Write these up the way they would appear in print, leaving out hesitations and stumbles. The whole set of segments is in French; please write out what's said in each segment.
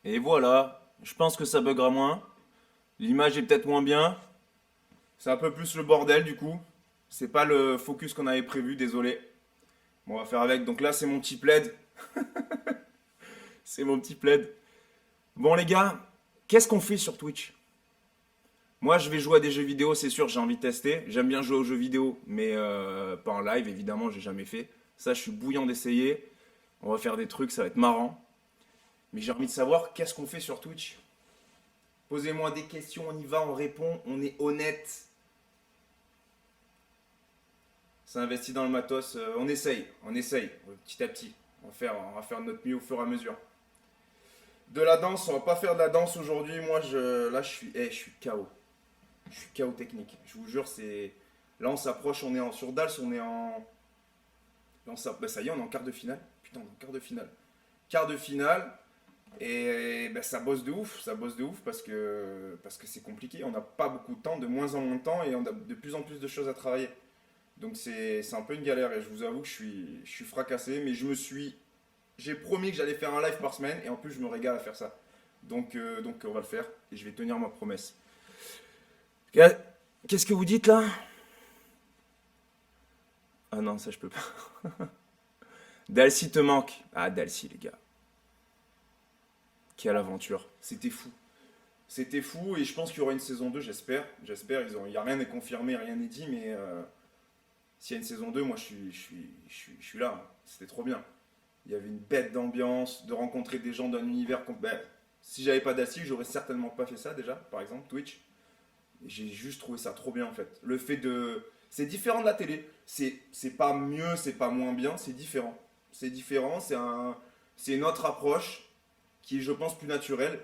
Et voilà, je pense que ça buggera moins. L'image est peut-être moins bien. C'est un peu plus le bordel du coup. C'est pas le focus qu'on avait prévu, désolé. Bon, on va faire avec. Donc là, c'est mon petit plaid. C'est mon petit plaid. Bon les gars, qu'est-ce qu'on fait sur Twitch? Moi, je vais jouer à des jeux vidéo, c'est sûr, j'ai envie de tester. J'aime bien jouer aux jeux vidéo, mais pas en live, évidemment, j'ai jamais fait. Ça, je suis bouillant d'essayer. On va faire des trucs, ça va être marrant. Mais j'ai envie de savoir qu'est-ce qu'on fait sur Twitch. Posez-moi des questions, on y va, on répond, on est honnête. Ça investit dans le matos, on essaye, petit à petit. On va faire de notre mieux au fur et à mesure. De la danse, on va pas faire de la danse aujourd'hui. Moi, là, je suis KO. Je suis KO technique. Je vous jure, c'est. Là, on s'approche, on est sur Dals, on est en. Là, bah, ça y est, on est en quart de finale. Putain, on est en quart de finale. Quart de finale, et bah, ça bosse de ouf parce que c'est compliqué. On n'a pas beaucoup de temps, de moins en moins de temps, et on a de plus en plus de choses à travailler. Donc c'est un peu une galère, et je vous avoue que je suis fracassé, mais j'ai promis que j'allais faire un live par semaine, et en plus je me régale à faire ça. Donc on va le faire, et je vais tenir ma promesse. Qu'est-ce que vous dites là? Ah non, ça je peux pas. Dalcy te manque. Ah, Dalcy, les gars. Quelle aventure. C'était fou. C'était fou, et je pense qu'il y aura une saison 2, j'espère. J'espère, il n'y a rien n'est confirmé, rien n'est dit, mais s'il y a une saison 2, moi je suis là. C'était trop bien. Il y avait une bête d'ambiance, de rencontrer des gens d'un univers. Ben, si j'avais pas Dalcy, j'aurais certainement pas fait ça déjà, par exemple, Twitch. J'ai juste trouvé ça trop bien en fait. Le fait de. C'est différent de la télé. C'est pas mieux, c'est pas moins bien, c'est différent. C'est différent, c'est une autre approche qui est, je pense, plus naturelle,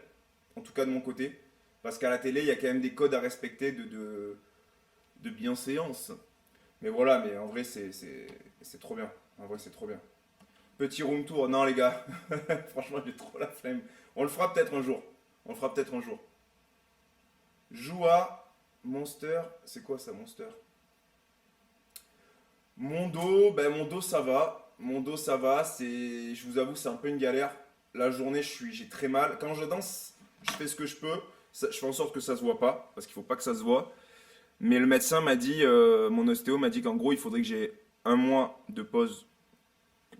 en tout cas de mon côté. Parce qu'à la télé, il y a quand même des codes à respecter de bienséance. Mais voilà, mais en vrai, c'est trop bien. En vrai, c'est trop bien. Petit room tour, non les gars. Franchement, j'ai trop la flemme. On le fera peut-être un jour. On le fera peut-être un jour. Joua, Monster, c'est quoi ça, Monster? Mon dos ça va. Mon dos ça va. Je vous avoue, c'est un peu une galère. La journée, j'ai très mal. Quand je danse, je fais ce que je peux. Je fais en sorte que ça se voit pas, parce qu'il faut pas que ça se voit. Mais le médecin m'a dit, mon ostéo m'a dit qu'en gros, il faudrait que j'ai un mois de pause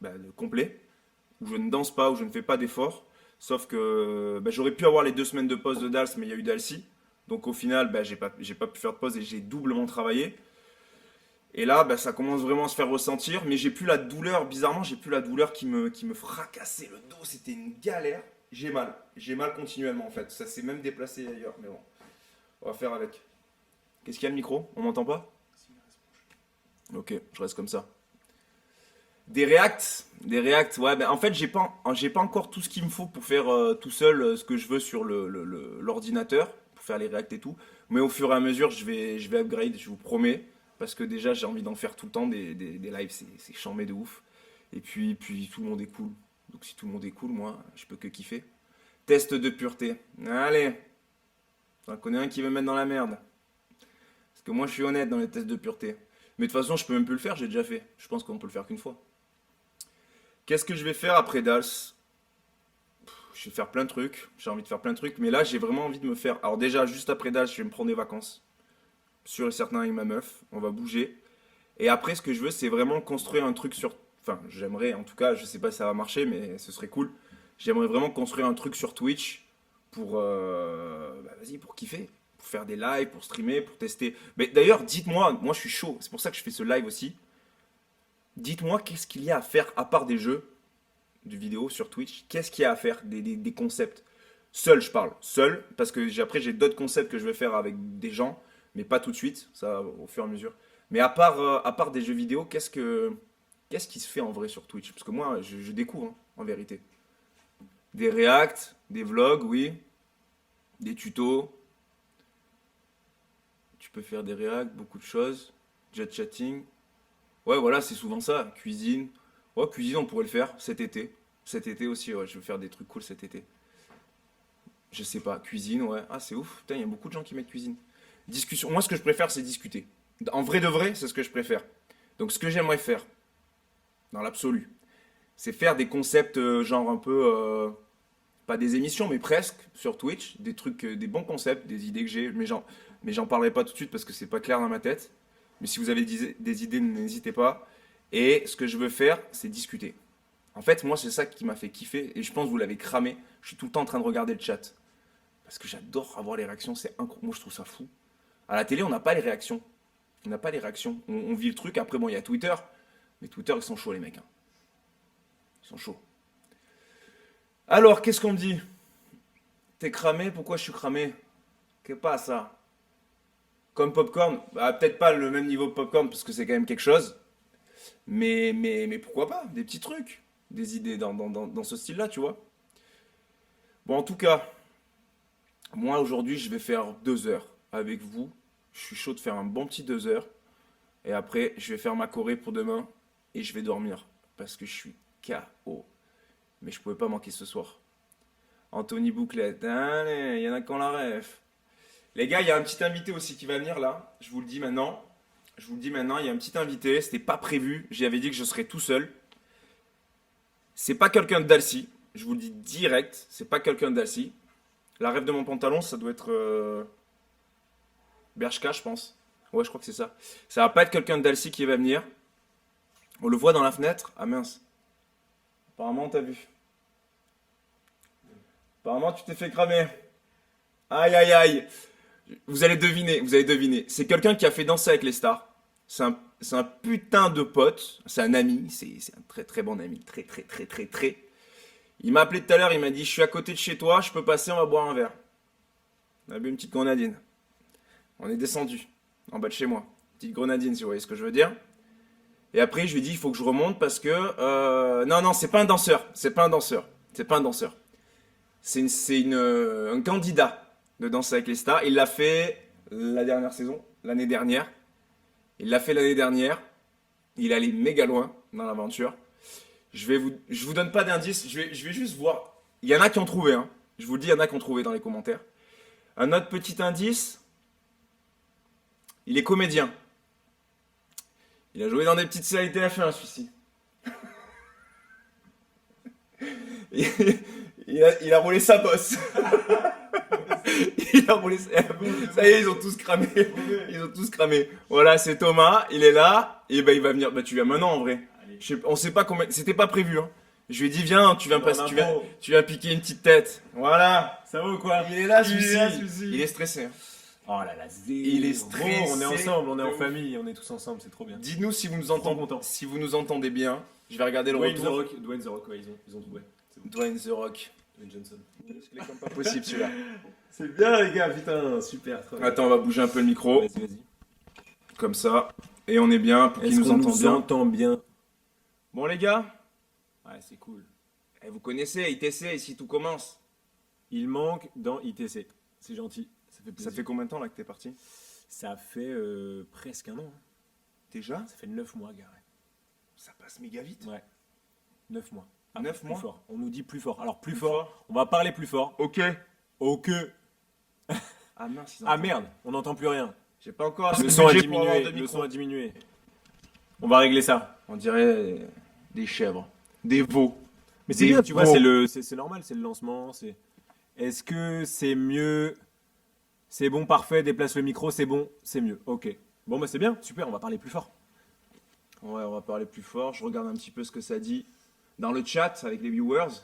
de complet, où je ne danse pas, où je ne fais pas d'efforts. Sauf que j'aurais pu avoir les 2 semaines de pause de Dals, mais il y a eu Dalcy. Donc au final, j'ai pas pu faire de pause et j'ai doublement travaillé. Et là, ça commence vraiment à se faire ressentir, mais j'ai plus la douleur, bizarrement, j'ai plus la douleur qui me fracassait le dos, c'était une galère. J'ai mal continuellement en fait, ça s'est même déplacé ailleurs, mais bon, on va faire avec. Qu'est-ce qu'il y a le micro? On m'entend pas? Ok, je reste comme ça. Des reacts, ouais, en fait, j'ai pas encore tout ce qu'il me faut pour faire tout seul ce que je veux sur l'ordinateur, pour faire les reacts et tout. Mais au fur et à mesure, je vais upgrade, je vous promets. Parce que déjà, j'ai envie d'en faire tout le temps, des lives, c'est chambé de ouf. Et puis, tout le monde est cool. Donc, si tout le monde est cool, moi, je peux que kiffer. Test de pureté. Allez, j'en connais un qui veut me mettre dans la merde. Parce que moi, je suis honnête dans les tests de pureté. Mais de toute façon, je peux même plus le faire, j'ai déjà fait. Je pense qu'on peut le faire qu'une fois. Qu'est-ce que je vais faire après Dals? Je vais faire plein de trucs. J'ai envie de faire plein de trucs. Mais là, j'ai vraiment envie de me faire. Alors, déjà, juste après Dals, je vais me prendre des vacances. Sûr et certain avec ma meuf. On va bouger. Et après, ce que je veux, c'est vraiment construire un truc sur. Enfin, j'aimerais, en tout cas, je sais pas si ça va marcher, mais ce serait cool. J'aimerais vraiment construire un truc sur Twitch pour. Vas-y, pour kiffer. Pour faire des lives, pour streamer, pour tester. Mais d'ailleurs, dites-moi, moi je suis chaud. C'est pour ça que je fais ce live aussi. Dites-moi qu'est-ce qu'il y a à faire à part des jeux de vidéo sur Twitch. Qu'est-ce qu'il y a à faire des concepts. Seul, je parle. Seul, parce que après, j'ai d'autres concepts que je vais faire avec des gens, mais pas tout de suite. Ça, au fur et à mesure. Mais à part des jeux vidéo, qu'est-ce qui se fait en vrai sur Twitch? Parce que moi, je découvre, hein, en vérité. Des reacts, des vlogs, oui. Des tutos. Tu peux faire des reacts, beaucoup de choses. Jet chatting. Ouais, voilà, c'est souvent ça. Cuisine. Ouais, cuisine, on pourrait le faire cet été. Cet été aussi, ouais, je veux faire des trucs cool cet été. Je sais pas, cuisine, ouais. Ah, c'est ouf. Putain, il y a beaucoup de gens qui mettent cuisine. Discussion. Moi, ce que je préfère, c'est discuter. En vrai de vrai, c'est ce que je préfère. Donc, ce que j'aimerais faire, dans l'absolu, c'est faire des concepts genre un peu pas des émissions, mais presque, sur Twitch, des trucs, des bons concepts, des idées que j'ai, mais j'en parlerai pas tout de suite parce que c'est pas clair dans ma tête. Mais si vous avez des idées, n'hésitez pas. Et ce que je veux faire, c'est discuter. En fait, moi, c'est ça qui m'a fait kiffer, et je pense que vous l'avez cramé. Je suis tout le temps en train de regarder le chat. Parce que j'adore avoir les réactions, c'est incroyable. Moi, je trouve ça fou. À la télé, on n'a pas les réactions. On n'a pas les réactions. On vit le truc, après, bon, il y a Twitter. Mais Twitter, ils sont chauds, les mecs. Hein. Ils sont chauds. Alors, qu'est-ce qu'on me dit? T'es cramé? Pourquoi je suis cramé? Qu'est pas ça? Comme Popcorn, bah, peut-être pas le même niveau de Popcorn parce que c'est quand même quelque chose. Mais pourquoi pas? Des petits trucs, des idées dans ce style-là, tu vois. Bon, en tout cas, moi aujourd'hui, je vais faire 2 heures avec vous. Je suis chaud de faire un bon petit 2 heures. Et après, je vais faire ma choré pour demain et je vais dormir parce que je suis KO. Mais je pouvais pas manquer ce soir. Anthony Bouclette, allez, il y en a qui ont la ref. Les gars, il y a un petit invité aussi qui va venir là. Je vous le dis maintenant. Je vous le dis maintenant, il y a un petit invité. C'était pas prévu. J'avais dit que je serais tout seul. C'est pas quelqu'un d'Alcy. Je vous le dis direct. C'est pas quelqu'un d'Alcy. La ref de mon pantalon, ça doit être Bershka, je pense. Ouais, je crois que c'est ça. Ça va pas être quelqu'un d'Alcy qui va venir. On le voit dans la fenêtre. Ah mince. Apparemment, t'as vu. Apparemment, tu t'es fait cramer. Aïe, aïe, aïe. Vous allez deviner, vous allez deviner. C'est quelqu'un qui a fait Danser avec les stars. C'est un putain de pote. C'est un ami. C'est un très très bon ami. Très, très, très, très, très. Il m'a appelé tout à l'heure. Il m'a dit, je suis à côté de chez toi. Je peux passer, on va boire un verre. On a bu une petite grenadine. On est descendu. En bas de chez moi. Petite grenadine, si vous voyez ce que je veux dire. Et après, je lui ai dit, il faut que je remonte parce que... non, non, c'est pas un danseur. C'est pas un danseur. C'est pas un danseur. C'est un candidat de Danser avec les stars. Il l'a fait la dernière saison, l'année dernière. Il l'a fait l'année dernière. Il est allé méga loin dans l'aventure. Je vous donne pas d'indice. Je vais juste voir. Il y en a qui ont trouvé. Hein. Je vous le dis, il y en a qui ont trouvé dans les commentaires. Un autre petit indice. Il est comédien. Il a joué dans des petites séries TF1, celui-ci. Il a roulé sa bosse. Il a roulé sa... Ça y est, ils ont tous cramé. Ils ont tous cramé. Voilà, c'est Thomas. Il est là. Et ben il va venir. Bah tu viens maintenant en vrai. On sait pas combien. C'était pas prévu. Hein. Je lui ai dit viens, tu viens passer, tu viens piquer une petite tête. Voilà. Ça va ou quoi? Il est là, celui-ci. Il est stressé. Hein. Oh là là, il est stressé. Bon, on est ensemble, on est en famille, on est tous ensemble, c'est trop bien. Dites-nous si vous nous entendez. Si vous nous entendez bien. Je vais regarder le retour. Dwayne The Rock, ouais, ils ont trouvé. Dwayne The Rock. Dwayne Johnson. C'est comme pas possible celui-là. C'est bien les gars, putain, super. Attends, on va bouger un peu le micro. Vas-y. Comme ça. Et on est bien pour qu'ils nous entendent bien. Entend bien. Bon les gars. Ouais, c'est cool. Vous connaissez ITC, ici tout commence. Il manque dans ITC. C'est gentil. Ça fait plaisir. Ça fait combien de temps là que t'es parti? Ça fait presque un an. Déjà? Ça fait 9 mois, gars. Ça passe méga vite. Ouais. 9 mois. 9 mois. Plus fort. On nous dit plus fort. Alors plus fort. On va parler plus fort. Ok. Ok. Ah mince. Ah merde, on n'entend plus rien. J'ai pas encore. Le son a diminué. Le son a diminué. On va régler ça. On dirait des chèvres, des veaux. Mais c'est bien, tu vois, c'est normal, c'est le lancement. Est-ce que c'est mieux? C'est bon, parfait. Déplace le micro, c'est bon, c'est mieux. Ok. Bon bah c'est bien, super. On va parler plus fort. Ouais, on va parler plus fort. Je regarde un petit peu ce que ça dit dans le chat avec les viewers.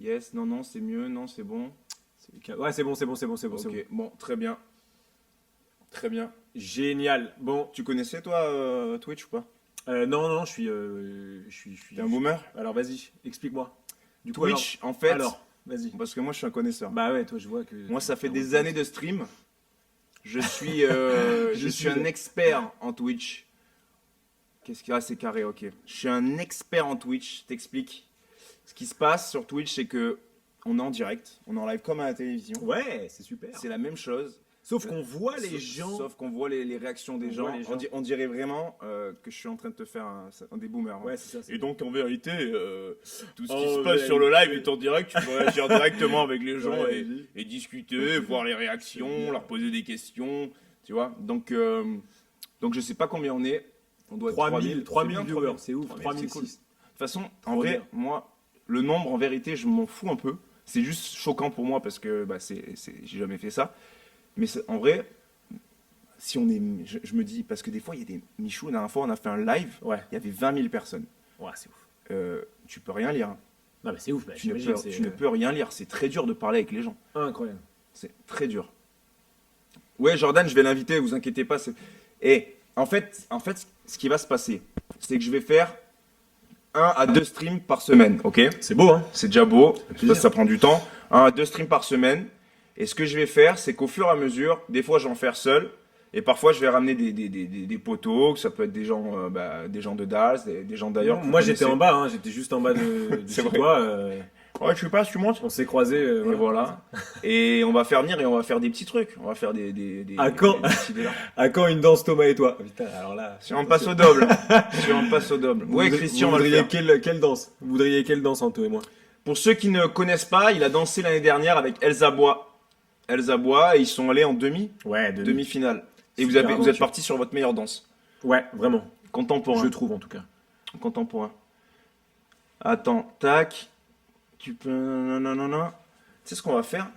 Yes, non, c'est mieux, non, c'est bon. Ouais, c'est bon. Ok, bon, très bien. Très bien. Génial. Bon, tu connaissais toi Twitch ou pas? Non, je suis. T'es un boomer? Alors vas-y, explique-moi. Du Twitch, en fait. Alors, vas-y. Parce que moi, je suis un connaisseur. Bah ouais, toi, je vois que. Moi, ça fait des années de stream. Je suis un expert en Twitch. Qu'est-ce qu'il y a? C'est carré, ok. Je suis un expert en Twitch. Je t'explique. Ce qui se passe sur Twitch, c'est que on est en direct, on est en live comme à la télévision. Ouais, c'est super. C'est la même chose. Sauf qu'on voit les gens. Sauf qu'on voit les réactions des gens. On dirait vraiment que je suis en train de te faire un des boomers. Ouais, c'est ça. Et donc, en vérité, tout ce qui se passe sur le live est en direct. Tu peux réagir directement avec les gens et discuter, voir les réactions, leur poser des questions. Tu vois. Donc je sais pas combien on est. On doit être 3000 viewers. C'est ouf. 3006. De toute façon, en vrai, moi, le nombre, en vérité, je m'en fous un peu. C'est juste choquant pour moi parce que j'ai jamais fait ça. Mais en vrai, si on est, je me dis, parce que des fois, il y a des Michou, la dernière fois, on a fait un live, Ouais. il y avait 20 000 personnes. Ouais, c'est ouf. Tu peux rien lire. Hein. Non, mais c'est ouf. Bah, Tu ne j'imagine, tu ne peux rien lire. C'est très dur de parler avec les gens. incroyable. C'est très dur. Ouais, Jordan, je vais l'inviter, vous inquiétez pas. Et en fait, ce qui va se passer, c'est que je vais faire 1 à 2 streams par semaine, ok? C'est beau, hein? C'est déjà beau, plaisir. ça prend du temps. 1 à 2 streams par semaine. Et ce que je vais faire, c'est qu'au fur et à mesure, des fois je vais en faire seul. Et parfois je vais ramener des potos, ça peut être des gens, des gens de Dallas, des gens d'ailleurs. que Moi, vous j'étais connaissez. en bas, hein, j'étais juste en bas de C'est chez vrai. toi. Ouais, tu passes, tu montes. On s'est croisés. Et voilà. Et on va faire venir et on va faire des petits trucs. On va faire des À quand des petits délires. À quand une danse Thomas et toi? Putain, alors là. Si on passe au double. Si on passe au double. Ouais, Christian, on vous va le voudriez faire. quelle danse? Vous voudriez quelle danse, Anto et moi? Pour ceux qui ne connaissent pas, il a dansé l'année dernière avec Elsa Bois. Elsa Bois, et ils sont allés en Ouais, demi-finale. Et Super vous êtes aventure. parti sur votre meilleure danse. Ouais, vraiment. Contemporain. Je trouve en tout cas. Contemporain. Attends, tac. Tu peux. Non. Tu sais ce qu'on va faire?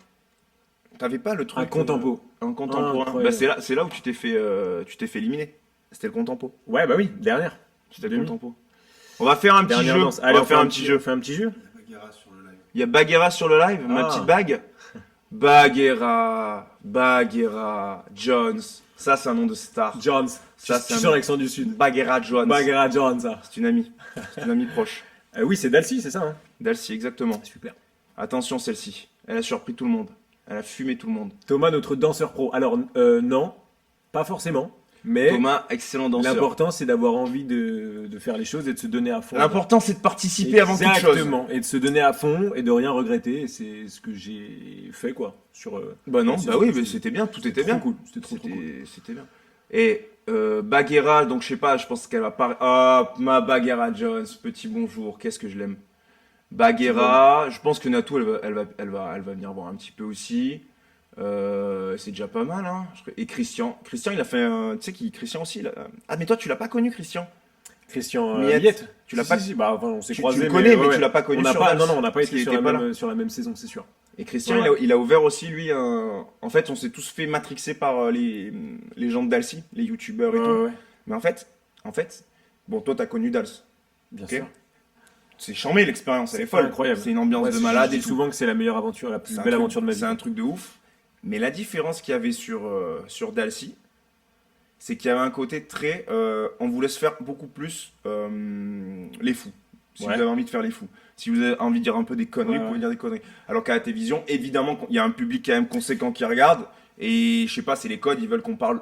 T'avais pas le truc. Un contempo. Un contemporain. Incroyable. C'est là où tu t'es fait éliminer. C'était le contempo. Ouais, bah oui, dernière. C'était le Demi. contempo. On va faire un petit Dernière jeu. danse. On Allez, va faire un petit jeu. On fait un petit jeu. Il y a Baguera sur le live, ma Ah. petite bague. Baguera Jones. Ça, c'est un nom de star. Jones. Ça, tu c'est un- sors l'accent du sud. Baguera Jones. Bagheera Jones, ça. C'est une amie. C'est une amie proche. Oui, c'est Dalcy, c'est ça, hein? Dalcy, exactement. Super. Attention, celle-ci. Elle a surpris tout le monde. Elle a fumé tout le monde. Thomas, notre danseur pro. Alors, non, pas forcément. Mais Thomas, excellent danseur. l'important, c'est d'avoir envie de faire les choses et de se donner à fond. L'important, c'est de participer avant toute chose. Exactement. Et de se donner à fond et de rien regretter. Et c'est ce que j'ai fait, quoi. Sur, Bah non, c'est- bah oui, c'est- mais c'était bien, tout était trop bien. cool. C'était trop cool. C'était bien. Et Baguera, donc je sais pas, je pense qu'elle va pas. Ah, ma Baguera Jones, petit bonjour, qu'est-ce que je l'aime. Baguera, je pense que Natou, elle va venir voir un petit peu aussi. C'est déjà pas mal, hein. Et Christian, il a fait un. Tu sais qui, Christian aussi. Ah, mais toi, tu l'as pas connu, Christian. Christian Miette. Miette. Tu l'as Si, pas- si, bah, enfin, on s'est Tu croisés. le connais, mais ouais, tu l'as pas connu on n'a sur pas, Dals, non, on n'a pas parce été qu'il sur était la, pas même, sur la même saison, c'est sûr. Et Christian, Ouais. il a ouvert aussi, lui, en fait, on s'est tous fait matrixer par les gens de Dalcy, les youtubeurs et tout. Ouais, ouais, Mais en fait, bon, toi, t'as connu Dals. bien Ok. sûr. C'est charmé l'expérience, elle est C'est folle. incroyable. C'est une ambiance Ouais, de je malade dis et tout. souvent que c'est la meilleure aventure, la plus C'est un belle truc- aventure de ma vie. C'est un truc de ouf. Mais la différence qu'il y avait sur Dalcy, c'est qu'il y avait un côté très. On vous laisse faire beaucoup plus les fous. Si Ouais. vous avez envie de faire les fous. Si vous avez envie de dire un peu des conneries, Ouais, vous pouvez ouais. dire des conneries. Alors qu'à la télévision, évidemment, il y a un public quand même conséquent qui regarde. Et je sais pas, c'est les codes, ils veulent qu'on parle.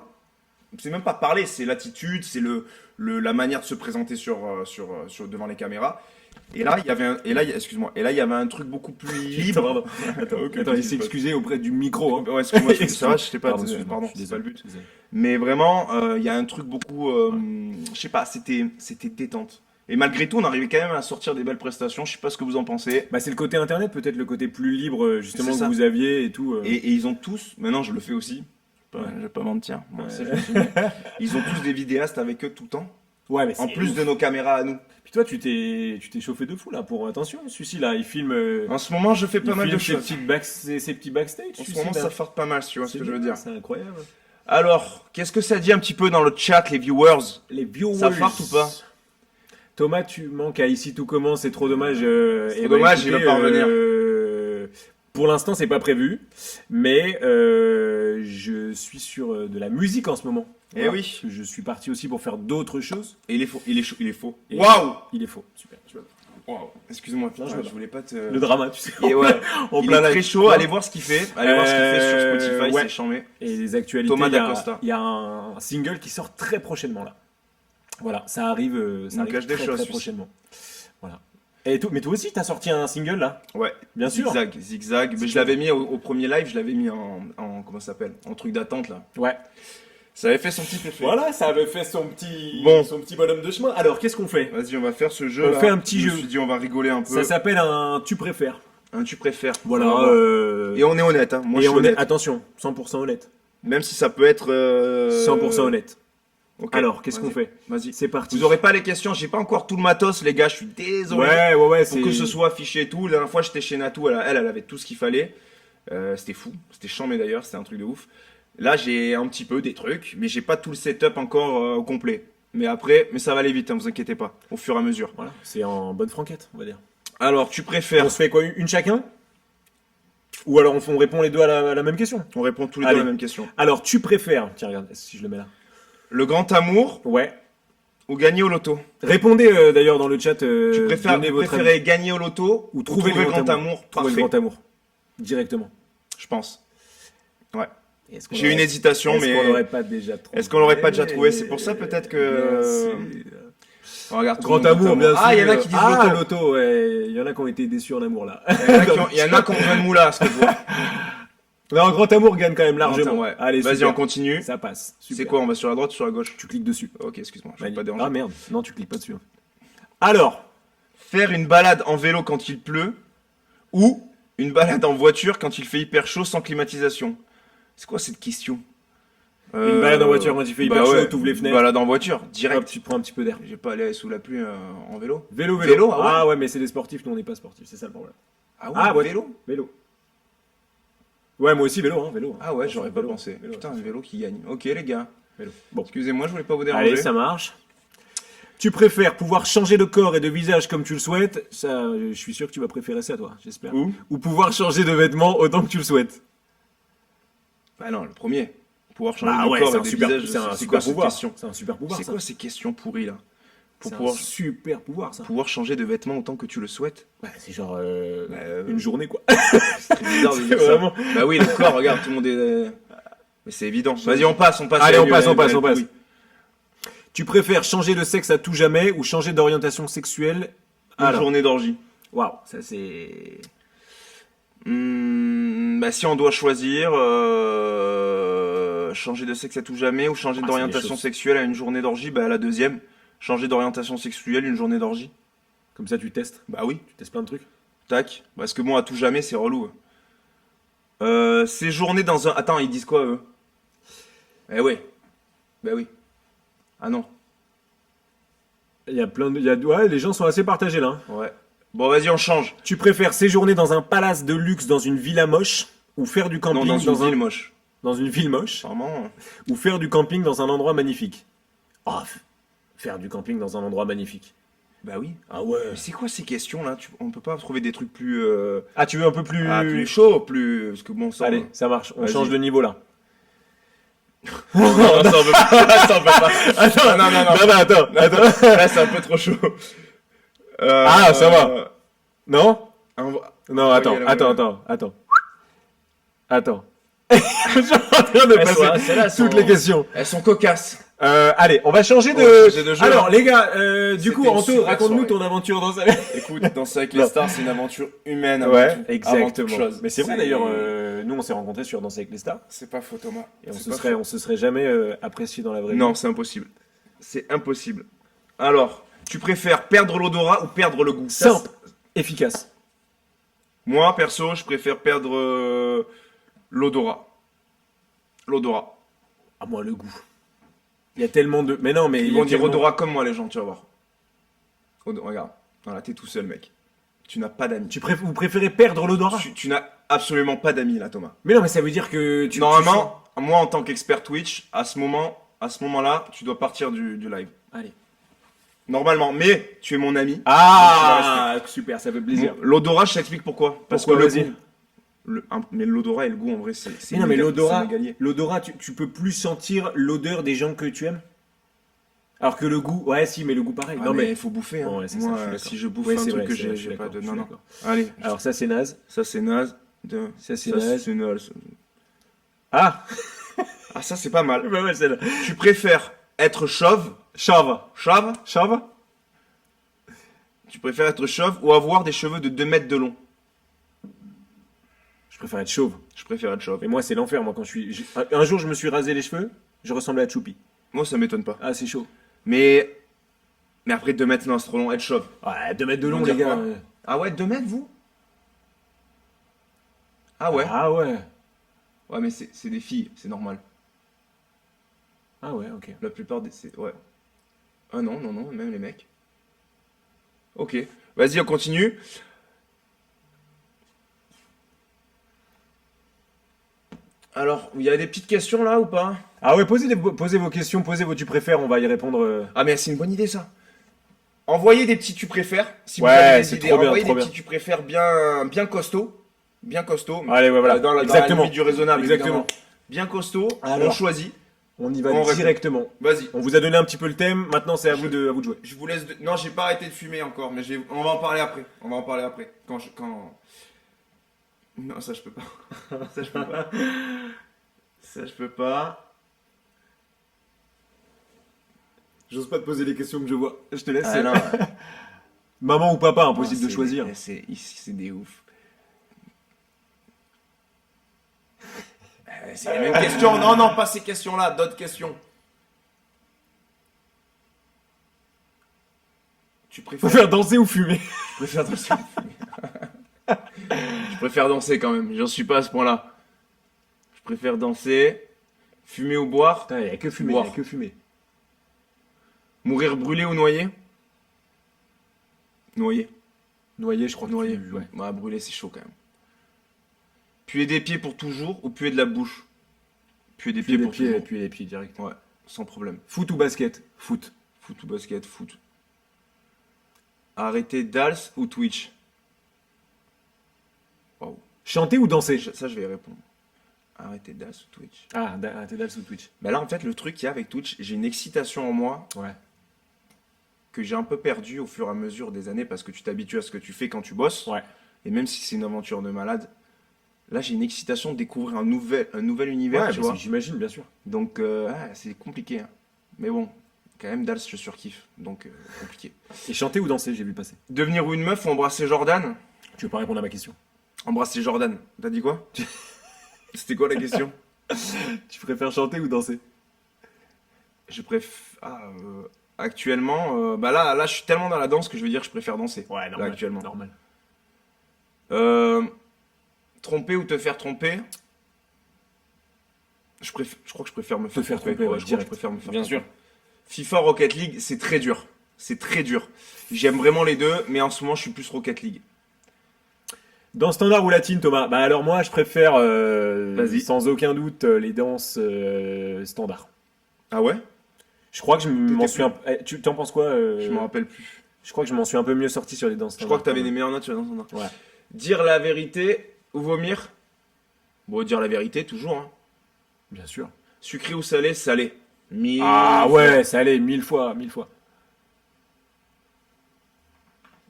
C'est même pas parler, c'est l'attitude, c'est la manière de se présenter devant les caméras. Et là, il y avait excuse-moi. Et là, il y avait un truc beaucoup plus libre. Pardon. Attends, Ok, attends, ok, il s'est c'est pas- excusé auprès du micro. Hein. Ouais, excuse-moi, ça va, je sais pas, Pardon, pardon, je suis c'est pas le désolé, but. je suis désolé. Mais vraiment, il y a un truc beaucoup, je sais pas, c'était détente. Et malgré tout, on arrivait quand même à sortir des belles prestations. Je sais pas ce que vous en pensez. Bah, c'est le côté internet, peut-être le côté plus libre, justement, C'est que ça. vous aviez et tout. Et ils ont tous, maintenant je le fais aussi. Je vais pas mentir. Moi, Ouais. ça, je le filme. Ils ont tous des vidéastes avec eux tout le temps. Ouais, mais En c'est plus ouf. de nos caméras à nous. Puis toi, tu t'es chauffé de fou là pour attention. Celui-ci là, il filme. En ce moment, je fais pas il mal de filme choses. ses petits backstage. En ce celui-ci, moment, là. ça forte pas mal, si tu vois ce C'est que je veux bien, dire. C'est incroyable. Alors, qu'est-ce que ça dit un petit peu dans le chat, les viewers? Les viewers. Ça farte ou pas? Thomas, tu manques à Ici Tout Commence, c'est trop dommage. trop dommage, il va pas revenir. Pour l'instant, c'est pas prévu, mais je suis sur de la musique en ce moment. Eh oui. Je suis parti aussi pour faire d'autres choses. Et il est faux, il est faux. Et Waouh! Il est faux, super. Waouh! Excuse-moi, Non, putain, je je voulais pas te. Le drama, tu sais. Et ouais, en il plein est live. très chaud, allez voir ce qu'il fait. Allez voir ce qu'il fait sur Spotify, ouais. c'est chambé. Et les actualités, Thomas il y a- Dacosta. il y, a un single qui sort très prochainement là. Voilà, ça arrive, nous cache des très, choses, très celui-ci. prochainement. Voilà. Et mais toi aussi, t'as sorti un single là? Ouais, Bien sûr. Zigzag. Mais je l'avais mis au premier live, je l'avais mis comment ça s'appelle? En truc d'attente là. Ouais. Ça avait fait son petit effet. Voilà, ça avait fait son petit bonhomme de chemin. Alors, qu'est-ce qu'on fait? Vas-y, on va faire ce jeu. On là. fait un petit Je jeu. me suis dit, on va rigoler un peu. Ça s'appelle un tu préfères. Un tu préfères. Voilà. On va voir. Et on est honnête, hein. Moi, je suis on est, honnête. attention, 100% honnête. Même si ça peut être. 100% honnête. Ok, Alors, qu'est-ce qu'on vas-y. fait? Vas-y. C'est parti. Vous aurez pas les questions, j'ai pas encore tout le matos, les gars, je suis désolé. Ouais, Pour que ce soit affiché et tout. La dernière fois, j'étais chez Natou, elle avait tout ce qu'il fallait. C'était fou, c'était chambé d'ailleurs, c'était un truc de ouf. Là, j'ai un petit peu des trucs, mais j'ai pas tout le setup encore au complet. Mais ça va aller vite, hein, vous inquiétez pas, au fur et à mesure. Voilà, c'est en bonne franquette, on va dire. Alors, tu préfères. On se fait quoi, une chacun? Ou alors on répond les deux à la même question? On répond tous les deux Allez. à la même question. Alors, tu préfères... Tiens, regarde, si je le mets là. Le grand amour Ouais. ou gagner au loto? Répondez d'ailleurs dans le chat. Tu donnez vous votre préférez avis. gagner au loto Ou trouver le grand amour? Trouver le Parfait, grand amour. Directement. je pense. Ouais. Est-ce qu'on J'ai une aurait- hésitation, Est-ce qu'on mais. l'aurait pas déjà trouvé? Est-ce qu'on l'aurait pas déjà trouvé? C'est pour ça peut-être que. Bien sûr. Oh, regarde, tout Grand le monde amour, dit bien sûr. Ah, il y en a qui disent Ah, loto. loto, ouais. Il y en a qui ont été déçus en amour, là. Il y en a qui ont besoin de moula, ce que je vois. Non, grand amour gagne quand même largement. Ouais. Allez, Vas-y, super. on continue. Ça passe. C'est Super. quoi? On va sur la droite ou sur la gauche? Tu cliques dessus. Ok, excuse-moi, je vais Magnifique. pas déranger. Ah merde, non, tu cliques pas dessus. Alors, Faire une balade en vélo quand il pleut ou une balade en voiture quand il fait hyper chaud sans climatisation? C'est quoi cette question? une balade en voiture quand il fait hyper chaud, t'ouvres les fenêtres. Balade en voiture, hop, direct. tu prends un petit peu d'air. J'ai pas allé sous la pluie en vélo. Vélo. Vélo, ah ouais. Ah ouais, mais c'est des sportifs, nous on n'est pas sportifs, c'est ça le problème. Ah ouais, Ah ouais. vélo? Vélo. Ouais, moi aussi vélo, hein, vélo. Ah ouais, j'aurais pas Vélo, pensé. vélo, Putain, c'est un vélo qui gagne. Ok, les gars. vélo. Bon. Excusez-moi, je voulais pas vous déranger. Allez, ça marche. Tu préfères pouvoir changer de corps et de visage comme tu le souhaites? Ça, je suis sûr que tu vas préférer ça, toi, j'espère. Ou pouvoir changer de vêtements autant que tu le souhaites? Bah non, le premier. Pouvoir changer Ah de ouais, corps c'est et un de super, visage. c'est un C'est super quoi cette pouvoir. question? C'est un super pouvoir, C'est ça. quoi ces questions pourries là? Pour C'est un pouvoir, super pouvoir, ça. pouvoir changer de vêtements autant que tu le souhaites? Ouais, c'est genre Bah, une journée, quoi. C'est très bizarre de dire C'est ça. vraiment- Bah oui, le corps, regarde, tout le monde est. Mais c'est évident. Vas-y, on passe. Allez, on passe. Oui. Tu préfères changer de sexe à tout jamais ou changer d'orientation sexuelle? Une Alors, journée d'orgie. waouh, ça c'est... Bah si on doit choisir, changer de sexe à tout jamais ou changer Ah, d'orientation c'est des choses. sexuelle à une journée d'orgie, bah la deuxième. Changer d'orientation sexuelle, une journée d'orgie. Comme ça, tu testes. Bah oui, Tu testes plein de trucs. tac. Parce que bon, à tout jamais, c'est relou. Séjourner dans un... Attends, ils disent quoi, eux? Eh ouais. Bah oui. Ah non. Il y a plein de... Ouais, les gens sont assez partagés, là. Hein. Ouais. Bon, vas-y, on change. Tu préfères séjourner dans un palace de luxe dans une villa moche ou faire du camping Non, dans une un... ville moche. dans une ville moche Vraiment. ou faire du camping dans un endroit magnifique? Oh, faire du camping dans un endroit magnifique. Bah oui. Ah ouais. Mais c'est quoi ces questions-là? On peut pas trouver des trucs plus... Ah, tu veux un peu plus... plus chaud, plus... Parce que bon sang... Allez, ça marche. On Vas-y. change de niveau, là. Non, ça on peut pas. Ça on peut pas. Attends, non. attends. Là, c'est un peu trop chaud. Ah, ça va. Non? un- Non, Ouais, attends. Attends. Je suis en train de Elles sont- passer celles-là, elles toutes sont- les questions. Elles sont cocasses. Allez, on va changer On va de... changer de jeu, Alors, là. les gars, du coup, C'était une Anto, super raconte-nous soirée. ton aventure dans sa... Écoute, Danser avec les stars, c'est une aventure humaine avant Ouais, tout. Avant toute exactement. chose. Mais c'est vrai d'ailleurs, nous on s'est rencontrés sur Danser avec les stars C'est pas faux, Thomas. et C'est pas on se serait jamais apprécié dans la vraie vie. Non, c'est impossible. C'est impossible. Alors, tu préfères perdre l'odorat ou perdre le goût? Ça, Simple, efficace. moi, perso, je préfère perdre l'odorat. L'odorat. Ah moi le goût. Il y a tellement de... Mais non, mais Ils il y a vont dire tellement- odorat comme moi, les gens, tu vas voir. Regarde. Voilà, t'es tout seul, mec. Tu n'as pas d'amis. Vous préférez perdre l'odorat? Tu n'as absolument pas d'amis, là, Thomas. Mais non, mais ça veut dire que tu... Normalement, moi, en tant qu'expert Twitch, à ce moment-là, tu dois partir du live. Allez. Normalement, mais tu es mon ami. Ah, super, ça fait plaisir. Bon, l'odorat, je t'explique pourquoi. Parce Pourquoi, que le vas-y. goût. Mais l'odorat et le goût, en vrai, c'est Mais non, mais c'est mégalier. l'odorat, tu peux plus sentir l'odeur des gens que tu aimes. Alors que le goût, ouais, si, mais le goût pareil. Ah, non, mais mais il faut bouffer. Hein. Bon, ouais, c'est ça, Moi, je suis d'accord. si je bouffe Ouais, un c'est truc vrai, que c'est vrai, je j'ai suis pas d'accord, de... je suis Non, non. d'accord. Allez, alors ça c'est naze. ça c'est naze. Ça c'est naze. c'est naze. Ah, Ah, ça c'est pas mal. bah ouais, celle-là. Tu préfères être chauve, Chauve. chauve Chauve. Tu préfères être chauve ou avoir des cheveux de 2 mètres de long? Je préfère être chauve. Je préfère être chauve. Mais moi c'est l'enfer. Moi quand un jour je me suis rasé les cheveux, je ressemblais à Choupi. Moi, ça m'étonne pas. Ah c'est chaud. Mais après 2 mètres, non, c'est trop long. Être chauve. Ouais, 2 mètres de Ils long vont les dire gars. quoi Ah ouais, 2 mètres, vous? Ah ouais. Ah ouais. Ouais, mais c'est des filles, c'est normal. Ah ouais, ok. La plupart des... Ouais. Ah non, même les mecs. Ok. Vas-y, on continue. Alors, il y a des petites questions là ou pas? Ah ouais, posez vos questions, posez vos tu préfères, on va y répondre. Ah mais c'est une bonne idée ça. Envoyez des petits tu préfères. Si vous Ouais, avez des c'est idées, trop bien, envoyez trop des bien. petits tu préfères bien costauds. Bien costauds. Allez, ouais, voilà. Dans la Exactement. limite du raisonnable, Exactement. évidemment. Bien costauds. Alors. On choisit. On y va On répond. directement. Vas-y. On vous a donné un petit peu le thème, maintenant c'est à vous de jouer. Je vous laisse. Non, j'ai pas arrêté de fumer encore, mais on va en parler après. On va en parler après. Quand. Non, ça je peux pas. Ça je peux pas. Ça je peux pas. J'ose pas te poser les questions que je vois. Je te laisse. Ah, non. Maman ou papa, impossible Non, de choisir. Ici, c'est des ouf. C'est les mêmes questions. Non, pas ces questions-là, d'autres questions. Tu Faut préfères, faire danser ou fumer. tu préfères danser ou fumer? Je préfère danser quand même, j'en suis pas à ce point-là. Je préfère danser, fumer ou boire, Putain, il y a que fumer, Boire. il y a que fumer. mourir brûlé ou noyé. Noyé. Noyer, je crois que Noyé. ouais. Ouais, brûler c'est chaud quand même. Puer des pieds pour toujours ou puer de la bouche. Puer des pieds pour toujours. Puis les pieds direct. Ouais, sans problème. Foot ou basket? Foot. Foot ou basket, foot. Arrêter Dals ou Twitch. Waouh. Chanter ou danser? Ça, je vais y répondre. Arrêter Dals ou Twitch. Ah, t'es dalle sous Twitch. Bah là, en fait, le truc qu'il y a avec Twitch, j'ai une excitation en moi Ouais. que j'ai un peu perdue au fur et à mesure des années parce que tu t'habitues à ce que tu fais quand tu bosses. Ouais. Et même si c'est une aventure de malade, là, j'ai une excitation de découvrir un nouvel univers, Ouais, tu bah, vois. j'imagine, bien sûr. Donc, c'est compliqué. Hein. Mais bon, quand même, Dals, je surkiffe. Donc, compliqué. Et chanter ou danser, j'ai vu passer. Devenir une meuf ou embrasser Jordan? Tu veux pas répondre à ma question? Embrasser Jordan. T'as dit quoi? C'était quoi la question? Tu préfères chanter ou danser? Je préfère. Actuellement, bah là, je suis tellement dans la danse que je veux dire que je préfère danser. Ouais, Là, actuellement. Normal. Tromper ou te faire tromper? Je crois que je préfère me faire tromper. ouais, je crois que je direct. préfère me faire Bien tromper. sûr. FIFA Rocket League, c'est très dur. C'est très dur. J'aime vraiment les deux, mais en ce moment, je suis plus Rocket League. Dans standard ou latine, Thomas? Bah alors moi, je préfère, Vas-y. sans aucun doute, les danses standard. Ah ouais? Je crois que je m'en T'étais suis un... Tu t'en penses quoi Je me rappelle plus. Je crois que je m'en suis un peu mieux sorti sur les danses Je crois que standard. t'avais des meilleures notes sur la danse. Ouais. Dire la vérité ou vomir? Bon, dire la vérité, toujours. Hein. Bien sûr. Sucré ou salé? Salé. Ah ouais, ça allait, 1000 fois.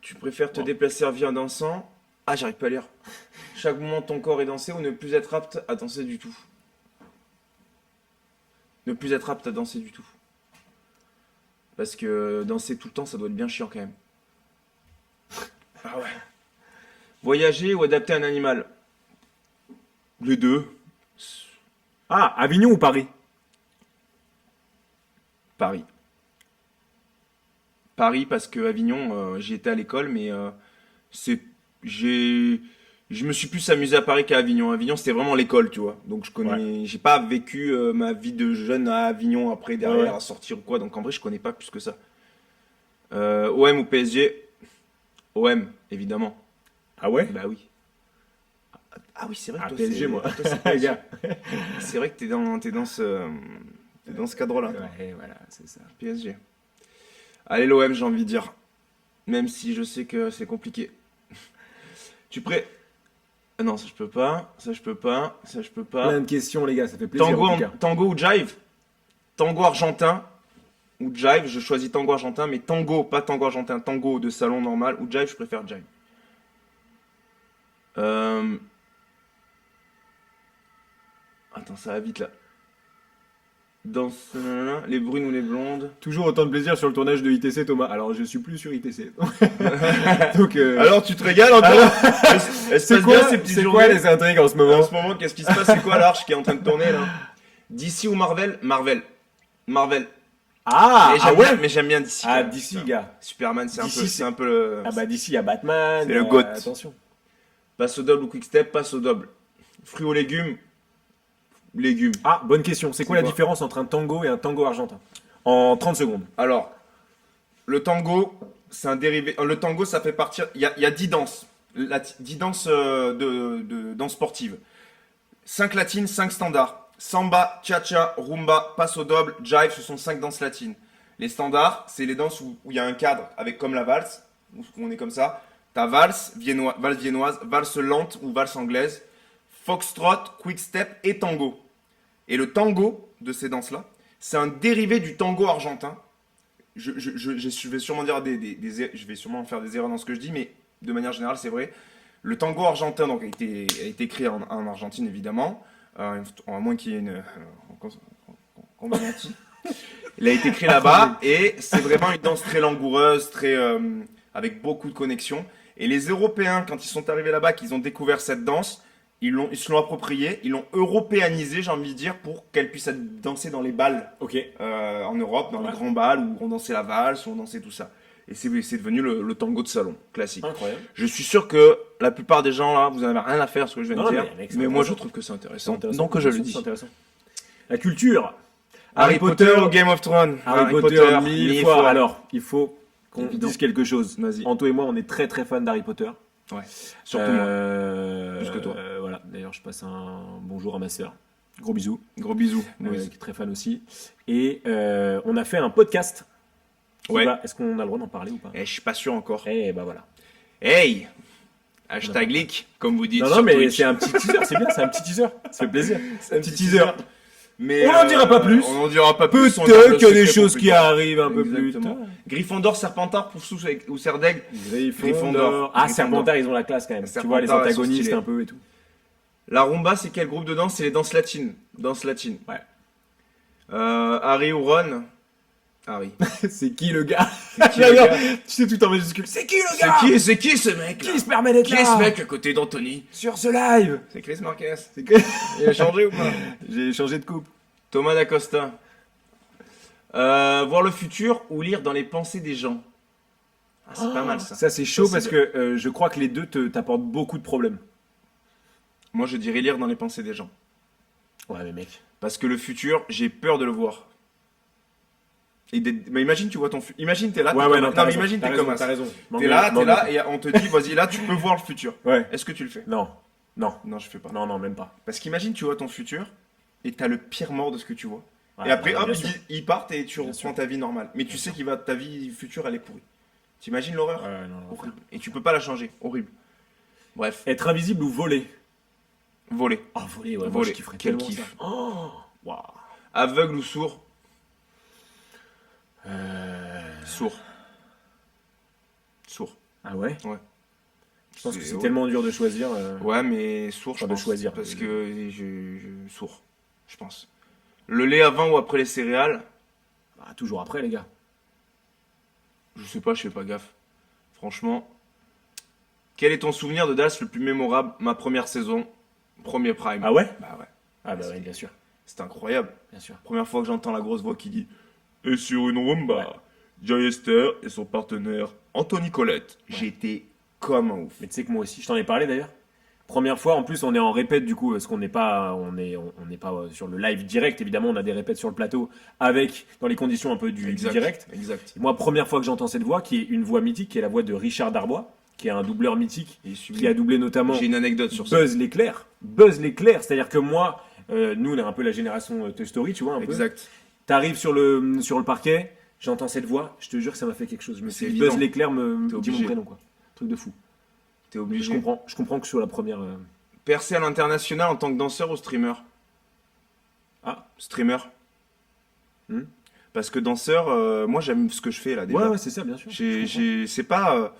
Tu préfères te Bon. déplacer en vie en dansant? Ah, j'arrive pas à lire. Chaque moment de ton corps est dansé ou ne plus être apte à danser du tout? Ne plus être apte à danser du tout. Parce que danser tout le temps, ça doit être bien chiant quand même. Ah ouais. Voyager ou adapter un animal? Les deux. Ah, Avignon ou Paris? Paris. Paris parce que Avignon, j'y étais à l'école, mais je me suis plus amusé à Paris qu'à Avignon. Avignon, c'était vraiment l'école, tu vois. Donc j'ai pas vécu ma vie de jeune à Avignon après derrière Ouais. à sortir ou quoi. Donc en vrai, je connais pas plus que ça. OM ou PSG? OM, évidemment. Ah ouais? Bah oui. Ah oui, c'est vrai que Ah, toi, PSG, c'est- moi. toi, c'est Les PSG. gars. C'est vrai que t'es dans ce cadre-là. toi. Ouais, voilà, c'est ça. PSG. Allez, l'OM, j'ai envie de dire. Même si je sais que c'est compliqué. Tu prêt? Ah non, ça je peux pas. Ça je peux pas. Ça je peux pas. Plein de questions, les gars, ça fait plaisir. Tango, en tout cas. tango ou jive? Tango argentin ou jive? Je choisis tango argentin, mais tango, pas tango argentin. Tango de salon normal ou jive, je préfère jive. Attends, ça va vite là. Danse, nanana, les brunes ou les blondes? Toujours autant de plaisir sur le tournage de ITC, Thomas. Alors, je suis plus sur ITC. Donc, Alors tu te régales encore? Elle se c'est passe quoi, bien ces petites c'est journées? quoi les intrigues en ce moment? En ce moment, qu'est-ce qui se passe? C'est quoi l'arche qui est en train de tourner là? DC ou Marvel? Marvel. Marvel. Ah, mais ah j'aime ouais? bien, mais j'aime bien DC. Ah, quand même. d'ici, gars. Superman, DC, c'est un peu le. Ah bah d'ici, il y a Batman. C'est le il y a- GOAT. Attention. Passe au double ou quick step? Passe au double. Fruits ou légumes? Légumes. Ah, bonne question. C'est quoi la différence entre un tango et un tango argentin? En 30 secondes. Alors, le tango, c'est un dérivé. Le tango, ça fait partir. Il y a 10 danses. 10 danses de danse sportive. 5 latines, 5 standards. Samba, cha-cha, rumba, paso doble, jive, ce sont 5 danses latines. Les standards, c'est les danses où il y a un cadre, avec comme la valse, où on est comme ça. T'as valse viennoise, valse lente ou valse anglaise, foxtrot, quick step et tango. Et le tango de ces danses-là, c'est un dérivé du tango argentin. Je vais sûrement dire je vais sûrement faire des erreurs dans ce que je dis, mais de manière générale, c'est vrai. Le tango argentin donc, a été créé en Argentine, évidemment, à moins qu'il y ait une combinati. Il a été créé là-bas et c'est vraiment une danse très langoureuse, avec beaucoup de connexions. Et les Européens, quand ils sont arrivés là-bas, qu'ils ont découvert cette danse, ils se l'ont appropriée, ils l'ont européanisée, j'ai envie de dire, pour qu'elle puisse être dansée dans les bals Ok. en Europe, dans les grands bals où on dansait la valse, où on dansait tout ça. Et c'est devenu le tango de salon, classique. Incroyable. Je suis sûr que la plupart des gens là, vous n'en avez rien à faire ce que je viens de dire. mec, Mais moi, je trouve que c'est intéressant. Donc, je le dis. C'est intéressant. La culture. Harry Potter ou Game of Thrones? Harry Potter, mille fois. Alors, il faut qu'on Évident. dise quelque chose. Vas-y. Anto et moi, on est très très fans d'Harry Potter. Ouais. Surtout moi. Plus que toi. Voilà. D'ailleurs, je passe un bonjour à ma sœur. Gros bisous. Gros bisous. Qui est très fan aussi. Et on a fait un podcast. Ouais. Est-ce qu'on a le droit d'en parler ou pas? Je suis pas sûr encore. Eh bah voilà. Hey! Hashtag leak, comme vous dites. Non, sur mais Twitch. c'est un petit teaser, c'est bien, c'est un petit teaser. Ça fait plaisir. C'est un petit teaser. Mais On n'en dira pas plus. On n'en dira pas plus. on garde Peut-être le qu'il y a des secret pour choses plus qui tard. arrivent un peu plus Exactement. tard. Gryffondor, Serpentard, Poufsous ou Serdaigle. Gryffondor. Ah, Serpentard, ils ont la classe quand même. Tu vois, les Serpentard, ils sont antagonistes stylés. un peu et tout. La rumba, c'est quel groupe de danse? C'est les danses latines. Danse latine. Ouais. Harry ou Ron? Harry. C'est qui le gars? C'est qui, le gars Tu sais tout en majuscule. C'est qui le gars? C'est qui ce mec là? Qui se permet d'être Qui est ce là mec à côté d'Anthony? sur ce live? C'est Chris Marquez. C'est que Il a changé ou pas? j'ai changé de coupe. Thomas D'Acosta. Voir le futur ou lire dans les pensées des gens. Ah, c'est pas mal ça. Ça c'est chaud Ça, parce c'est que je crois que les deux t'apportent beaucoup de problèmes. Moi je dirais lire dans les pensées des gens. Ouais mais mec. Parce que le futur, j'ai peur de le voir. Mais imagine, tu vois ton futur. Imagine, t'es là. Ouais t'es ouais comme- non, t'as mais raison, imagine, t'as t'es raison, comme un. t'as raison. T'es là, et on te dit, vas-y, là, tu peux voir le futur. Ouais. Est-ce que tu le fais? Non. Non. Non, je fais pas. Non, même pas. Parce qu'imagine, tu vois ton futur et t'as le pire mort de ce que tu vois. Ouais, et après, bien hop, sûr. ils partent et tu Bien reprends sûr. ta vie normale. Mais tu sais ta vie future, elle est pourrie. T'imagines l'horreur? Ouais, non, non. Horrible. Et tu peux pas la changer. Horrible. Bref, Être invisible ou voler? voler. Oh, voler, ouais, moi Voler. je kifferais Quel tellement kiff. ça. Oh, waouh. Aveugle ou sourd? Sourd. Sourd. Ah ouais? Ouais. Je pense que c'est ouais. tellement dur de choisir. Ouais, mais sourd, Enfin, je de pense. choisir. Parce que sourd, je pense. Le lait avant ou après les céréales? Ah, toujours après, les gars. Je sais pas, je fais pas gaffe. Franchement. Quel est ton souvenir de Dallas le plus mémorable? Ma première saison, premier prime. Ah ouais? Bah ouais. Ah bah ouais, bien sûr. C'est incroyable. Bien sûr. Première fois que j'entends la grosse voix qui dit Et sur une rumba, Ouais. Joy Esther et son partenaire Anthony Colette. J'étais comme un ouf. Mais tu sais que moi aussi, je t'en ai parlé d'ailleurs. Première fois, en plus, on est en répète du coup, parce qu'on n'est pas, on n'est pas sur le live direct. Évidemment, on a des répètes sur le plateau avec, dans les conditions un peu du direct. Exact. Et moi, première fois que j'entends cette voix, qui est une voix mythique, qui est la voix de Richard Darbois, qui est un doubleur mythique, Il est sublime. qui a doublé notamment J'ai une anecdote sur ça. Buzz l'éclair. Buzz l'éclair, c'est-à-dire que moi, nous, on est un peu la génération Toy Story, tu vois, un peu. Exact. T'arrives sur le parquet, j'entends cette voix, je te jure que ça m'a fait quelque chose. Je me suis C'est dit, évident. Buzz l'éclair me T'es dit mon obligé. prénom, quoi. Truc de fou. T'es Je obligé. comprends que sur la première. Percer à l'international en tant que danseur ou streamer? Ah. Streamer. Hmm. Parce que danseur, moi j'aime ce que je fais là déjà. Ouais, c'est ça, bien sûr. C'est pas.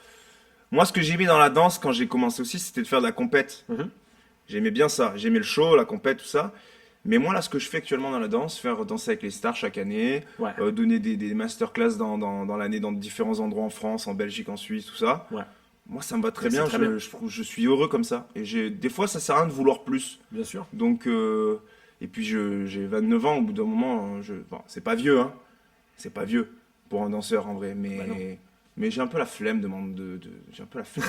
Moi, ce que j'aimais dans la danse quand j'ai commencé aussi, c'était de faire de la compète. Mhm. J'aimais bien ça. J'aimais le show, la compète, tout ça. Mais moi, là, ce que je fais actuellement dans la danse, faire danser avec les stars chaque année, Ouais. donner des masterclass dans l'année dans différents endroits en France, en Belgique, en Suisse, tout ça. Ouais. Moi, ça me va très Mais c'est bien. très bien. Je suis heureux comme ça. Et des fois, ça sert à rien de vouloir plus. Bien sûr. Donc, et puis j'ai 29 ans, au bout d'un moment, bon, c'est pas vieux, hein. C'est pas vieux pour un danseur en vrai, Bah non. mais j'ai un peu la flemme j'ai un peu la flemme.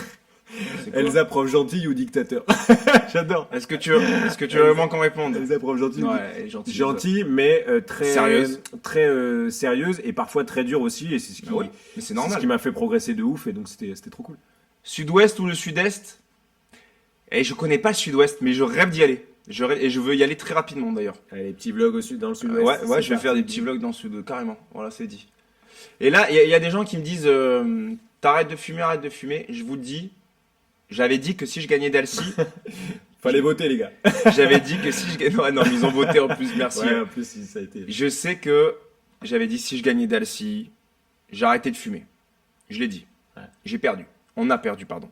C'est quoi? Elsa, prof gentille ou dictateur? J'adore. Est-ce que tu veux vraiment qu'on réponde? Elsa, prof gentille ou Ouais, elle est gentille. gentille, mais très Sérieuse. très sérieuse et parfois très dure aussi. Et c'est ce qui, Ah ouais, mais c'est c'est ce normal. qui m'a fait progresser de ouf. Et donc c'était trop cool. Sud-ouest ou le sud-est? Et je connais pas le sud-ouest, mais je rêve d'y aller. Et je veux y aller très rapidement d'ailleurs. Allez, les petits vlogs dans le sud-ouest. Ouais, je vais faire des petits vlogs dans le sud, carrément. Voilà, c'est dit. Et là, il y a des gens qui me disent t'arrêtes de fumer, arrête de fumer. Je vous le dis, j'avais dit que si je gagnais Dalcy, Fallait voter, les gars. j'avais dit que si je gagnais. Ouais, non, mais ils ont voté en plus, merci. Ouais, en plus, ça a été. Je sais que j'avais dit si je gagnais Dalcy, j'arrêtais de fumer. Je l'ai dit. Ouais. J'ai perdu. On a perdu, pardon.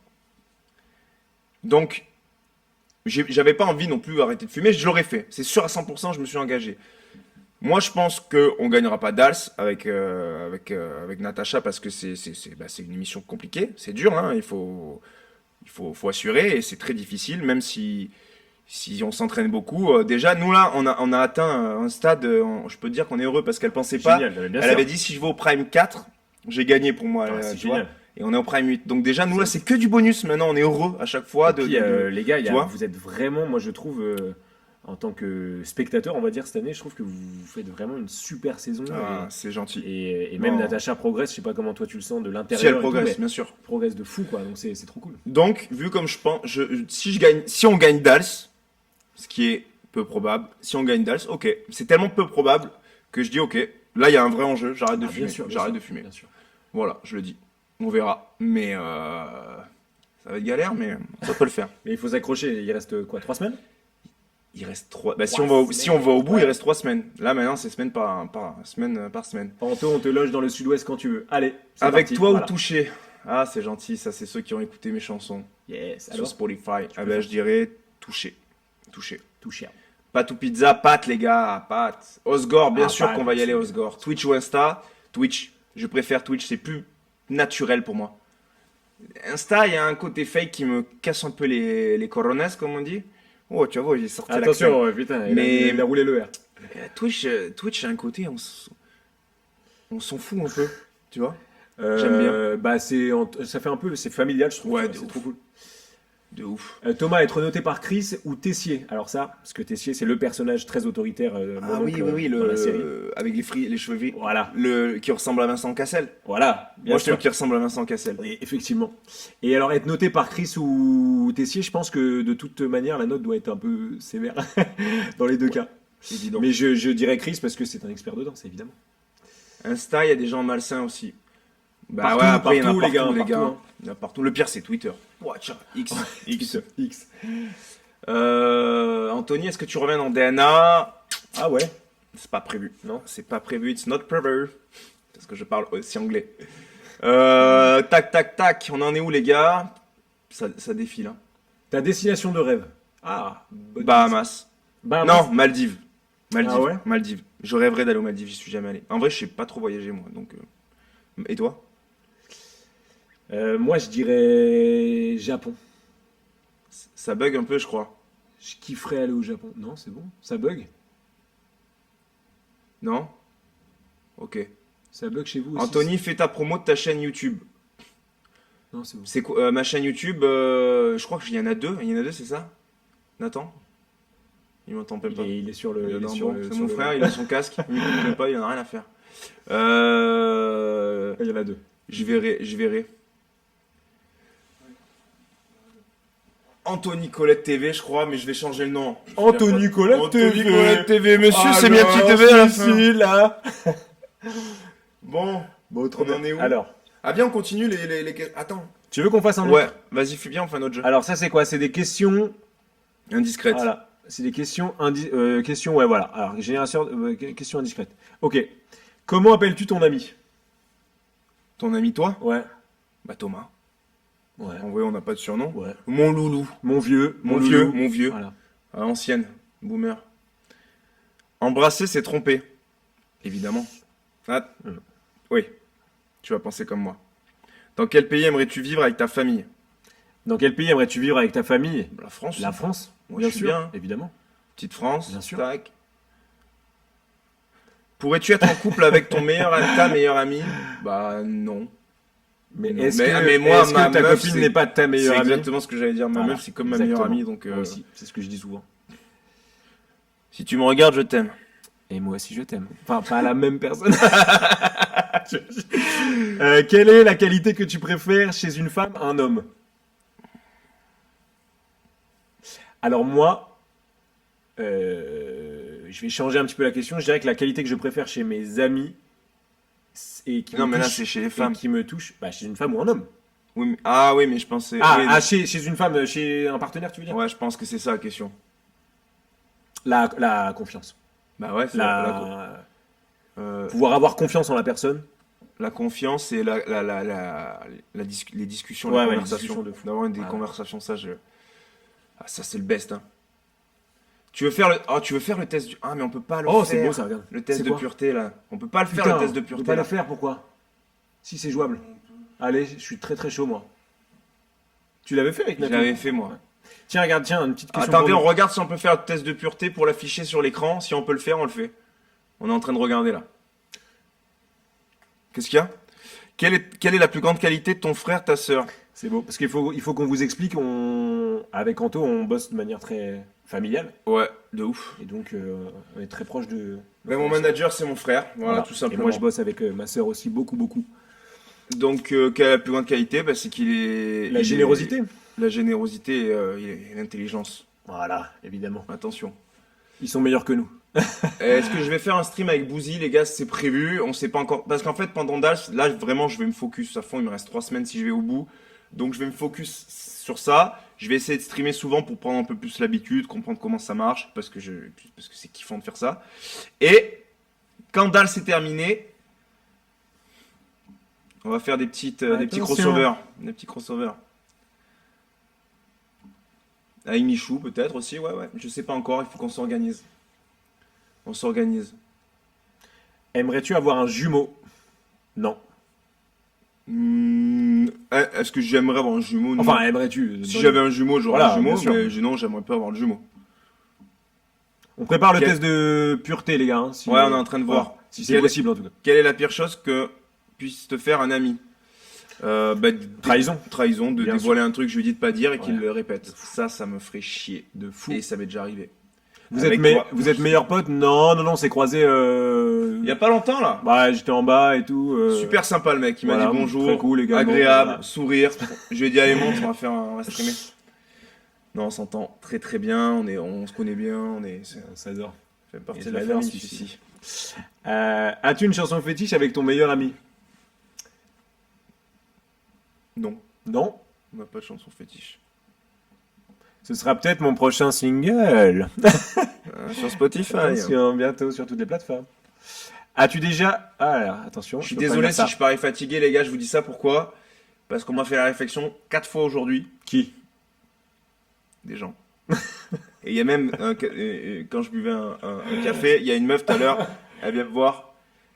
Donc, j'avais pas envie non plus d'arrêter de fumer, je l'aurais fait. C'est sûr à 100%, je me suis engagé. Moi, je pense qu'on gagnera pas Dals avec Natacha parce que c'est une émission compliquée. C'est dur, hein, il faut assurer et c'est très difficile, même si on s'entraîne beaucoup. Déjà, nous là, on a atteint un stade, je peux te dire qu'on est heureux parce qu'elle pensait pas. Génial, bien Elle sûr. avait dit si je vais au Prime 4, j'ai gagné pour moi. Ah, c'est tu vois. génial. Et on est au Prime 8. Donc déjà, nous là, c'est que du bonus. Maintenant, on est heureux à chaque fois. Et puis, les gars, tu vois vous êtes vraiment, moi je trouve, en tant que spectateur, on va dire cette année, je trouve que vous faites vraiment une super saison. Ah, c'est gentil. Et même Non. Natacha progresse, je sais pas comment toi tu le sens de Si l'intérieur. elle et tout, progresse, mais bien sûr. progresse de fou quoi, donc c'est trop cool. Donc, vu comme je pense, si on gagne Dals, ce qui est peu probable, si on gagne Dals, ok. C'est tellement peu probable que je dis ok. Là, il y a un vrai enjeu. J'arrête de Ah, fumer. bien sûr, J'arrête de fumer. bien sûr. Voilà, je le dis. On verra. Mais ça va être galère, mais ça peut le faire. Mais il faut s'accrocher, il reste quoi, 3 semaines? Il reste 3. Bah, si Trois on va au bout, semaines. il reste 3 semaines. Là, maintenant, c'est semaine par semaine. Panto, on te loge dans le sud-ouest quand tu veux. Allez, c'est Avec parti. toi Voilà. ou touché? Ah, c'est gentil. Ça, c'est ceux qui ont écouté mes chansons Yes, sur alors Spotify. Ah, peux ben, faire. je dirais touché. Touché. touché. Pâte ou pizza, pâte les gars, pâte. Osgore, bien Ah, sûr pâte, qu'on va y aller c'est- Osgore. Twitch ou Insta? Twitch. Je préfère Twitch, c'est plus naturel pour moi. Insta, il y a un côté fake qui me casse un peu les coronas, comme on dit. Oh, tu vois, j'ai sorti l'accent. Attention, putain, Mais- il a roulé le R. Twitch, il y a un côté, on s'en fout un peu, tu vois. J'aime bien. Bah, ça fait un peu, c'est familial, je trouve. Ouais, tu vois, de c'est ouf. trop cool. De ouf. Thomas, être noté par Chris ou Tessier? Alors ça, parce que Tessier, c'est le personnage très autoritaire Ah oui, mononcle, oui, dans la série. avec les cheveux gris. Voilà, Qui ressemble à Vincent Cassel. voilà, bien Moi, je sûr. trouve qu'il ressemble à Vincent Cassel. Oui, effectivement. Et alors, être noté par Chris ou Tessier, je pense que de toute manière, la note doit être un peu sévère dans les deux cas. Évident. Mais je dirais Chris parce que c'est un expert dedans, c'est évidemment. Insta, il y a des gens malsains aussi. Bah Partout, ouais, après, il y en a partout, les partout, gars, les gars. partout, hein. Il y en a partout. Le pire, c'est Twitter. Watch, X. X. Anthony, est-ce que tu reviens dans DNA? Ah ouais. C'est pas prévu. Non. C'est pas prévu. It's not prévu. Parce que je parle aussi anglais. Tac, tac, tac. On en est où, les gars? Ça défile. Hein. Ta destination de rêve? Ah, bonne Bahamas. Bahamas. Non, Maldives. Ah ouais Maldives. Je rêverais d'aller aux Maldives. J'y suis jamais allé. En vrai, je sais pas trop voyager, moi. Donc, et toi? Moi, je dirais Japon. Ça bug un peu, je crois. Je kifferais aller au Japon. Non, c'est bon. Ça bug? Non? Ok. Ça bug chez vous aussi? Anthony, fais ta promo de ta chaîne YouTube. Non, c'est bon. C'est quoi ma chaîne YouTube? Je crois qu'il y en a deux. Il y en a deux, c'est ça? Nathan? Il m'entend même pas. Il est sur le. Il est il est dans sur bon. le- C'est sur mon le- frère, il a son casque. Il m'écoute même pas, il en a rien à faire. Il y en a deux. Je verrai. Anthony Colette TV, je crois, mais je vais changer le nom. Anthony Colette Anthony TV. Colette TV, monsieur, c'est bien petit TV à la fin. Là. Bon, Bon, trop On bien. en est où Alors, ah bien, on continue Attends. tu veux qu'on fasse un Ouais, autre? vas-y, fais bien, on fait un autre jeu. Alors, ça, c'est quoi? C'est des questions. Indiscrète. Voilà. C'est des questions, questions, ouais, voilà. Alors, génération, questions indiscrètes. Ok. Comment appelles-tu ton ami? Ton ami, toi? Ouais. Bah Thomas. Ouais. En vrai, on n'a pas de surnom. Ouais. Mon loulou. Mon vieux. Mon loulou. vieux. Voilà. À l'ancienne. Boomer. Embrasser, c'est tromper. Évidemment. Ah. Oui. Tu vas penser comme moi. Dans quel pays aimerais-tu vivre avec ta famille? Dans quel pays aimerais-tu vivre avec ta famille? La France. La France, Moi, bien je suis sûr, bien. évidemment. Petite France. Bien sûr. Tac. Pourrais-tu être en couple avec ta meilleur ami? Bah non. Mais Non. est-ce Mais que, moi, est-ce ma que ta meuf, copine c'est- n'est pas ta C'est meilleure amie? exactement ce que j'allais dire. Ma Voilà, meuf, c'est comme ma meilleure exactement. amie. Donc, Moi aussi, c'est ce que je dis souvent. si tu me regardes, je t'aime. Et moi aussi, je t'aime. Enfin, pas la même personne. Quelle est la qualité que tu préfères chez une femme, un homme? Alors moi, je vais changer un petit peu la question. Je dirais que la qualité que je préfère chez mes amis et qui Non, me mais là, touche, c'est chez les et femmes. qui me touche, bah, chez une femme ou un homme. Oui, ah oui, mais je pensais. Ah, oui, chez une femme, chez un partenaire, tu veux dire? ouais, je pense que c'est ça la question. La confiance. Bah ouais, c'est euh, Pouvoir avoir confiance en la personne. la confiance et les discussions, Ouais, les ouais, les conversations. discussions de fou. D'avoir des Voilà. conversations, ah, ça c'est le best. Hein. Tu veux faire le test du. Ah, mais on peut pas le Oh, faire. c'est beau ça, regarde. Le test C'est de quoi? pureté là. On peut pas le faire Putain, le test de on peut pureté pas là. le faire, pourquoi? Si, c'est jouable. Allez, je suis très très chaud, moi. Tu l'avais fait avec Je Nathan? l'avais fait moi. Tiens, regarde, tiens, une petite question. Attendez, pour on nous. regarde si on peut faire le test de pureté pour l'afficher sur l'écran. Si on peut le faire, on le fait. On est en train de regarder là. Qu'est-ce qu'il y a? Quelle est la plus grande qualité de ton frère, ta sœur? C'est beau, parce qu'il faut qu'on vous explique. Avec Anto, on bosse de manière très familiale. Ouais, de ouf. Et donc, on est très proche de. Ben, mon manager, c'est mon frère. Voilà, tout Et simplement. moi, je bosse avec ma sœur aussi, beaucoup, beaucoup. Donc, quelle est la plus grande qualité? Ben, c'est qu'il est. La il est- générosité. La générosité et l'intelligence. Voilà, évidemment. Attention. Ils sont meilleurs que nous. Est-ce que je vais faire un stream avec Bouzy, les gars? C'est prévu. On sait pas encore. Parce qu'en fait, pendant Dals, là, vraiment, je vais me focus à fond. Il me reste 3 semaines si je vais au bout. Donc, je vais me focus sur ça. Je vais essayer de streamer souvent pour prendre un peu plus l'habitude, comprendre comment ça marche. Parce que c'est kiffant de faire ça. Et quand Dals est terminé, on va faire des petits Attention. crossovers. Des petits crossovers. Avec Michou, peut-être aussi. Ouais, ouais. Je sais pas encore. Il faut qu'on s'organise. On s'organise. Aimerais-tu avoir un jumeau? Non. Est-ce que j'aimerais avoir un jumeau? Non. Enfin, aimerais-tu? Si j'avais un jumeau, j'aurais Voilà, un jumeau, bien sûr. mais non, j'aimerais pas avoir le jumeau. On prépare le Quel- test de pureté, les gars. Hein, si- Ouais, on est en train de voir. Voilà. Si c'est Quel- possible, en tout cas. Quelle est la pire chose que puisse te faire un ami? Trahison. Trahison, de Bien dévoiler un truc que je lui dis de pas dire et qu'il Ouais. le répète. Ça me ferait chier. De fou. Et ça m'est déjà arrivé. Vous Avec êtes, toi. vous êtes meilleurs potes? Non, non, non, on s'est croisés. Il y a pas longtemps, là. Bah, j'étais en bas et tout. Super sympa le mec, il m'a voilà, dit bonjour, très cool, également, agréable, voilà. sourire. Je lui ai dit allez monte, on va streamer. Non, on s'entend très très bien, on se connaît bien, On s'adore. fait partie Et de je la l'adore, famille celui-ci. ici. As-tu une chanson fétiche avec ton meilleur ami? Non, Non? on n'a pas de chanson fétiche. Ce sera peut-être mon prochain single. Sur Spotify. Attention, bientôt sur toutes les plateformes. As-tu déjà... Ah, alors, attention. Je suis peux pas désolé dire ça. si je parais fatigué les gars, je vous dis ça pourquoi? Parce qu'on m'a fait la réflexion 4 fois aujourd'hui, Qui? des gens. Et il y a même, quand je buvais un café, il y a une meuf tout à l'heure, elle vient me voir,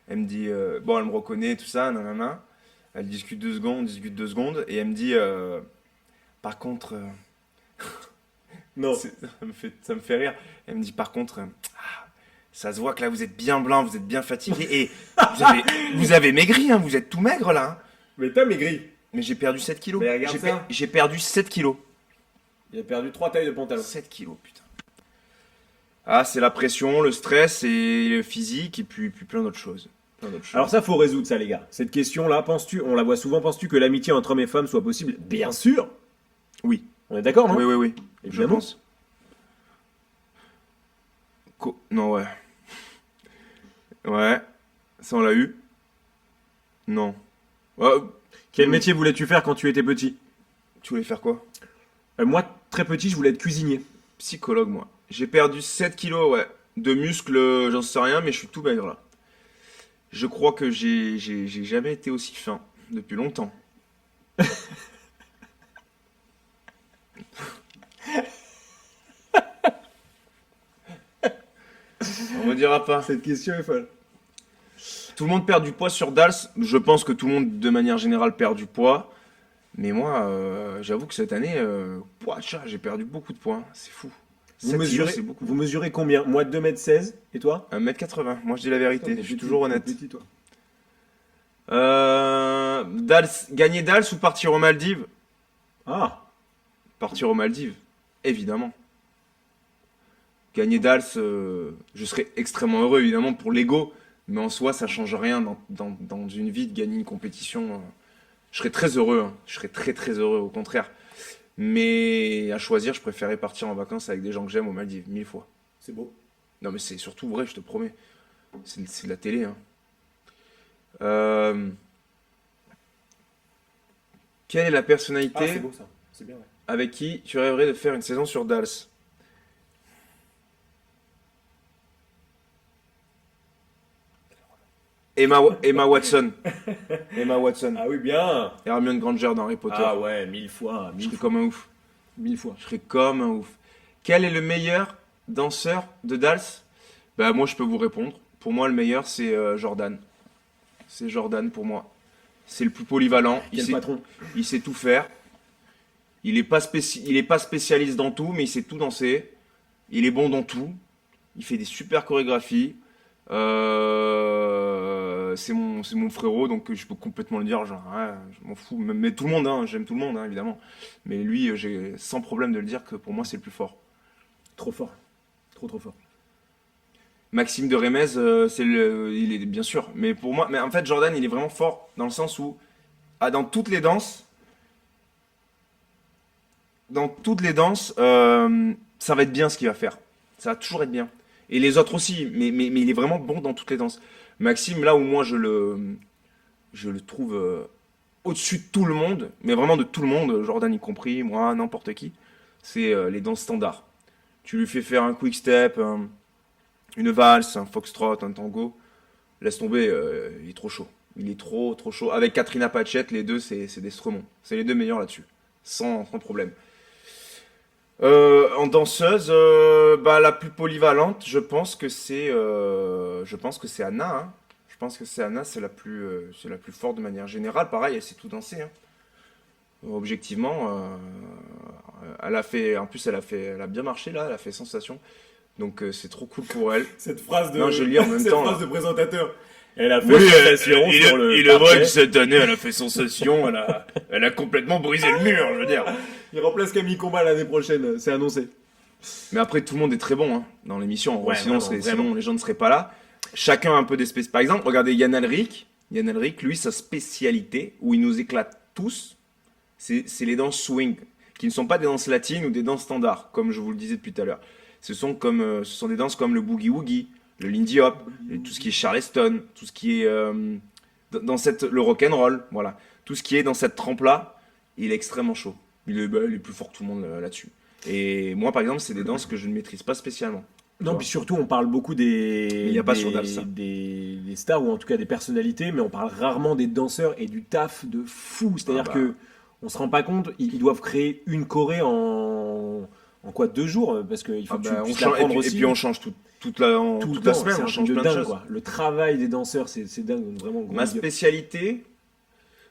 elle me dit, bon elle me reconnaît, tout ça, nanana. Elle discute 2 secondes, on discute 2 secondes, et elle me dit, par contre, Non. ça me fait rire, elle me dit par contre, ça se voit que là vous êtes bien blanc, vous êtes bien fatigué, et vous avez maigri, hein, vous êtes tout maigre là. Hein. Mais t'as maigri. Mais j'ai perdu 7 kilos. Mais regarde ça. J'ai perdu 7 kilos. Il a perdu 3 tailles de pantalon. 7 kilos, putain. Ah, c'est la pression, le stress et le physique, et puis plein d'autres choses. Alors ça, faut résoudre ça, les gars. Cette question-là, penses-tu, on la voit souvent, penses-tu que l'amitié entre hommes et femmes soit possible? Bien sûr. Oui. On est d'accord, non? Oui, oui, oui. Je Évidemment. pense. Non, ouais. Ouais. Ça, on l'a eu. Non. Quel métier voulais-tu faire quand tu étais petit? Tu voulais faire quoi? Moi, très petit, je voulais être cuisinier. Psychologue, moi. J'ai perdu 7 kilos, ouais. De muscles, j'en sais rien, mais je suis tout maigre, là. Je crois que j'ai jamais été aussi fin. Depuis longtemps. On me dira pas. Cette question est folle. Tout le monde perd du poids sur Dals. Je pense que tout le monde, de manière générale, perd du poids. Mais moi, j'avoue que cette année, j'ai perdu beaucoup de poids. C'est fou. Vous 7 mesurez, kilos, c'est beaucoup. vous mesurez combien? Moi, 2,16 m. Et toi? 1m80. Moi, je dis la vérité. Je suis toujours honnête. Petit, toi. Gagner Dals ou partir aux Maldives? Ah, Partir aux Maldives, évidemment. Gagner Dals, je serais extrêmement heureux, évidemment, pour l'ego. Mais en soi, ça change rien dans une vie de gagner une compétition. Je serais très heureux, hein. Je serais très très heureux, au contraire. Mais à choisir, je préférais partir en vacances avec des gens que j'aime aux Maldives, 1000 fois. c'est beau. Non, mais c'est surtout vrai, je te promets. C'est de la télé, hein. Euh, Quelle est la Ah, personnalité c'est beau ça. C'est bien, ouais. avec qui tu rêverais de faire une saison sur Dals? Emma Watson. Emma Watson. Ah oui, bien. Hermione Granger dans Harry Potter. Ah ouais, 1000 fois. Je 1000 serais fois. comme un ouf. 1000 fois. Je serais comme un ouf. Quel est le meilleur danseur de Dals? Bah moi je peux vous répondre. Pour moi le meilleur c'est Jordan. C'est Jordan pour moi. C'est le plus polyvalent. Quel patron. Il sait tout faire. Il est pas spécialiste dans tout, mais il sait tout danser. Il est bon dans tout. Il fait des super chorégraphies. C'est mon frérot, donc je peux complètement le dire. Genre, ouais, je m'en fous. Mais tout le monde, hein, j'aime tout le monde, hein, évidemment. Mais lui, j'ai sans problème de le dire que pour moi, c'est le plus fort. Trop fort. Trop fort. Maxime de Rémez, il est bien sûr. Mais pour moi, mais en fait, Jordan, il est vraiment fort dans le sens où, dans toutes les danses, ça va être bien ce qu'il va faire. Ça va toujours être bien. Et les autres aussi, mais il est vraiment bon dans toutes les danses. Maxime, là où moi je le trouve au-dessus de tout le monde, mais vraiment de tout le monde, Jordan y compris, moi, n'importe qui, c'est les danses standards. Tu lui fais faire un quick step, une valse, un foxtrot, un tango, laisse tomber, il est trop chaud. Il est trop chaud. Avec Katrina Patchett, les deux, c'est des stremons. C'est les deux meilleurs là-dessus, sans problème. En danseuse, la plus polyvalente, je pense que c'est Anna, hein. Je pense que c'est Anna, c'est la plus forte de manière générale. Pareil, elle sait tout danser, hein. Objectivement, elle a bien marché là, elle a fait sensation. Donc c'est trop cool pour elle. Cette phrase de, Non, je lis en même cette temps, phrase là. de présentateur. Elle a fait Oui, sensation sur le il est vrai parquet. que cette année, elle a fait sensation. Elle a complètement brisé le mur, je veux dire. Il remplace Camille Combal l'année prochaine, c'est annoncé. Mais après, tout le monde est très bon, hein, dans l'émission. Ouais, Sinon, vraiment, sinon, vraiment. les gens ne seraient pas là. Chacun a un peu des spécialités. Par exemple, regardez Yann Alric. Yann Alric, lui, sa spécialité, où il nous éclate tous, c'est les danses swing, qui ne sont pas des danses latines ou des danses standards, comme je vous le disais depuis tout à l'heure. Ce sont des danses comme le boogie woogie, le lindy hop, et tout ce qui est charleston, tout ce qui est le rock and roll, voilà, tout ce qui est dans cette trempe-là, il est extrêmement chaud. Il est plus fort que tout le monde là-dessus. Et moi, par exemple, c'est des danses que je ne maîtrise pas spécialement. Non, puis surtout, on parle beaucoup il y a pas sur Dals, ça. des stars, ou en tout cas des personnalités, mais on parle rarement des danseurs et du taf de fou. C'est-à-dire Ah bah. que on se rend pas compte, ils doivent créer une choré en quoi, 2 jours? Parce qu'il faut que tu On puisses change, l'apprendre et aussi. puis on change toute tout la le temps, semaine, c'est on un change truc de plein de dingue, choses. quoi. Le travail des danseurs, c'est dingue, vraiment. gros Ma big up. spécialité,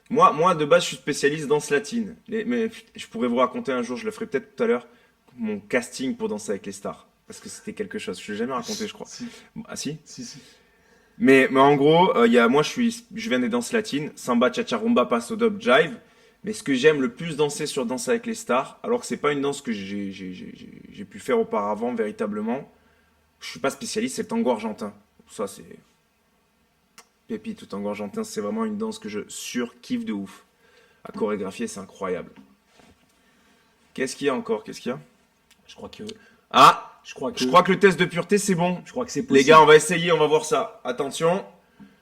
moi de base je suis spécialiste danse latine. Mais je pourrais vous raconter un jour, je le ferai peut-être tout à l'heure, mon casting pour danser avec les stars. Parce que c'était quelque chose. Je ne l'ai jamais raconté, je crois. Si, Ah si? si. Mais en gros, moi je viens des danses latines, samba, cha-cha, rumba, paso, dub, jive. Mais ce que j'aime le plus danser sur Danse avec les stars, alors que c'est pas une danse que j'ai pu faire auparavant véritablement, je suis pas spécialiste, c'est le tango argentin. Ça c'est pépite, le tango argentin, c'est vraiment une danse que je surkiffe de ouf. À chorégraphier, c'est incroyable. Qu'est-ce qu'il y a encore? Qu'est-ce qu'il y a? Je crois que, Ah, je crois que, je crois que le test de pureté c'est bon. je crois que c'est possible. Les gars, on va essayer, on va voir ça. Attention,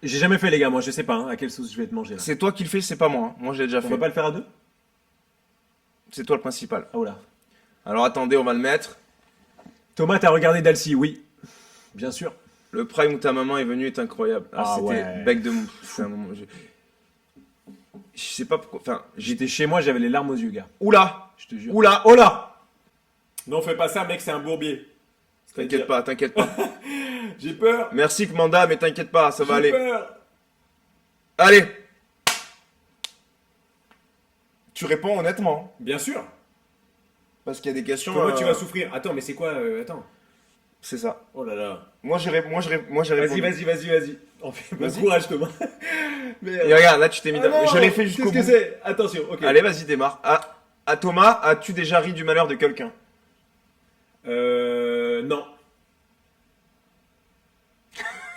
J'ai jamais fait, les gars, moi, je sais pas à quelle sauce je vais être mangé là. c'est toi qui le fais, c'est pas moi, hein. Moi j'ai déjà On fait. va pas le faire à 2? C'est toi le principal. Ah, oula. Alors attendez, on va le mettre. Thomas, t'as regardé Dalcy? Oui. Bien sûr. Le prime où ta maman est venue est incroyable. Ah C'était ouais. bec de mou. C'est un moment. Je sais pas pourquoi. Enfin, J'étais chez moi, j'avais les larmes aux yeux, gars. Oula, Je te jure. oula. Oh là! Non, fais pas ça, mec, c'est un bourbier. T'inquiète pas, t'inquiète pas. J'ai peur. Merci Commanda, mais t'inquiète pas, ça va aller. Peur. Allez. Tu réponds honnêtement, Bien sûr. parce qu'il y a des questions. Comment tu vas souffrir? Attends, mais c'est quoi? Attends. C'est ça. Oh là là. Moi j'ai répondu. Vas-y. Bon Vas-y. courage, Thomas. Et regarde, là tu t'es mis. Je l'ai fait jusqu'au bout. Qu'est-ce que c'est? Attention, ok. Allez, vas-y, démarre. Thomas, as-tu déjà ri du malheur de quelqu'un? Non.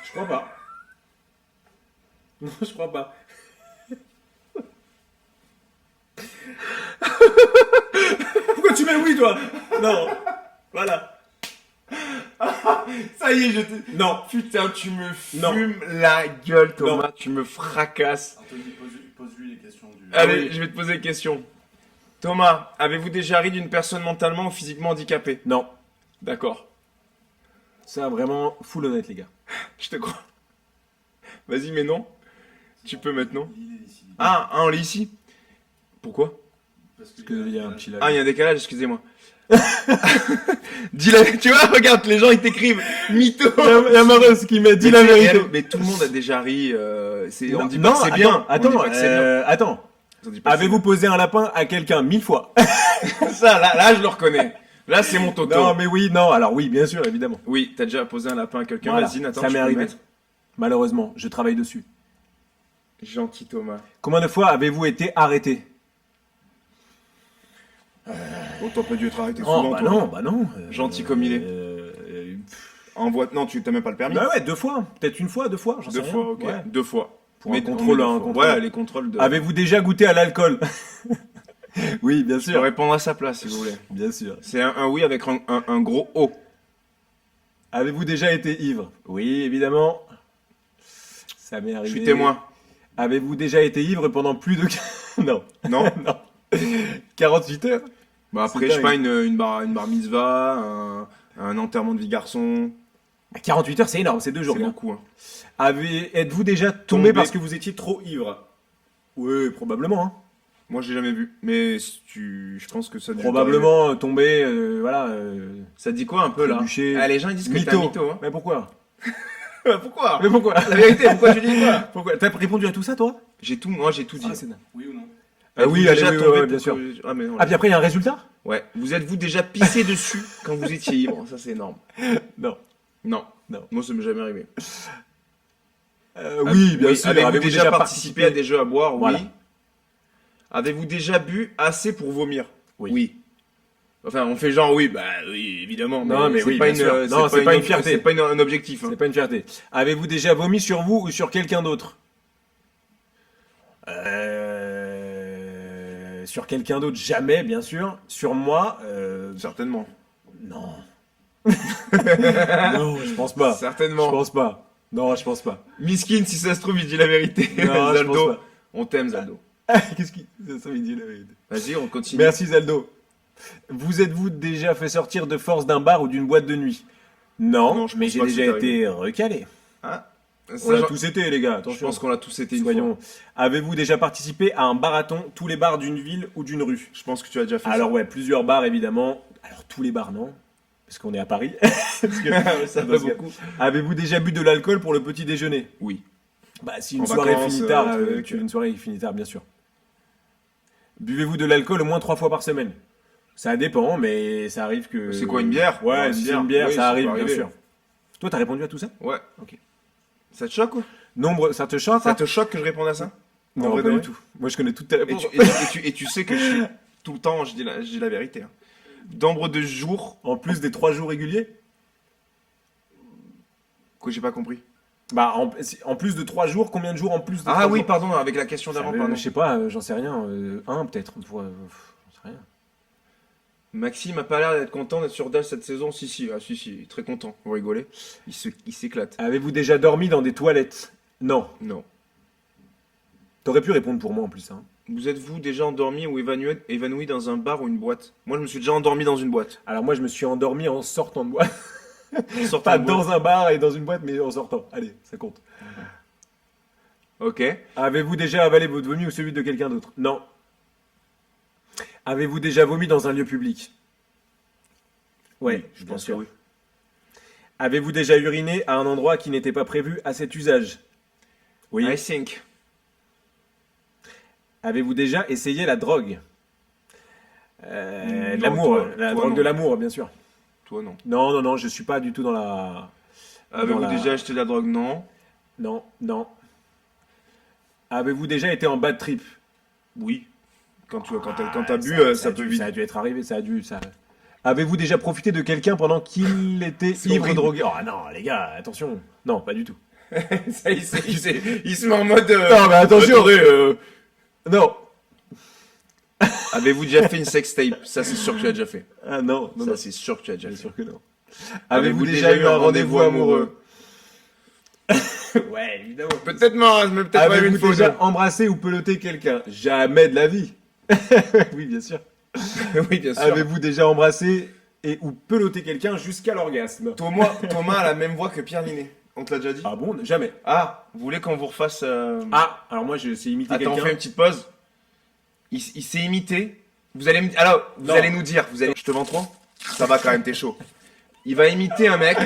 Je crois pas. Non, je crois pas. Pourquoi tu mets oui, toi? Non. Voilà. Ça y est, je te. Non. Putain, tu me Non. fumes la gueule, Thomas. Non. Tu me fracasses. Anthony, pose-lui les questions du. Allez, oui. je vais te poser une question. Thomas, avez-vous déjà ri d'une personne mentalement ou physiquement handicapée? Non. D'accord. Ça, vraiment, full honnête, les gars. Je te crois. Vas-y, mais non. Tu peux maintenant. Il est ici. On l'est ici. Pourquoi? Parce Parce qu'il y a un petit lag. Il y a un décalage, excusez-moi. Dis la... Tu vois, regarde, les gens ils t'écrivent mytho. Il y a Mareuse qui m'a dit Mais la tu sais, vérité. mais tout le monde a déjà ri. On dit non, pas que c'est attends, bien. Attends, On dit pas que c'est bien. attends. On dit pas que c'est Avez-vous posé un lapin à quelqu'un 1000 fois? bien. Ça, là, je le reconnais. Là, c'est mon toto. Non, mais oui, non. Alors oui, bien sûr, évidemment. Oui, t'as déjà posé un lapin à quelqu'un. Voilà, Vas-y, Nathan, ça tu m'est peux arrivé. le mettre. Malheureusement, je travaille dessus. Gentil Thomas. Combien de fois avez-vous été arrêté? Oh, t'as pas dû être arrêté Oh, souvent, bah toi. non, bah non. Gentil comme il est. En voie... Non, tu t'as même pas le permis. Bah ouais, 2 fois. Peut-être 1 fois, 2 fois. J'en sais 2 rien. fois, ok. Ouais. 2 fois. Pour un on contrôle, met un 2 fois. contrôle. Ouais, les contrôles de. Avez-vous déjà goûté à l'alcool? Oui, bien Je peux sûr. répondre à sa place si vous voulez. Bien sûr. C'est un oui avec un gros O. Avez-vous déjà été ivre? Oui, évidemment. Ça m'est Je arrivé. suis témoin. Avez-vous déjà été ivre pendant plus de... Non. Non. Non. 48 heures? Bah après, C'est je sais pas, dingue. une bar mitzvah, un enterrement de vie garçon. 48 heures, c'est énorme, c'est 2 jours. C'est gars. beaucoup. Hein. Êtes-vous déjà tombé parce que vous étiez trop ivre? Oui, probablement. Hein. Moi, j'ai jamais vu. Mais je pense que ça a dû t'arriver. Probablement tombé, voilà. Ça dit quoi un peu là? Trébuché. Les gens ils disent que t'es un mytho. Hein. Mais pourquoi? Pourquoi? Mais pourquoi? La vérité, pourquoi je dis quoi? Pourquoi? T'as répondu à tout ça, toi? Moi j'ai tout dit. Ah, c'est dingue. Oui ou non? Êtes-vous oui, déjà allez, oui, tombé ouais, bien pour sûr. que- Ah, mais non, Ah, puis après, il y a un résultat? Ouais. Vous êtes-vous déjà pissé dessus quand vous étiez ivre? Ça, c'est énorme. Non. Non. Non. Moi, ça m'est jamais arrivé. Oui, bien sûr. Avez-vous déjà participé à des jeux à boire? Voilà. Oui. Avez-vous déjà bu assez pour vomir? Oui. Enfin, on fait genre oui, bah oui, évidemment. Non, mais c'est oui, pas bien sûr. une, Non, c'est pas une fierté. C'est pas un objectif. hein. C'est pas une fierté. Avez-vous déjà vomi sur vous ou sur quelqu'un d'autre? Sur quelqu'un d'autre, jamais, bien sûr. Sur moi, Certainement. non. Non, je pense pas. Je Certainement. pense pas. Non, je pense pas. Miskin, si ça se trouve, il dit la vérité. Non, je pense Zaldo, pas. on t'aime, Zaldo. Qu'est-ce qui... Ça me dit la vérité. Vas-y, on continue. Merci Zaldo. Vous êtes-vous déjà fait sortir de force d'un bar ou d'une boîte de nuit? Non, Non, je mais pense j'ai pas que déjà c'est arrivé. été recalé. Ah, ça, On l'a genre- tous été, les gars. je Attention. pense qu'on l'a tous été une Soyons. fois. Avez-vous déjà participé à un marathon, tous les bars d'une ville ou d'une rue? Je pense que tu as déjà fait Alors ouais, plusieurs bars évidemment. Alors tous les bars non, parce qu'on est à Paris. Parce que- ça. ça parce fait que- beaucoup. Avez-vous déjà bu de l'alcool pour le petit déjeuner? Oui. Bah si une En soirée vacances, finit tard, truc. une soirée finit tard, bien sûr. Buvez-vous de l'alcool au moins 3 fois par semaine? Ça dépend, mais ça arrive que. C'est quoi, une bière? Ouais, Ouais, si une c'est bière. une bière, Oui, ça ça arrive, peut bien arriver. sûr. Toi, t'as répondu à tout ça? Ouais. Ok. Ça te choque quoi? Nombre, ça te choque? Ça ça te choque que je réponde à ça? En Non, vrai pas de du vrai tout. Moi, je connais toutes tes Et réponses. tu sais que tout le temps, je dis la vérité. Hein. Nombre de jours En plus des 3 jours réguliers? que j'ai pas compris. Bah, en plus de 3 jours, combien de jours en plus de 3 Ah oui, jours? pardon, avec la question d'avant, pardon. Je sais pas, j'en sais rien. Un peut-être. J'en sais rien. Maxime a pas l'air d'être content d'être sur Dash cette saison. Si, il est très content. Vous rigolez. Il s'éclate. Avez-vous déjà dormi dans des toilettes? Non. Non. T'aurais pu répondre pour moi en plus. Hein. Vous êtes-vous déjà endormi ou évanoui dans un bar ou une boîte? Moi, je me suis déjà endormi dans une boîte. Alors moi, je me suis endormi en sortant de boîte. Sortant Pas de boîte. dans un bar et dans une boîte, mais en sortant. Allez, ça compte. Ok. Avez-vous déjà avalé votre vomi ou celui de quelqu'un d'autre? Non. Avez-vous déjà vomi dans un lieu public? Ouais, je bien pense sûr. que oui. Avez-vous déjà uriné à un endroit qui n'était pas prévu à cet usage? Oui. I think. Avez-vous déjà essayé la drogue? Non, L'amour, toi, la toi, drogue non. de l'amour, bien sûr. Toi, non. Non, je suis pas du tout dans la... Avez-vous la- déjà acheté de la drogue? Non. Non. Avez-vous déjà été en bad trip? Oui. Quand t'as bu, ça peut vite. Ça a dû être arrivé, ça... Avez-vous déjà profité de quelqu'un pendant qu'il était C'est ivre, horrible. drogué? Oh non, les gars, attention. Non, pas du tout. Ça, il se met en mode. Non, mais attention. Attendez, Non. avez-vous déjà fait une sextape? Ça, c'est sûr que tu l'as déjà fait. Ah non, Ça, c'est sûr que tu l'as déjà bien fait. sûr que non. Avez-vous déjà eu un rendez-vous amoureux? Ouais, évidemment. Peut-être non, mais peut-être pas Avez-vous une fois. déjà embrassé ou peloté quelqu'un? Jamais de la vie. Oui, bien sûr. Oui, bien sûr. Avez-vous déjà embrassé et ou peloté quelqu'un jusqu'à l'orgasme? Thomas a la même voix que Pierre Ninet. On te l'a déjà dit? Ah bon? Jamais. Ah, vous voulez qu'on vous refasse. Ah, alors moi, je sais imiter Attends, on fait quelqu'un. une petite pause. Il s'est imité. Vous allez Non. allez nous dire. Je te vends trop? Ça va quand même, t'es chaud. Il va imiter un mec.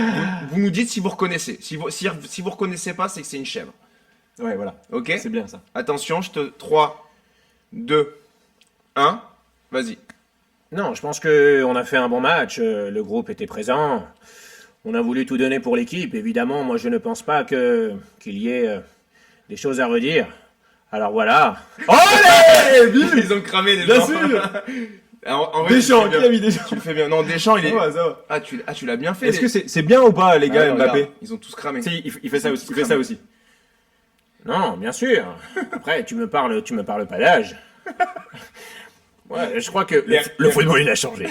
Vous nous dites si vous reconnaissez. Si vous reconnaissez pas, c'est que c'est une chèvre. Ouais, voilà. Ok? C'est bien ça. Attention, 3, 2, 1. Vas-y. Non, je pense qu'on a fait un bon match. Le groupe était présent. On a voulu tout donner pour l'équipe. Évidemment, moi, je ne pense pas qu'il y ait des choses à redire. Alors voilà. Allez, bim. Ils ont cramé les Bien gens. sûr. En vrai, Deschamps, tu qui le a fais bien. mis Deschamps? Tu le fais bien. Non, Deschamps, il est. Ça va, ça va. Tu l'as bien fait. Est-ce que c'est bien ou pas, les gars, Ah, Mbappé? regarde, ils ont tous cramé. Tu sais, il fait ça ont aussi. tous Il fait ça cramé. aussi. Non, bien sûr. Après, tu me parles pas d'âge. Ouais, je crois que le football, il a changé.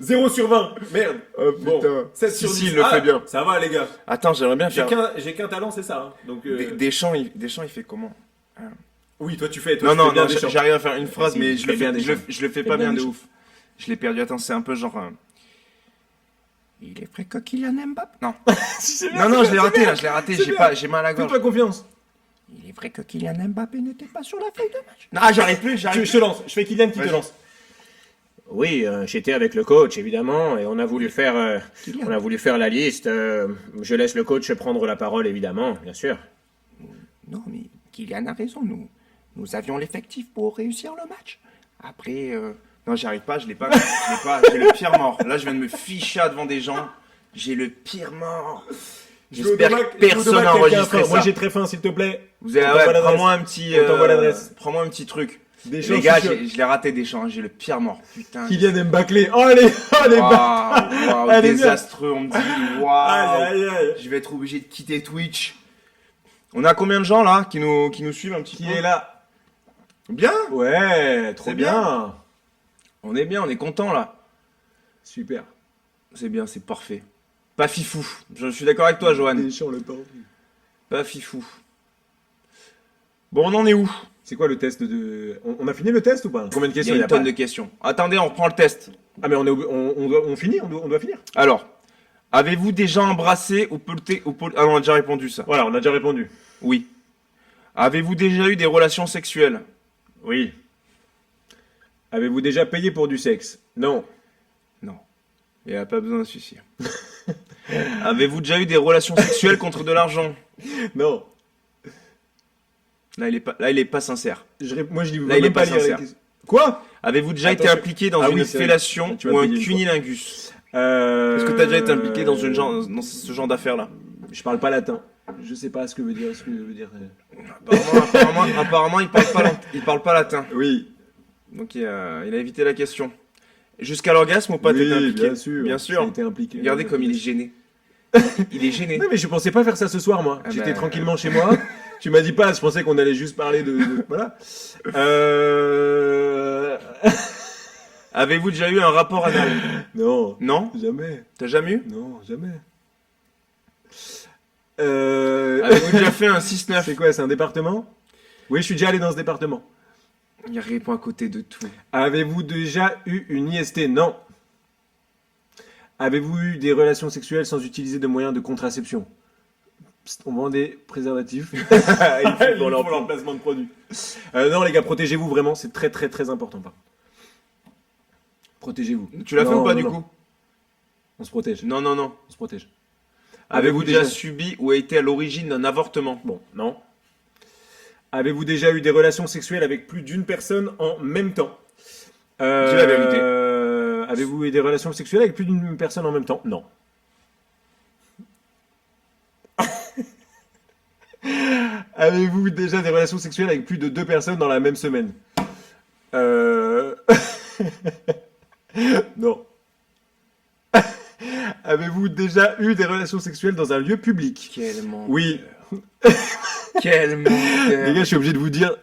0 sur 20. Merde. Bon, putain. 7 Si, sur 10. si, il le fait bien. Ça va, les gars. Attends, j'aimerais bien faire. J'ai qu'un talent, c'est ça. Hein. Donc, Deschamps, il fait comment? oui, toi, tu fais. Non, non, bien non, Deschamps. j'arrive à faire une phrase, Vas-y, mais fais bien Deschamps. je le fais Fais pas bien bien de Deschamps. ouf. Je l'ai perdu. Attends, c'est un peu genre. Il est vrai que Kylian Mbappé. Non. C'est bien, Non, c'est je l'ai bien, raté c'est là, je l'ai raté. c'est bien. J'ai mal à la gorge. Fais-toi confiance. Il est vrai que Kylian Mbappé n'était pas sur la feuille de match. Non, j'arrive plus, Je te lance. Je fais Kylian qui te Vas-y. lance. Oui, j'étais avec le coach, évidemment, et on a voulu faire la liste. Je laisse le coach prendre la parole, évidemment, bien sûr. Non, mais Kylian a raison. Nous avions l'effectif pour réussir le match. Après, non, j'y arrive pas. Je l'ai pas. J'ai le pire mort. Là, je viens de me ficher devant des gens. J'ai le pire mort. J'espère que personne n'a enregistré ça. Moi, j'ai très faim, s'il te plaît. Vous avez, On t'envoie ouais, l'adresse. prends-moi un petit. On t'envoie l'adresse. Prends-moi un petit truc. Deschamps, Les gars, je suis sûr. je l'ai raté Deschamps. J'ai le pire mort. Putain. Kylian Mbappé. Oh, allez, allez, Waouh, Allez, bien. désastreux. On me dit waouh. Aïe, aïe, aïe. Je vais être obligé de quitter Twitch. On a combien de gens là qui nous suivent un petit Qui peu? est là? Bien. Ouais, trop C'est bien. On est bien. On est content là. Super. C'est bien. C'est parfait. Pas fifou. Je suis d'accord avec toi, Johan. Deschamps, le temps. Pas fifou. Bon, on en est où? C'est quoi le test de... On a fini le test ou pas? Combien de Il y questions a une pas tonne de questions. Attendez, on reprend le test. Ah mais on finit, on doit finir. Alors, avez-vous déjà embrassé ou pelleté Ah non, on a déjà répondu ça. Voilà, on a déjà répondu. Oui. Avez-vous déjà eu des relations sexuelles? Oui. Avez-vous déjà payé pour du sexe? Non. Non. Il n'y a pas besoin de celui-ci. Avez-vous déjà eu des relations sexuelles contre de l'argent? Non. Là, il est pas sincère. Moi je dis Là, il est même pas lire les sincère. questions. Quoi? Avez-vous déjà été Attention. impliqué dans Ah une oui, c'est vrai. fellation Tu ou m'as un payé une fois. cunilingus? Est-ce Est-ce que tu as déjà été impliqué dans ce genre d'affaires-là? Je parle pas latin. Je sais pas ce que veut dire. Apparemment, il parle pas latin. Oui. Donc, il a évité la question. Jusqu'à l'orgasme ou pas, t'étais Oui, impliqué? bien sûr. Bien sûr. J'ai été impliqué. Regardez comme il est gêné. Il est gêné. Non mais je pensais pas faire ça ce soir moi. Ah J'étais bah, tranquillement chez moi. Tu m'as dit pas, je pensais qu'on allait juste parler voilà. Avez-vous déjà eu un rapport anal? Non. Non? Jamais. T'as jamais eu? Non, jamais. Avez-vous déjà fait un 6-9? C'est quoi, c'est un département? Oui, je suis déjà allé dans ce département. Il répond à côté de tout. Avez-vous déjà eu une IST? Non. Avez-vous eu des relations sexuelles sans utiliser de moyens de contraception? Psst, on vend des préservatifs. Ils font leur placement de produits. Non, les gars, protégez-vous vraiment, c'est très très très important. Par contre. Protégez-vous. Tu l'as fait Non, ou pas non, du non. coup? On se protège. Non, non, non. On se protège. Avez-vous déjà subi ou été à l'origine d'un avortement? Bon, non. Avez-vous déjà eu des relations sexuelles avec plus d'une personne en même temps? Dis la vérité. Avez-vous eu des relations sexuelles avec plus d'une personne en même temps? Non. Avez-vous déjà des relations sexuelles avec plus de 2 personnes dans la même semaine? Non. Avez-vous déjà eu des relations sexuelles dans un lieu public? Quel menteur. Oui. Quel menteur. Les gars, je suis obligé de vous dire,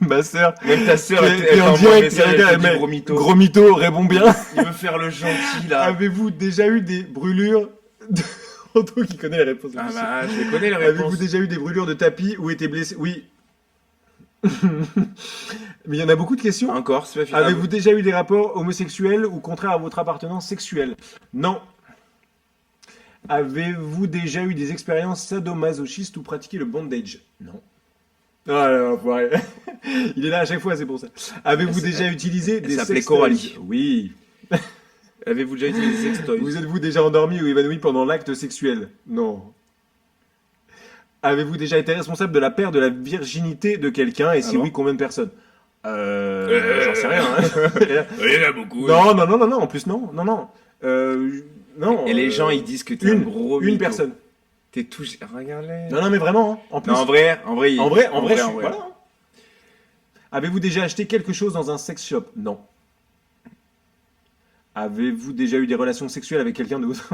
ma sœur, Même ta sœur, qui elle est en t'envoie un direct, message, les gars, elle te dit mais- gros mytho. gros mytho, réponds bien. Il veut faire le gentil, là. Avez-vous déjà eu des brûlures de... Anto qui connaît les réponses. Ah bah, je les connais, les Avez-vous réponses. déjà eu des brûlures de tapis ou été blessé? Oui. Mais il y en a beaucoup de questions. Encore, c'est pas fini. Avez-vous déjà eu des rapports homosexuels ou contraires à votre appartenance sexuelle? Non. Avez-vous déjà eu des expériences sadomasochistes ou pratiqué le bondage? Non. Ah là, enfoiré. Il est là à chaque fois, c'est pour ça. Avez-vous déjà utilisé des s'appelait sextoys? Coralie. Oui. Avez-vous déjà utilisé des sextoys? Vous êtes-vous déjà endormi ou évanoui pendant l'acte sexuel? Non. Avez-vous déjà été responsable de la perte de la virginité de quelqu'un et si Alors oui, combien de personnes? J'en sais rien. Hein. Il y en a beaucoup. Non, en plus non. Non. Et les gens, ils disent que t'es un gros une mytho. personne. T'es tout... Regarde-les. Non, mais vraiment, hein. En plus. Non, en vrai, il- en vrai, je suis... Voilà. Avez-vous déjà acheté quelque chose dans un sex shop? Non. Avez-vous déjà eu des relations sexuelles avec quelqu'un d'autre?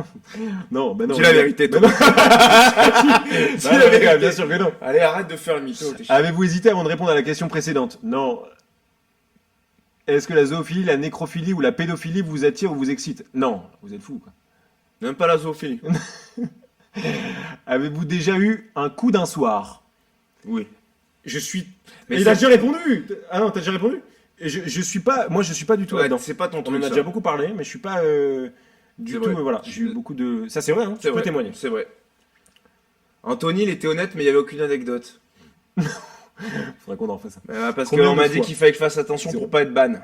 Non, ben non. Dis la vérité, toi. Ben non. Si, la vérité, bien sûr que non. Allez, arrête de faire le mytho. t'es chiant. Avez-vous hésité avant de répondre à la question précédente? Non. Est-ce que la zoophilie, la nécrophilie ou la pédophilie vous attire ou vous excite? Non, vous êtes fous, quoi. Même pas la zoophilie. Avez-vous déjà eu un coup d'un soir? Oui. Je suis... Mais Mais il a c'est- déjà répondu. Ah non, t'as déjà répondu. Et je suis pas... Moi, je suis pas du tout Ouais, là-dedans. c'est pas ton On truc, en a ça. déjà beaucoup parlé, mais je suis pas du C'est tout... vrai. voilà, j'ai eu beaucoup de... Ça, c'est vrai, hein. Tu C'est peux vrai. témoigner. C'est vrai. Anthony, il était honnête, mais il n'y avait aucune anecdote. Faudrait qu'on en fasse ça. Parce Combien qu'on de m'a dit fois? qu'il fallait que je fasse attention Zéro. pour pas être ban.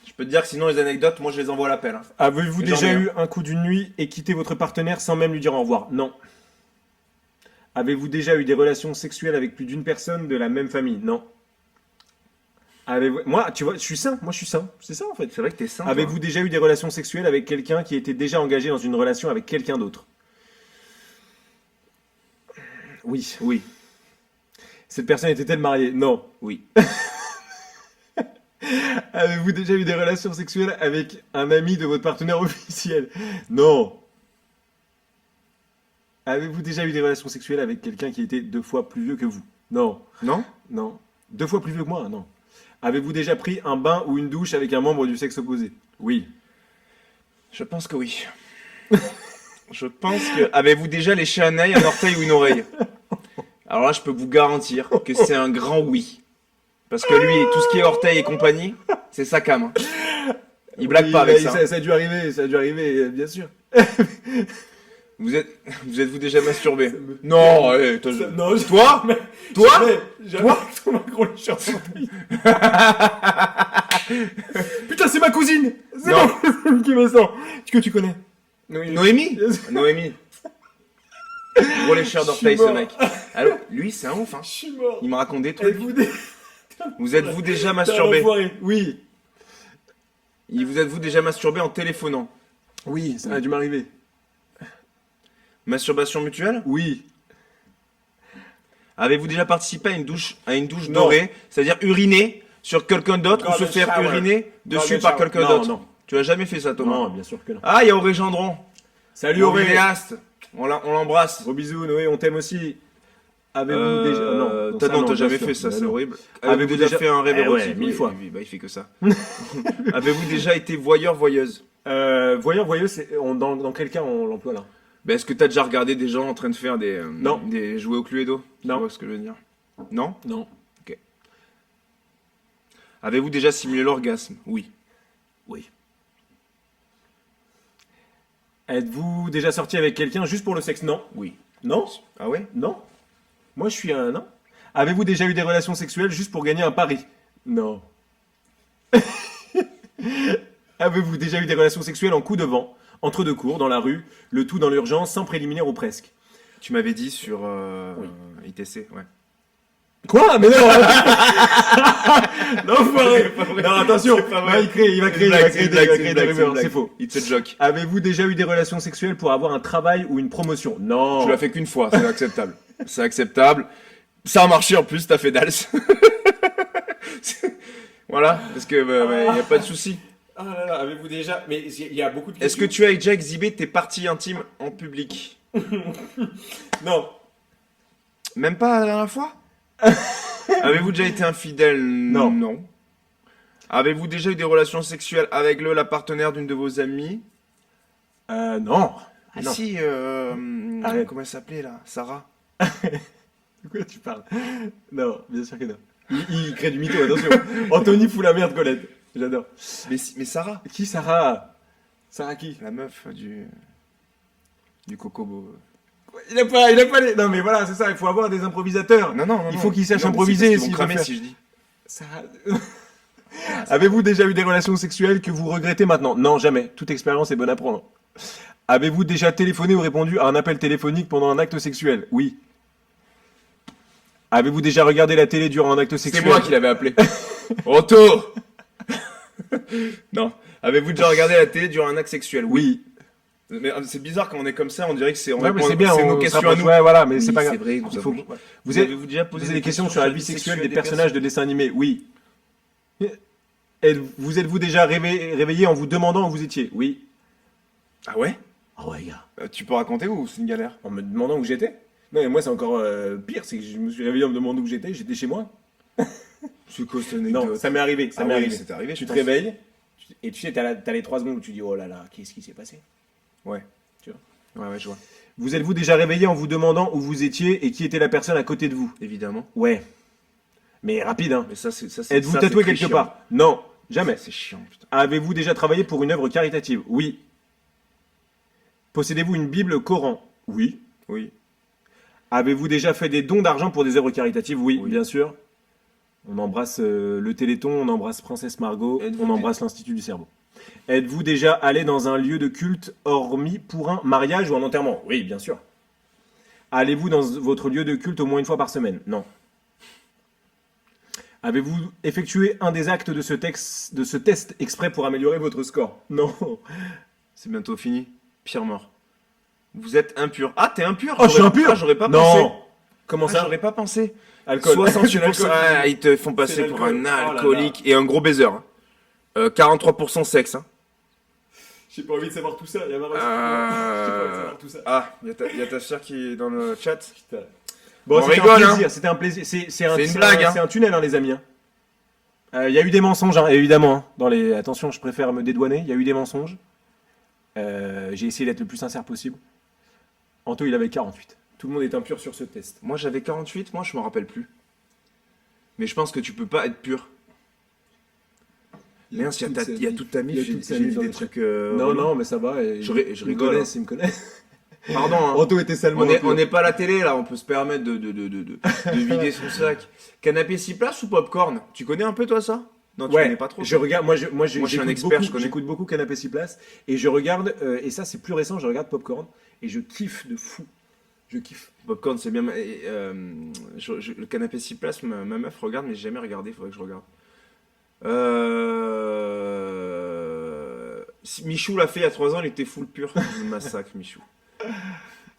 Je peux te dire que sinon, les anecdotes, moi, je les envoie à l'appel. Hein. Avez-vous Mais j'en déjà ai un. eu un coup d'une nuit et quitté votre partenaire sans même lui dire au revoir? Non. Avez-vous déjà eu des relations sexuelles avec plus d'une personne de la même famille? Non. Avez-vous... Moi, tu vois, je suis sain. Moi, je suis sain. C'est ça, en fait. C'est vrai que t'es simple. Avez-vous déjà eu des relations sexuelles avec quelqu'un qui était déjà engagé dans une relation avec quelqu'un d'autre? Oui. Oui. Cette personne était-elle mariée? Non. Oui. Avez-vous déjà eu des relations sexuelles avec un ami de votre partenaire officiel? Non. Avez-vous déjà eu des relations sexuelles avec quelqu'un qui était 2 fois plus vieux que vous? Non. Non? Non. 2 fois plus vieux que moi? Non. Avez-vous déjà pris un bain ou une douche avec un membre du sexe opposé? Oui. Je pense que oui. Je pense que... Avez-vous déjà léché un œil, un orteil ou une oreille? Alors là, je peux vous garantir que c'est un grand oui. Parce que lui, tout ce qui est orteil et compagnie, c'est sa cam. Hein. Il blague Oui, pas avec mais ça. Ça a dû arriver, bien sûr. Vous êtes-vous déjà masturbé? Non, allez, toi, Non, toi? Toi? Toi Putain, c'est ma cousine. C'est Non. ma cousine qui me sent. Que tu connais. Noémie? Noémie. Gros lécheur d'orteil, Je suis ce mort. mec. Alors, lui, c'est un ouf. Hein. Je suis mort. Il me raconte des trucs. Êtes-vous des... Vous êtes-vous déjà T'es un masturbé? enfoiré. Oui. Vous êtes-vous déjà masturbé en téléphonant? Oui, ça a dû m'arriver. Masturbation mutuelle? Oui. Avez-vous déjà participé à une douche Non. dorée? C'est-à-dire uriner sur quelqu'un d'autre ou se Golden faire shower. uriner dessus Golden par shower. quelqu'un Non, d'autre? non. Tu as jamais fait ça, Thomas? Non, bien sûr que non. Ah, il y a Auré Gendron. Salut Le Auré. vidéaste. On l'embrasse. Gros bisous, Noé, on t'aime aussi. Avez-vous déjà... Non, t'as non, jamais bien sûr. fait ça, Bah c'est non. horrible. Avez-vous Avez-vous déjà déjà- fait un rêve Eh ouais, érotique? 1000 fois. Oui, bah, il fait que ça. Avez-vous déjà été voyeur, voyeuse? Voyeur, dans quel cas on l'emploie là? Bah, est-ce que t'as déjà regardé des gens en train de faire Non. des jouets au Cluedo? Tu Non. vois ce que je veux dire? Non? Non. Avez-vous déjà simulé l'orgasme? Oui. Oui. Êtes-vous déjà sorti avec quelqu'un juste pour le sexe? Non. Oui. Non? Ah ouais? Non. Moi, je suis un non. Avez-vous déjà eu des relations sexuelles juste pour gagner un pari? Non. Avez-vous déjà eu des relations sexuelles en coup de vent, entre deux cours, dans la rue, le tout dans l'urgence, sans préliminaire ou presque? Tu m'avais dit sur Oui. ITC, ouais. Quoi? Mais non! Non, faut arrêter. pas vrai. Non, attention! C'est pas vrai. Il va créer des rumeurs, c'est faux. It's a joke. Avez-vous déjà eu des relations sexuelles pour avoir un travail ou une promotion? Non! Tu l'as fait qu'une fois, c'est acceptable. C'est acceptable. Ça a marché en plus, t'as fait Dals. Voilà, parce que y a pas de souci. Ah là là, avez-vous déjà. Mais il y a beaucoup de Est-ce que tu as déjà exhibé tes parties intimes en public? Non. Même pas la dernière fois? Avez-vous déjà été infidèle? Non. Avez-vous déjà eu des relations sexuelles avec la partenaire d'une de vos amies? Non. Ah non. Si, Arrête. comment elle s'appelait là? Sarah? De quoi tu parles? Non, bien sûr que non. Il crée du mytho, attention. Anthony fout la merde, Colette. J'adore. Mais Sarah? Qui, Sarah? Sarah qui? La meuf du Coco. Il a pas les. Non, mais voilà, c'est ça, il faut avoir des improvisateurs. Non. Il faut qu'ils sachent Non, mais improviser. c'est parce qu'ils s'ils vont cramer veulent si je dis. Sarah. Avez-vous déjà eu des relations sexuelles que vous regrettez maintenant? Non, jamais. Toute expérience est bonne à prendre. Avez-vous déjà téléphoné ou répondu à un appel téléphonique pendant un acte sexuel? Oui. Avez-vous déjà regardé la télé durant un acte sexuel? C'est moi qui l'avais appelé. Retour. Non. Avez-vous déjà regardé la télé durant un acte sexuel? Oui. Mais c'est bizarre quand on est comme ça, on dirait que c'est Ouais, mais c'est bien, c'est on nos se questions à rapproche. nous. Ouais, voilà, mais Oui, c'est pas grave. C'est vrai, Il faut- vous Vous avez-vous déjà posez des questions sur la vie sexuelle des personnages de dessins animés? Oui. Vous êtes-vous déjà réveillé en vous demandant où vous étiez? Oui. Ah ouais? Ah ouais, gars. Tu peux raconter ou c'est une galère? En me demandant où j'étais? Non, mais moi, c'est encore pire, c'est que je me suis réveillé en me demandant où j'étais chez moi. C'est quoi cette Non, anecdote? ça m'est arrivé, ça Ah m'est oui, arrivé. c'est arrivé, Tu je te pense. réveilles, et tu sais, t'as les 3 secondes où tu dis, oh là là, qu'est-ce qui s'est passé? Ouais. Tu vois. Ouais, je vois. Vous êtes-vous déjà réveillé en vous demandant où vous étiez et qui était la personne à côté de vous? Évidemment. Ouais. Mais rapide, hein. Mais ça, c'est. Êtes-vous ça, tatoué c'est très quelque chiant. part? Non, jamais. C'est chiant, putain. Avez-vous déjà travaillé pour une œuvre caritative? Oui. Possédez-vous une Bible Coran? Oui. Oui. Avez-vous déjà fait des dons d'argent pour des œuvres caritatives? Oui, Oui. bien sûr. On embrasse le Téléthon, on embrasse Princesse Margot, Êtes-vous on embrasse l'Institut du Cerveau. Êtes-vous déjà allé dans un lieu de culte hormis pour un mariage ou un enterrement? Oui, bien sûr. Allez-vous dans votre lieu de culte au moins une fois par semaine? Non. Avez-vous effectué un des actes de ce test exprès pour améliorer votre score? Non. C'est bientôt fini. Pire mort. Vous êtes impur. Ah, t'es impur? Oh, je suis impur? Ah, j'aurais pas Non. pensé. Comment Ah, ça? j'aurais pas pensé. Alcool. 68%. Ah, ils te font passer C'est pour l'alcool. un Oh là là. alcoolique et un gros baiser. hein. 43% sexe. Hein. J'ai pas envie de savoir tout ça. Il y a ma tout ça. Ah, il y a ta sœur qui est dans le chat. Bon, On c'était rigole, un hein. plaisir. C'était un plaisir. C'est une blague, hein. C'est un tunnel, hein, les amis. Il y a eu des mensonges, hein, évidemment. hein, dans les... Attention, je préfère me dédouaner. Il y a eu des mensonges. J'ai essayé d'être le plus sincère possible. Anto, il avait 48. Tout le monde est impur sur ce test. Moi, j'avais 48. Moi, je me rappelle plus. Mais je pense que tu peux pas être pur. Merde, il y a toute ta il y a mif. toute sa J'ai mif dit dans des le trucs. Non, relous. non, mais ça va. Je ils me rigole, connaissent, ils me connaissent. Pardon. Hein. Anto était salement. On n'est pas à la télé là, on peut se permettre de vider son sac. Canapé 6 places ou popcorn? Tu connais un peu toi ça? Non, tu Ouais, connais pas trop. je regarde, moi, je suis un j'écoute expert, beaucoup, je connais. j'écoute beaucoup Canapé 6 places et je regarde, et ça c'est plus récent, je regarde Popcorn et je kiffe de fou. Je kiffe. Popcorn, c'est bien. Le canapé 6 places, ma meuf regarde, mais j'ai jamais regardé, faudrait que je regarde. Michou l'a fait il y a 3 ans, il était full pur. Il massacre, Michou.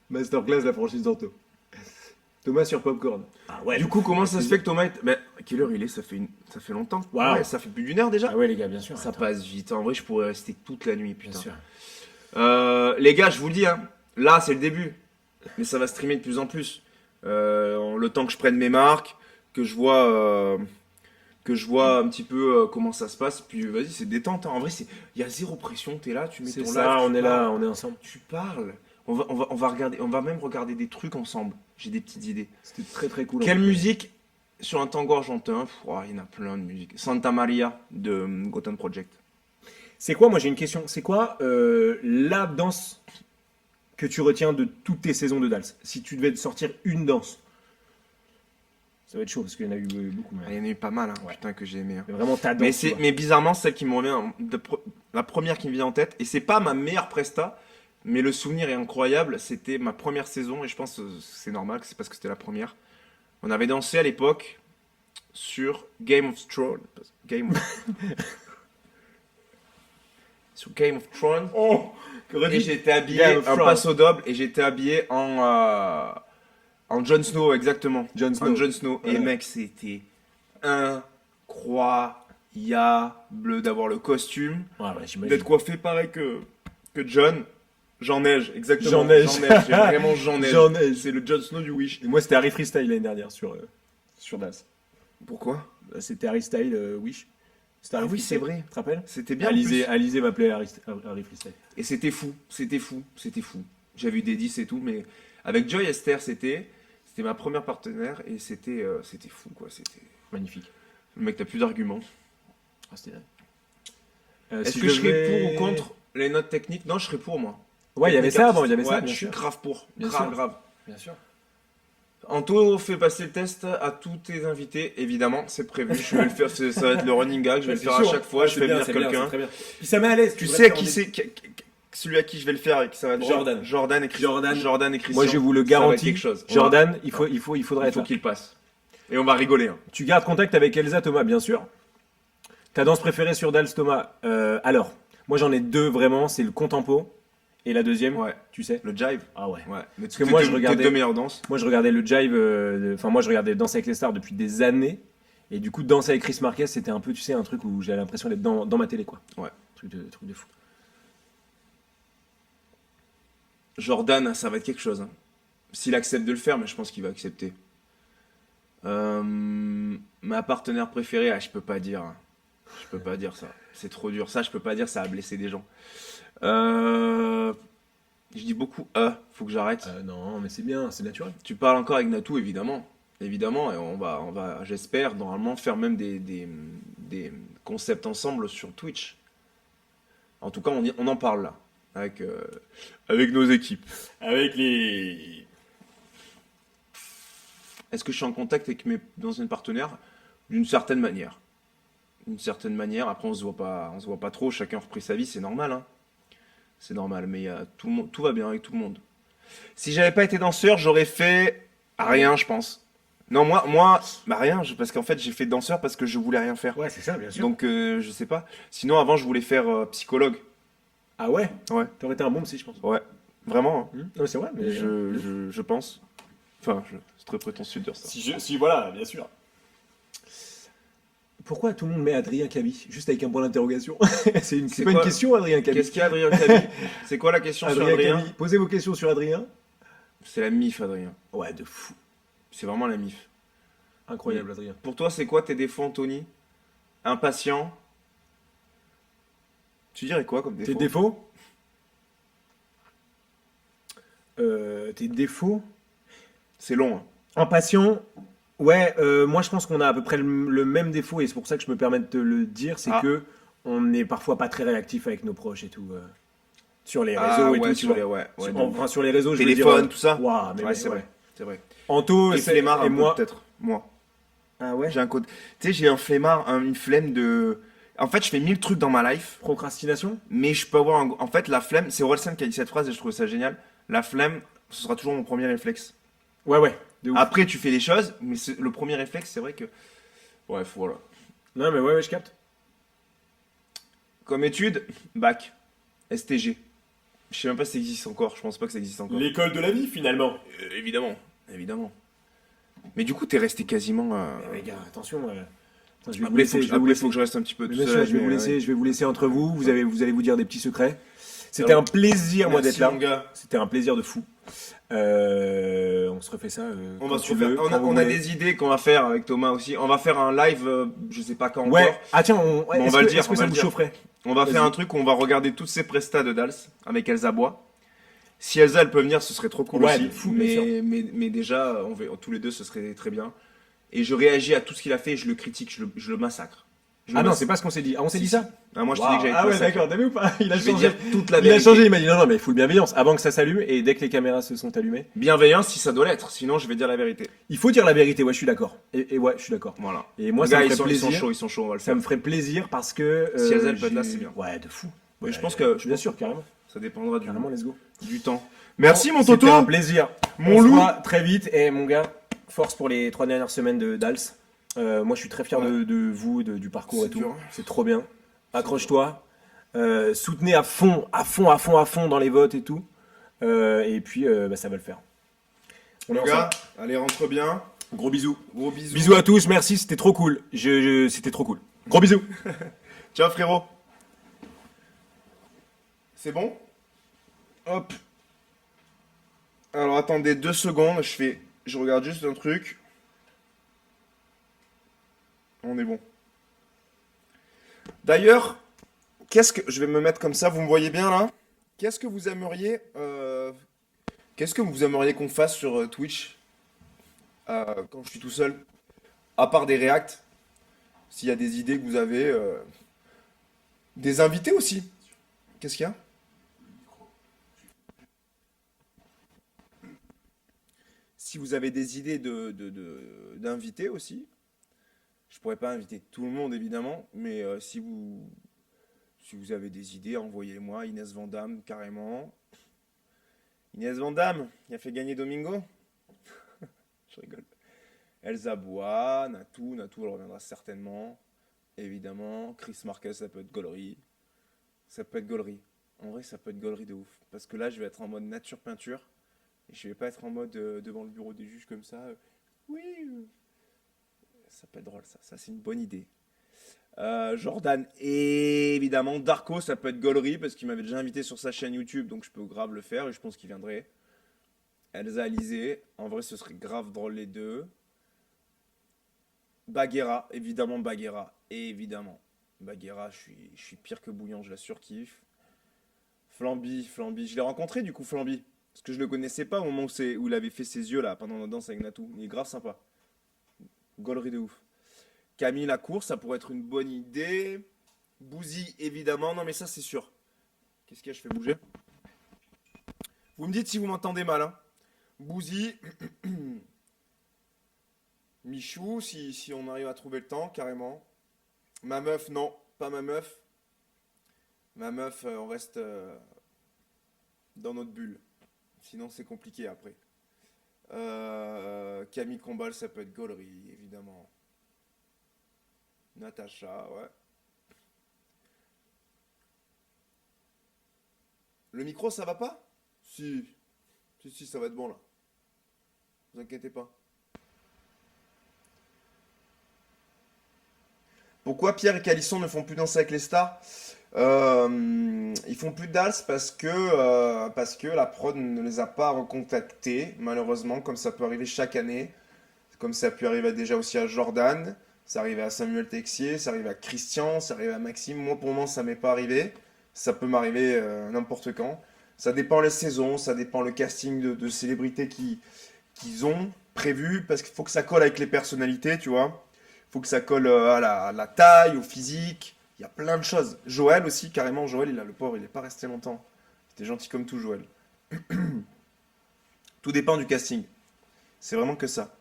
Masterclass, la franchise d'Anto. Thomas sur Popcorn. Ah ouais. Du coup, comment ça se fait que Thomas est... Ben, quelle heure il est? Ça fait longtemps. Waouh. Ouais, ça fait plus d'une heure déjà. Ah ouais les gars, bien sûr. Ça attends, passe vite. En vrai, je pourrais rester toute la nuit, bien putain. sûr. Les gars, je vous le dis, hein, là c'est le début, mais ça va streamer de plus en plus. Le temps que je prenne mes marques, que je vois un petit peu comment ça se passe, puis vas-y, c'est détente. hein. En vrai, il y a zéro pression. T'es là, tu mets C'est ton ça, live, on tu est là, parles, on est ensemble. tu parles. On va regarder, on va même regarder des trucs ensemble. J'ai des petites idées. C'était très très cool. Quelle musique sur un tango argentin? Il y en a plein de musiques. Santa Maria de Gotham Project. C'est quoi, moi j'ai une question, c'est quoi la danse que tu retiens de toutes tes saisons de Dals? Si tu devais sortir une danse. Ça va être chaud parce qu'il y en a eu beaucoup. Il y en a eu pas mal, hein, Ouais. putain, que j'ai aimé. hein. Mais vraiment ta danse. Mais bizarrement, celle qui me revient, la première qui me vient en tête, et c'est pas ma meilleure presta, mais le souvenir est incroyable. C'était ma première saison, et je pense que c'est normal, c'est parce que c'était la première. On avait dansé à l'époque sur Game of Thrones. Sur Game of Thrones. Oh, Et j'étais habillé Game of un Thrones. passo double et j'étais habillé en Jon Snow, exactement. Jon Snow. En Jon Snow. Et Voilà. mec, c'était incroyable d'avoir le costume, Ouais, j'imagine. d'être coiffé pareil que Jon. Jean Neige, exactement. Jean Neige. C'est vraiment Jean Neige. Jean Neige. C'est le Jon Snow du Wish. Et moi, c'était Harry Freestyle l'année dernière sur Das. Pourquoi? C'était Harry Style Wish. C'était Harry Ah oui, Freestyle, c'est vrai. Tu te rappelles? C'était bien. en plus. Alizé m'appelait Harry Freestyle. Et c'était fou. J'avais eu des 10 et tout, mais avec Joy Esther, c'était ma première partenaire et c'était fou, quoi. C'était... Magnifique. Le mec, t'as plus d'arguments. Ah, c'était dingue. Est-ce si que je serais devais- pour ou contre les notes techniques? Non, je serais pour, moi. Ouais, il y avait ça avant, il y avait Ouais, ça. je Bien suis sûr. grave pour. Bien grave, sûr. grave. Bien sûr. Anto fait passer le test à tous tes invités, évidemment, c'est prévu. Je vais le faire, ça va être le running gag, je vais le faire à chaque fois, je fais venir quelqu'un. Puis ça met à l'aise. Tu sais qui c'est, celui à qui je vais le faire et que ça va être Jordan. Jordan et Christian. Jordan et Christian. Moi, je vous le Ça va être garantis. quelque chose. Jordan, il Ouais. faudrait Il être faut là. qu'il passe. Et on va rigoler. Hein. Tu gardes contact avec Elsa, Thomas, bien sûr. Ta danse préférée sur Dals, Thomas. Alors, moi j'en ai deux vraiment, c'est le contempo et la deuxième, Ouais. tu sais. Le jive. Ah ouais. Ouais. Mais que moi, je tes regardais- deux meilleures danses. Moi je regardais le jive, enfin moi je regardais Danser avec les stars depuis des années. Et du coup, Danser avec Chris Marquez, c'était un peu, tu sais, un truc où j'avais l'impression d'être dans ma télé, quoi. Ouais. Truc de fou. Jordan, ça va être quelque chose. Hein. S'il accepte de le faire, mais je pense qu'il va accepter. Ma partenaire préférée, je peux pas dire. Hein. Je peux pas dire ça. C'est trop dur. Ça, je peux pas dire, ça a blessé des gens. Je dis beaucoup faut que j'arrête. Non, mais c'est bien, c'est naturel. Tu parles encore avec Natou, évidemment. Évidemment, et on va j'espère, normalement, faire même des concepts ensemble sur Twitch. En tout cas, on en parle là. Avec nos équipes. Avec les. Est-ce que je suis en contact avec mes anciens partenaires? D'une certaine manière. D'une certaine manière. Après, on se voit pas trop. Chacun a repris sa vie, c'est normal. Hein. C'est normal. Mais tout va bien avec tout le monde. Si j'avais pas été danseur, j'aurais fait rien, je pense. Non, moi, rien. Parce qu'en fait, j'ai fait danseur parce que je voulais rien faire. Ouais, c'est ça, bien sûr. Donc, je sais pas. Sinon, avant, je voulais faire psychologue. Ah ouais. Ouais. T'aurais été un bon psy, je pense. Ouais. Vraiment. Hein. Non, c'est vrai, mais. Je pense. Enfin, c'est très prétentieux de dire ça. Si, voilà, bien sûr. Pourquoi tout le monde met Adrien Cabi juste avec un point d'interrogation? C'est C'est pas une quoi question, Adrien Cabi. Qu'est-ce qu'il y a, Adrien Cabi? C'est quoi la question sur Adrien? Cabi. Posez vos questions sur Adrien. C'est la MIF, Adrien. Ouais, de fou. C'est vraiment la MIF. Incroyable, Adrien. Pour toi, c'est quoi tes défauts, Anthony? Impatient. Tu dirais quoi comme défaut? Tes défauts? Tes défauts? C'est long. Hein. Impatient. Ouais, moi je pense qu'on a à peu près le même défaut et c'est pour ça que je me permets de te le dire, c'est Ah. que on n'est parfois pas très réactif avec nos proches et tout. Sur les réseaux et ouais, tout. sur tu les, vois. ouais, ouais, Sur, non. enfin, sur les réseaux, je veux Téléphone, dire. tout ça. Ouah, mais Ouais, c'est vrai. C'est vrai. Anto Et flemmard un et peu, moi. peut-être. Moi. Ah ouais. J'ai un code. Tu sais, j'ai un flemmard, une flemme de. En fait, je fais 1000 trucs dans ma life, Procrastination. mais je peux avoir En fait, la flemme, c'est Orelsan qui a dit cette phrase et je trouve ça génial. La flemme, ce sera toujours mon premier réflexe. Ouais, ouais. De ouf. Après, tu fais des choses, mais le premier réflexe, c'est vrai que. Bref, voilà. Non, mais ouais, je capte. Comme étude, bac, STG. Je sais même pas si ça existe encore, je pense pas que ça existe encore. L'école de la vie, finalement. Évidemment, évidemment. Mais du coup, t'es resté quasiment. Les gars, attention. Attends, je vais vous Après, laisser. faut que je reste un petit peu Mais tout bien seul. sûr, je vais vous mais, laisser. Je vais vous laisser entre vous. Vous allez vous dire des petits secrets. C'était Alors, un plaisir, moi, d'être merci, là. mon gars. C'était un plaisir de fou. On se refait ça. On quand va se tu refaire. veux, On quand vous a voulez. des idées qu'on va faire avec Thomas aussi. On va faire un live, je sais pas quand Ouais. encore. Ah tiens, on est-ce va le que- dire, Est-ce que on ça va le vous dire. chaufferait? On va faire Vas-y. un truc où on va regarder toutes ces prestats de Dals avec Elsa Bois. Si Elsa elle peut venir, ce serait trop cool Ouais, aussi. de fou, bien sûr. mais déjà, tous les deux, ce serait très bien. Et je réagis à tout ce qu'il a fait et je le critique, je le massacre. Je le Ah non, massacre. c'est pas ce qu'on s'est dit. Ah, on s'est Si, dit si. ça? Ah, moi, je te Waouh. dis que j'allais te Ah ouais, massacrer. d'accord, t'as vu ou pas? Il a Je vais changé. dire toute la Il a vérité. changé, il m'a dit non, il faut le bienveillance. Avant que ça s'allume et dès que les caméras se sont allumées. Bienveillance si ça doit l'être, sinon je vais dire la vérité. Il faut dire la vérité, ouais, je suis d'accord. Et ouais, je suis d'accord. Voilà. Et moi, Les ça gars, me ils ferait sont plaisir. chauds, on va le Ça faire. me ferait plaisir parce que. Si Elsa peut être là, j'ai- c'est bien. Ouais, de fou. Mais Ouais, je pense que bien sûr, carrément. ça dépendra Carrément, let's go. du temps. Merci mon C'était Toto, un plaisir. Mon On se loup. voit très vite et mon gars. Force pour les 3 dernières semaines de Dals. Moi, je suis très fier de vous, du parcours C'est et tout. dur. C'est trop bien. Accroche-toi. Soutenez à fond, à fond, à fond, à fond dans les votes et tout. Et puis, ça va le faire. On est Les ensemble. gars, allez, rentre bien. Gros bisous. Gros bisous. Bisous à tous, merci, c'était trop cool. C'était trop cool. Gros bisous. Ciao frérot. C'est bon? Hop. Alors attendez 2 secondes, je regarde juste un truc. On est bon. D'ailleurs, je vais me mettre comme ça, vous me voyez bien là? Qu'est-ce que vous aimeriez qu'on fasse sur Twitch quand je suis tout seul? À part des reacts, s'il y a des idées que vous avez, des invités aussi. Qu'est-ce qu'il y a? Si vous avez des idées d'invités aussi, je pourrais pas inviter tout le monde évidemment, mais si vous avez des idées, envoyez-moi. Inès Vandamme, carrément. Inès Vandamme, qui a fait gagner Domingo. Je rigole. Elsa Bois, Natou, elle reviendra certainement. Évidemment. Chris Marquez, ça peut être gaulerie. Ça peut être gaulerie. En vrai, ça peut être gaulerie de ouf. Parce que là, je vais être en mode nature peinture. Et je vais pas être en mode devant le bureau des juges comme ça. Oui. Ça peut être drôle, ça. Ça, c'est une bonne idée. Jordan, évidemment. Darko, ça peut être gaulerie parce qu'il m'avait déjà invité sur sa chaîne YouTube. Donc, je peux grave le faire et je pense qu'il viendrait. Elsa Alizé. En vrai, ce serait grave drôle les deux. Bagheera, évidemment Bagheera. Évidemment. Bagheera, je suis pire que Bouillon, je la surkiffe. Flamby. Je l'ai rencontré du coup, Flamby. Parce que je le connaissais pas au moment où il avait fait ses yeux là, pendant la danse avec Natou. Il est grave sympa. Gaulerie de ouf. Camille Lacour, ça pourrait être une bonne idée. Bouzy, évidemment. Non mais ça c'est sûr. Qu'est-ce qu'il y a, je fais bouger? Vous me dites si vous m'entendez mal. Hein. Bouzy. Michou, si on arrive à trouver le temps, carrément. Ma meuf, non. Pas ma meuf. Ma meuf, on reste dans notre bulle. Sinon, c'est compliqué après. Camille Combal, ça peut être gaulerie, évidemment. Natacha, ouais. Le micro, ça va pas? Si. Si, ça va être bon là. Ne vous inquiétez pas. Pourquoi Pierre et Calisson ne font plus danser avec les stars? Ils font plus de danse parce que la prod ne les a pas recontactés, malheureusement, comme ça peut arriver chaque année. Comme ça a pu arriver déjà aussi à Jordan, ça arrivait à Samuel Texier, ça arrive à Christian, ça arrive à Maxime. Moi, pour le moment, ça m'est pas arrivé. Ça peut m'arriver n'importe quand. Ça dépend les saisons, ça dépend le casting de célébrités qu'ils ont prévu, parce qu'il faut que ça colle avec les personnalités, tu vois. Il faut que ça colle à la taille, au physique. Il y a plein de choses. Joël aussi, carrément, Joël, le pauvre, il n'est pas resté longtemps. C'était gentil comme tout, Joël. Tout dépend du casting. C'est vraiment que ça.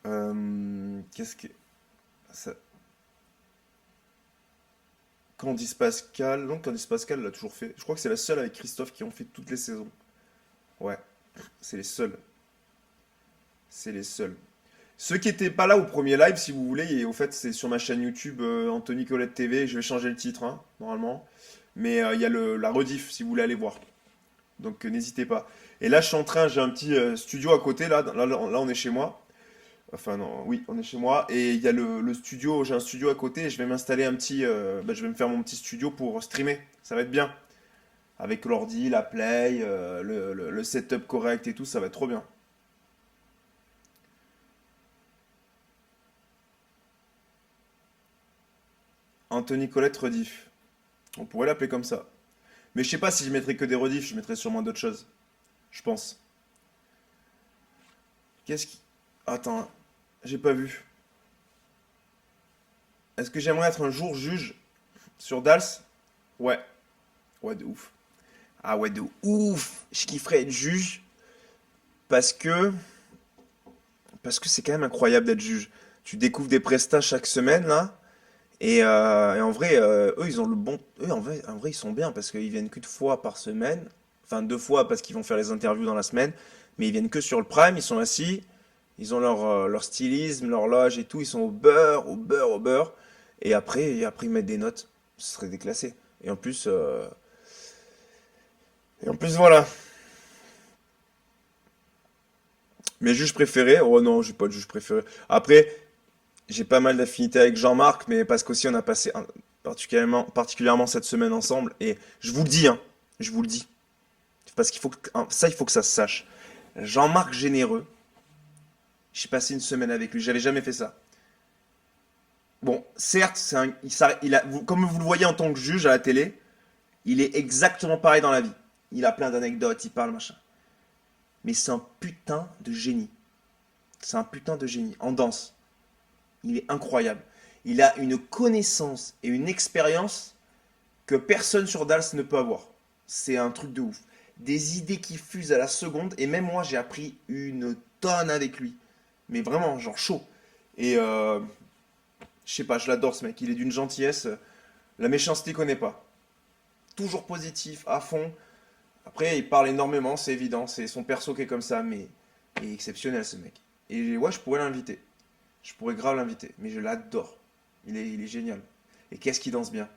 Qu'est-ce que... Ça... Candice Pascal... Non, Candice Pascal l'a toujours fait. Je crois que c'est la seule avec Christophe qui ont fait toutes les saisons. Ouais, c'est les seuls. C'est les seuls. Ceux qui n'étaient pas là au premier live, si vous voulez, et au fait, c'est sur ma chaîne YouTube Anthony Colette TV. Je vais changer le titre, hein, normalement. Mais il y a la rediff si vous voulez aller voir. Donc n'hésitez pas. Et là, j'ai un petit studio à côté. Là, on est chez moi. Enfin, non, oui, on est chez moi. Et il y a le studio. J'ai un studio à côté. Et je vais m'installer je vais me faire mon petit studio pour streamer. Ça va être bien. Avec l'ordi, la play, le setup correct et tout. Ça va être trop bien. Anthony Colette rediff. On pourrait l'appeler comme ça. Mais je sais pas si je mettrais que des rediffs, je mettrais sûrement d'autres choses. Je pense. Qu'est-ce qui... Attends, j'ai pas vu. Est-ce que j'aimerais être un jour juge sur Dals? Ouais. Ouais, de ouf. Ah ouais, de ouf. Je kifferais être juge parce que... Parce que c'est quand même incroyable d'être juge. Tu découvres des prestats chaque semaine, là. Et en vrai, eux, ils ont le bon. Eux, en vrai, ils sont bien parce qu'ils viennent qu'une fois par semaine. Enfin, 2 fois parce qu'ils vont faire les interviews dans la semaine. mais ils viennent que sur le prime, ils sont assis, ils ont leur stylisme, leur loge et tout, ils sont au beurre, au beurre, au beurre. Et après ils mettent des notes. Ce serait déclassé. Et en plus voilà. Mes juges préférés, oh non, j'ai pas de juge préféré. Après, j'ai pas mal d'affinités avec Jean-Marc, mais parce qu'aussi on a passé particulièrement cette semaine ensemble. Et je vous le dis, hein, je vous le dis. Parce qu'il faut que, hein, ça, il faut que ça se sache. Jean-Marc Généreux, j'ai passé une semaine avec lui, j'avais jamais fait ça. Bon, certes, comme vous le voyez en tant que juge à la télé, il est exactement pareil dans la vie. Il a plein d'anecdotes, il parle, machin. Mais c'est un putain de génie. C'est un putain de génie. En danse. Il est incroyable. Il a une connaissance et une expérience que personne sur Dals ne peut avoir. C'est un truc de ouf. Des idées qui fusent à la seconde. Et même moi, j'ai appris une tonne avec lui. Mais vraiment, genre chaud. Et je sais pas, je l'adore ce mec. Il est d'une gentillesse. La méchanceté connaît pas. Toujours positif, à fond. Après, il parle énormément, c'est évident. C'est son perso qui est comme ça. Mais il est exceptionnel ce mec. Et ouais, je pourrais l'inviter. Je pourrais grave l'inviter. Mais je l'adore. Il est génial. Et qu'est-ce qu'il danse bien.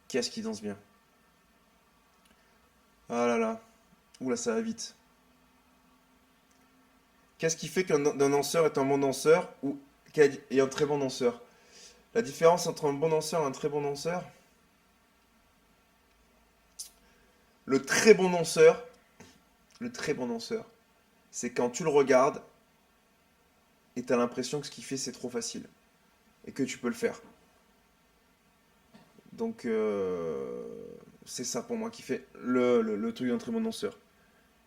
Qu'est-ce qu'il danse bien. Ah là là. Oula, ça va vite. Qu'est-ce qui fait qu'un danseur est un bon danseur et un très bon danseur? La différence entre un bon danseur et un très bon danseur? Le très bon danseur, c'est quand tu le regardes et tu as l'impression que ce qu'il fait c'est trop facile et que tu peux le faire. Donc c'est ça pour moi qui fait le truc d'un très bon danseur.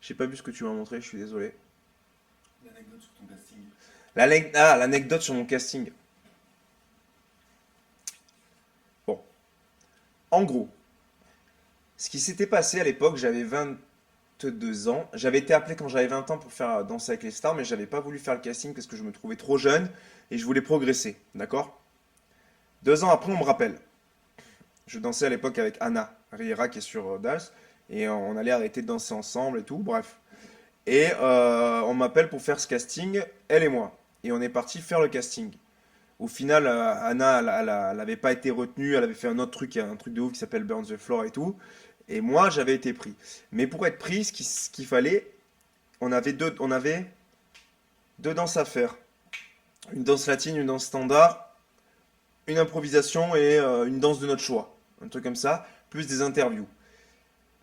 J'ai pas vu ce que tu m'as montré, je suis désolé. L'anecdote sur ton casting. L'anecdote sur mon casting. Bon, en gros, ce qui s'était passé à l'époque, j'avais 22 ans. J'avais été appelé quand j'avais 20 ans pour faire Danser avec les stars, mais j'avais pas voulu faire le casting parce que je me trouvais trop jeune et je voulais progresser, d'accord? 2 ans après, on me rappelle. Je dansais à l'époque avec Anna Riera qui est sur Dals et on allait arrêter de danser ensemble et tout, bref. Et on m'appelle pour faire ce casting, elle et moi. Et on est parti faire le casting. Au final, Anna, elle avait pas été retenue, elle avait fait un autre truc, un truc de ouf qui s'appelle Burn the Floor et tout. Et moi, j'avais été pris. Mais pour être pris, ce qu'il fallait, on avait deux danses à faire. Une danse latine, une danse standard, une improvisation et une danse de notre choix. Un truc comme ça, plus des interviews.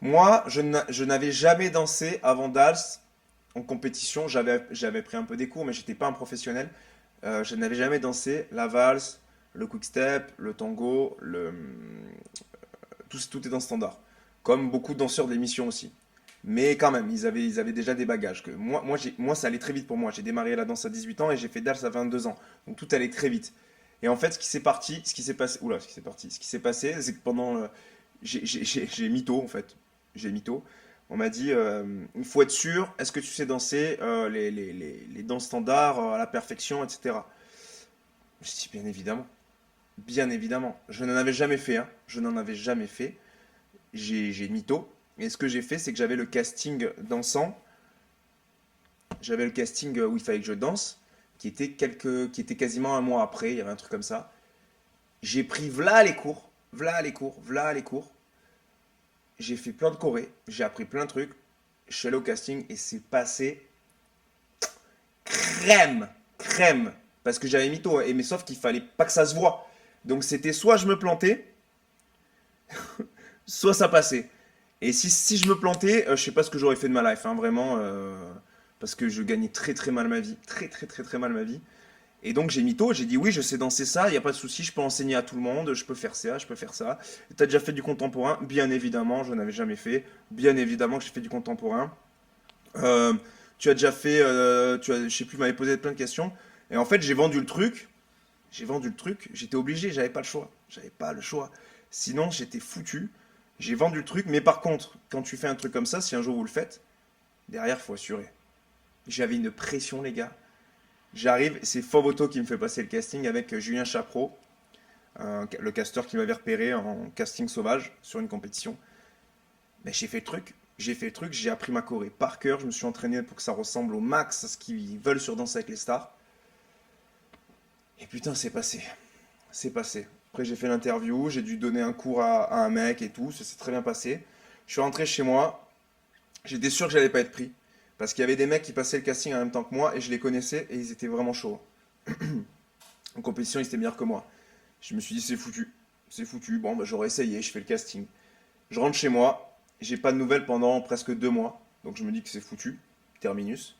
Moi, je n'avais jamais dansé avant Dals en compétition. J'avais pris un peu des cours, mais j'étais pas un professionnel. Je n'avais jamais dansé la valse, le quick step, le tango, tout est dans standard. Comme beaucoup de danseurs de l'émission aussi. Mais quand même, ils avaient déjà des bagages. Moi, ça allait très vite pour moi. J'ai démarré la danse à 18 ans et j'ai fait Dals à 22 ans. Donc tout allait très vite. Et en fait, ce qui s'est passé, c'est que pendant, j'ai mytho en fait, j'ai mytho. On m'a dit, il faut être sûr, est-ce que tu sais danser les danses standards à la perfection, etc. Je dis bien évidemment. Je n'en avais jamais fait, hein. Je n'en avais jamais fait. J'ai mytho. Et ce que j'ai fait, c'est que j'avais le casting dansant. J'avais le casting où il fallait que je danse, qui était quasiment un mois après. Il y avait un truc comme ça. J'ai pris v'là les cours. J'ai fait plein de chorés. J'ai appris plein de trucs. Je suis allé au casting et c'est passé crème. Parce que j'avais mytho. Mais sauf qu'il fallait pas que ça se voit. Donc c'était soit je me plantais, soit ça passait. Et si je me plantais, je sais pas ce que j'aurais fait de ma life, hein, vraiment, parce que je gagnais très mal ma vie, très mal ma vie. Et donc j'ai mytho, j'ai dit oui, je sais danser ça, il n'y a pas de souci, je peux enseigner à tout le monde, je peux faire ça, je peux faire ça. T'as déjà fait du contemporain? Bien évidemment, je n'avais jamais fait. Bien évidemment que j'ai fait du contemporain. Tu as déjà fait, je sais plus, m'avais posé plein de questions. Et en fait, j'ai vendu le truc, j'étais obligé, j'avais pas le choix. Sinon, j'étais foutu. J'ai vendu le truc, mais par contre, quand tu fais un truc comme ça, si un jour vous le faites, derrière, faut assurer. J'avais une pression, les gars. J'arrive, c'est Foboto qui me fait passer le casting avec Julien Chapreau, le casteur qui m'avait repéré en casting sauvage sur une compétition. Mais j'ai fait le truc, J'ai fait le truc, j'ai appris ma choré par cœur, je me suis entraîné pour que ça ressemble au max à ce qu'ils veulent sur Danse avec les stars. Et putain, c'est passé. C'est passé. Après, j'ai fait l'interview, j'ai dû donner un cours à un mec et tout, ça s'est très bien passé. Je suis rentré chez moi, j'étais sûr que j'allais pas être pris. Parce qu'il y avait des mecs qui passaient le casting en même temps que moi et je les connaissais et ils étaient vraiment chauds. En compétition, ils étaient meilleurs que moi. Je me suis dit, c'est foutu. C'est foutu. Bon, bah, j'aurais essayé, je fais le casting. Je rentre chez moi, j'ai pas de nouvelles pendant presque 2 mois. Donc je me dis que c'est foutu. Terminus.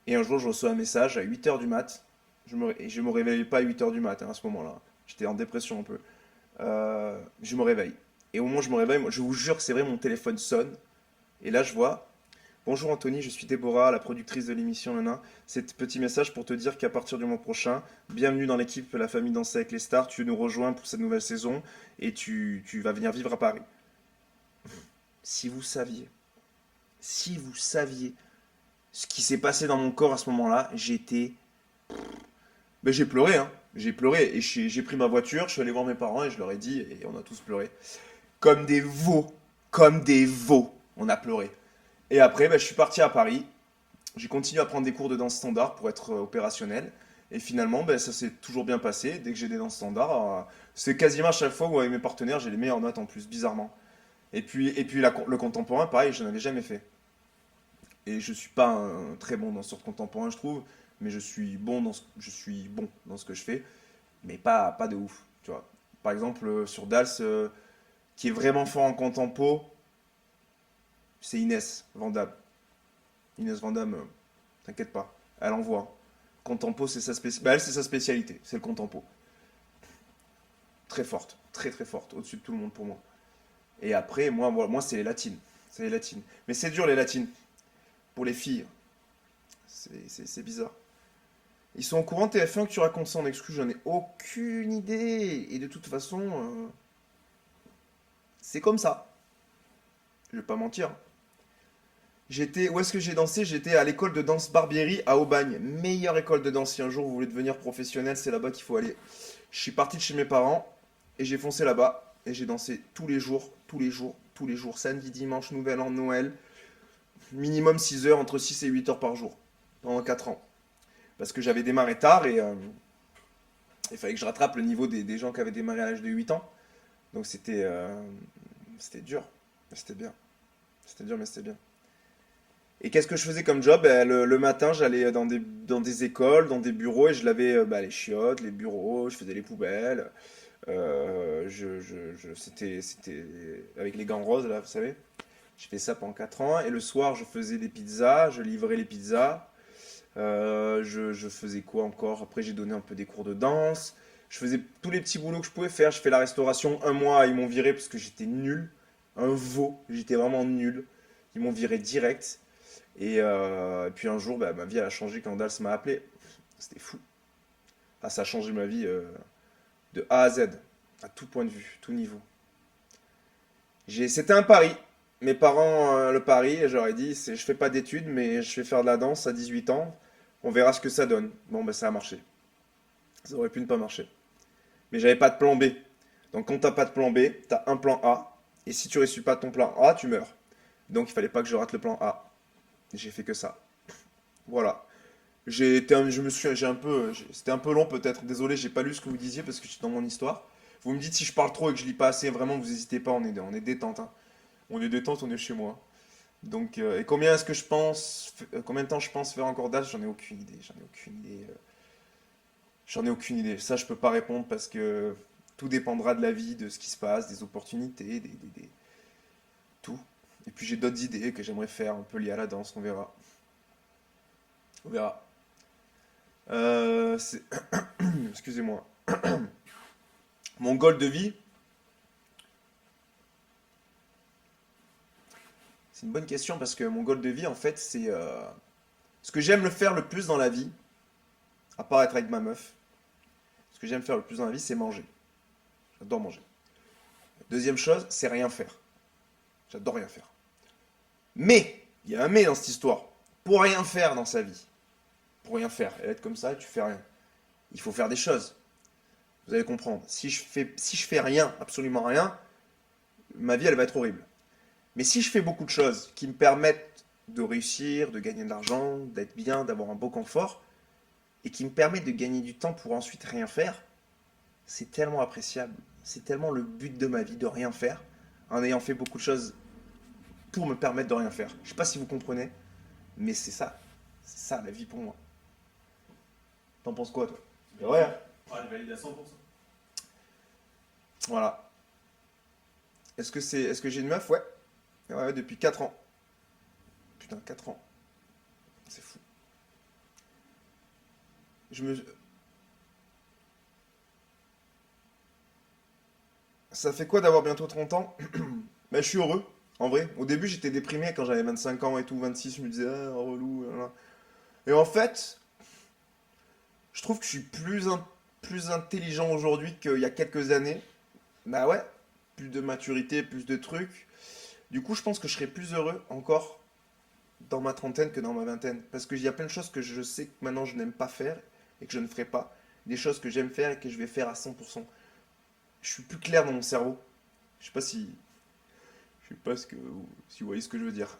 Et un jour, je reçois un message à 8h du mat. Et je me réveillais pas à 8h du mat à ce moment-là. J'étais en dépression un peu. Je me réveille. Et au moment où je me réveille, moi, je vous jure que c'est vrai, mon téléphone sonne. Et là, je vois. Bonjour Anthony, je suis Déborah, la productrice de l'émission Nana. C'est petit message pour te dire qu'à partir du mois prochain, bienvenue dans l'équipe La Famille Danse avec les Stars. Tu nous rejoins pour cette nouvelle saison et tu vas venir vivre à Paris. Si vous saviez ce qui s'est passé dans mon corps à ce moment-là, ben, j'ai pleuré, hein. J'ai pleuré et j'ai pris ma voiture, je suis allé voir mes parents et je leur ai dit, et on a tous pleuré. Comme des veaux, on a pleuré. Et après, ben, je suis parti à Paris. J'ai continué à prendre des cours de danse standard pour être opérationnel. Et finalement, ben, ça s'est toujours bien passé. Dès que j'ai des danses standards, c'est quasiment à chaque fois où avec mes partenaires, j'ai les meilleures notes en plus, bizarrement. Et puis le contemporain, pareil, je n'en avais jamais fait. Et je suis pas un très bon danseur de contemporain, je trouve, mais je suis bon dans ce que je fais, mais pas de ouf, tu vois. Par exemple, sur Dals, qui est vraiment fort en contempo, c'est Inès Vandamme. Inès Vandamme, t'inquiète pas, elle envoie. Contempo, c'est sa spécialité. Bah, elle, c'est sa spécialité, c'est le contempo. Très forte, très très forte, au-dessus de tout le monde pour moi. Et après, moi c'est les latines. C'est les latines. Mais c'est dur les latines. Pour les filles. C'est bizarre. Ils sont au courant TF1 que tu racontes ça en exclu, j'en ai aucune idée. Et de toute façon, c'est comme ça. Je vais pas mentir. Où est-ce que j'ai dansé? J'étais à l'école de danse Barbieri à Aubagne. Meilleure école de danse. Si un jour vous voulez devenir professionnel, c'est là-bas qu'il faut aller. Je suis parti de chez mes parents et j'ai foncé là-bas. Et j'ai dansé tous les jours, tous les jours, tous les jours. Samedi, dimanche, nouvel an, Noël. Minimum 6 heures, entre 6 et 8 heures par jour. Pendant 4 ans. Parce que j'avais démarré tard et il fallait que je rattrape le niveau des gens qui avaient démarré à l'âge de 8 ans. Donc c'était dur. Mais c'était bien. C'était dur, mais c'était bien. Et qu'est-ce que je faisais comme job? Le matin, j'allais dans des écoles, dans des bureaux, et je lavais les chiottes, les bureaux, je faisais les poubelles. C'était avec les gants roses, là, vous savez. J'ai fait ça pendant 4 ans. Et le soir, je faisais des pizzas, je livrais les pizzas. Je faisais quoi encore? Après, j'ai donné un peu des cours de danse. Je faisais tous les petits boulots que je pouvais faire. Je fais la restauration 1 mois, ils m'ont viré parce que j'étais nul. Un veau, j'étais vraiment nul. Ils m'ont viré direct. Et puis un jour, bah, ma vie elle a changé quand Dals m'a appelé. C'était fou. Ah, ça a changé ma vie de A à Z, à tout point de vue, tout niveau. C'était un pari. Mes parents, le pari, je leur ai dit, je fais pas d'études, mais je vais faire de la danse à 18 ans. On verra ce que ça donne. Bon, ben ça a marché. Ça aurait pu ne pas marcher. Mais j'avais pas de plan B. Donc quand t'as pas de plan B, t'as un plan A. Et si tu réussis pas ton plan A, tu meurs. Donc il fallait pas que je rate le plan A. J'ai fait que ça. Voilà. C'était un peu long peut-être. Désolé, j'ai pas lu ce que vous disiez parce que je suis dans mon histoire. Vous me dites si je parle trop et que je lis pas assez. Vraiment, vous n'hésitez pas. On est détente. Hein. On est détente, on est chez moi. Donc, et combien est-ce que je pense, combien de temps je pense faire encore d'âge? J'en ai aucune idée. J'en ai aucune idée. Ça, je peux pas répondre parce que tout dépendra de la vie, de ce qui se passe, des opportunités, tout. Et puis j'ai d'autres idées que j'aimerais faire un peu liées à la danse. On verra. On verra. Excusez-moi. Mon goal de vie. C'est une bonne question parce que mon goal de vie, en fait, c'est ce que j'aime le faire le plus dans la vie, à part être avec ma meuf. Ce que j'aime faire le plus dans la vie, c'est manger. J'adore manger. Deuxième chose, c'est rien faire. J'adore rien faire. Mais, il y a un mais dans cette histoire. Pour rien faire dans sa vie, pour rien faire, et être comme ça, tu fais rien. Il faut faire des choses. Vous allez comprendre. Si je fais rien, absolument rien, ma vie, elle va être horrible. Mais si je fais beaucoup de choses qui me permettent de réussir, de gagner de l'argent, d'être bien, d'avoir un beau confort, et qui me permettent de gagner du temps pour ensuite rien faire, c'est tellement appréciable. C'est tellement le but de ma vie de rien faire, en ayant fait beaucoup de choses pour me permettre de rien faire. Je sais pas si vous comprenez, mais c'est ça. C'est ça la vie pour moi. T'en penses quoi, toi? C'est vrai, hein? Ouais, je valide à 100%. Voilà. Est-ce que j'ai une meuf? Ouais. Ouais, depuis 4 ans. Putain, 4 ans. C'est fou. Je me... Ça fait quoi d'avoir bientôt 30 ans? Ben, je suis heureux, en vrai. Au début, j'étais déprimé quand j'avais 25 ans et tout, 26, je me disais, ah, relou. Là, là. Et en fait, je trouve que je suis plus intelligent aujourd'hui qu'il y a quelques années. Bah ouais, plus de maturité, plus de trucs. Du coup, je pense que je serais plus heureux encore dans ma trentaine que dans ma vingtaine. Parce qu'il y a plein de choses que je sais que maintenant je n'aime pas faire et que je ne ferai pas. Des choses que j'aime faire et que je vais faire à 100%. Je suis plus clair dans mon cerveau. Je sais pas si... Je sais pas si vous voyez ce que je veux dire.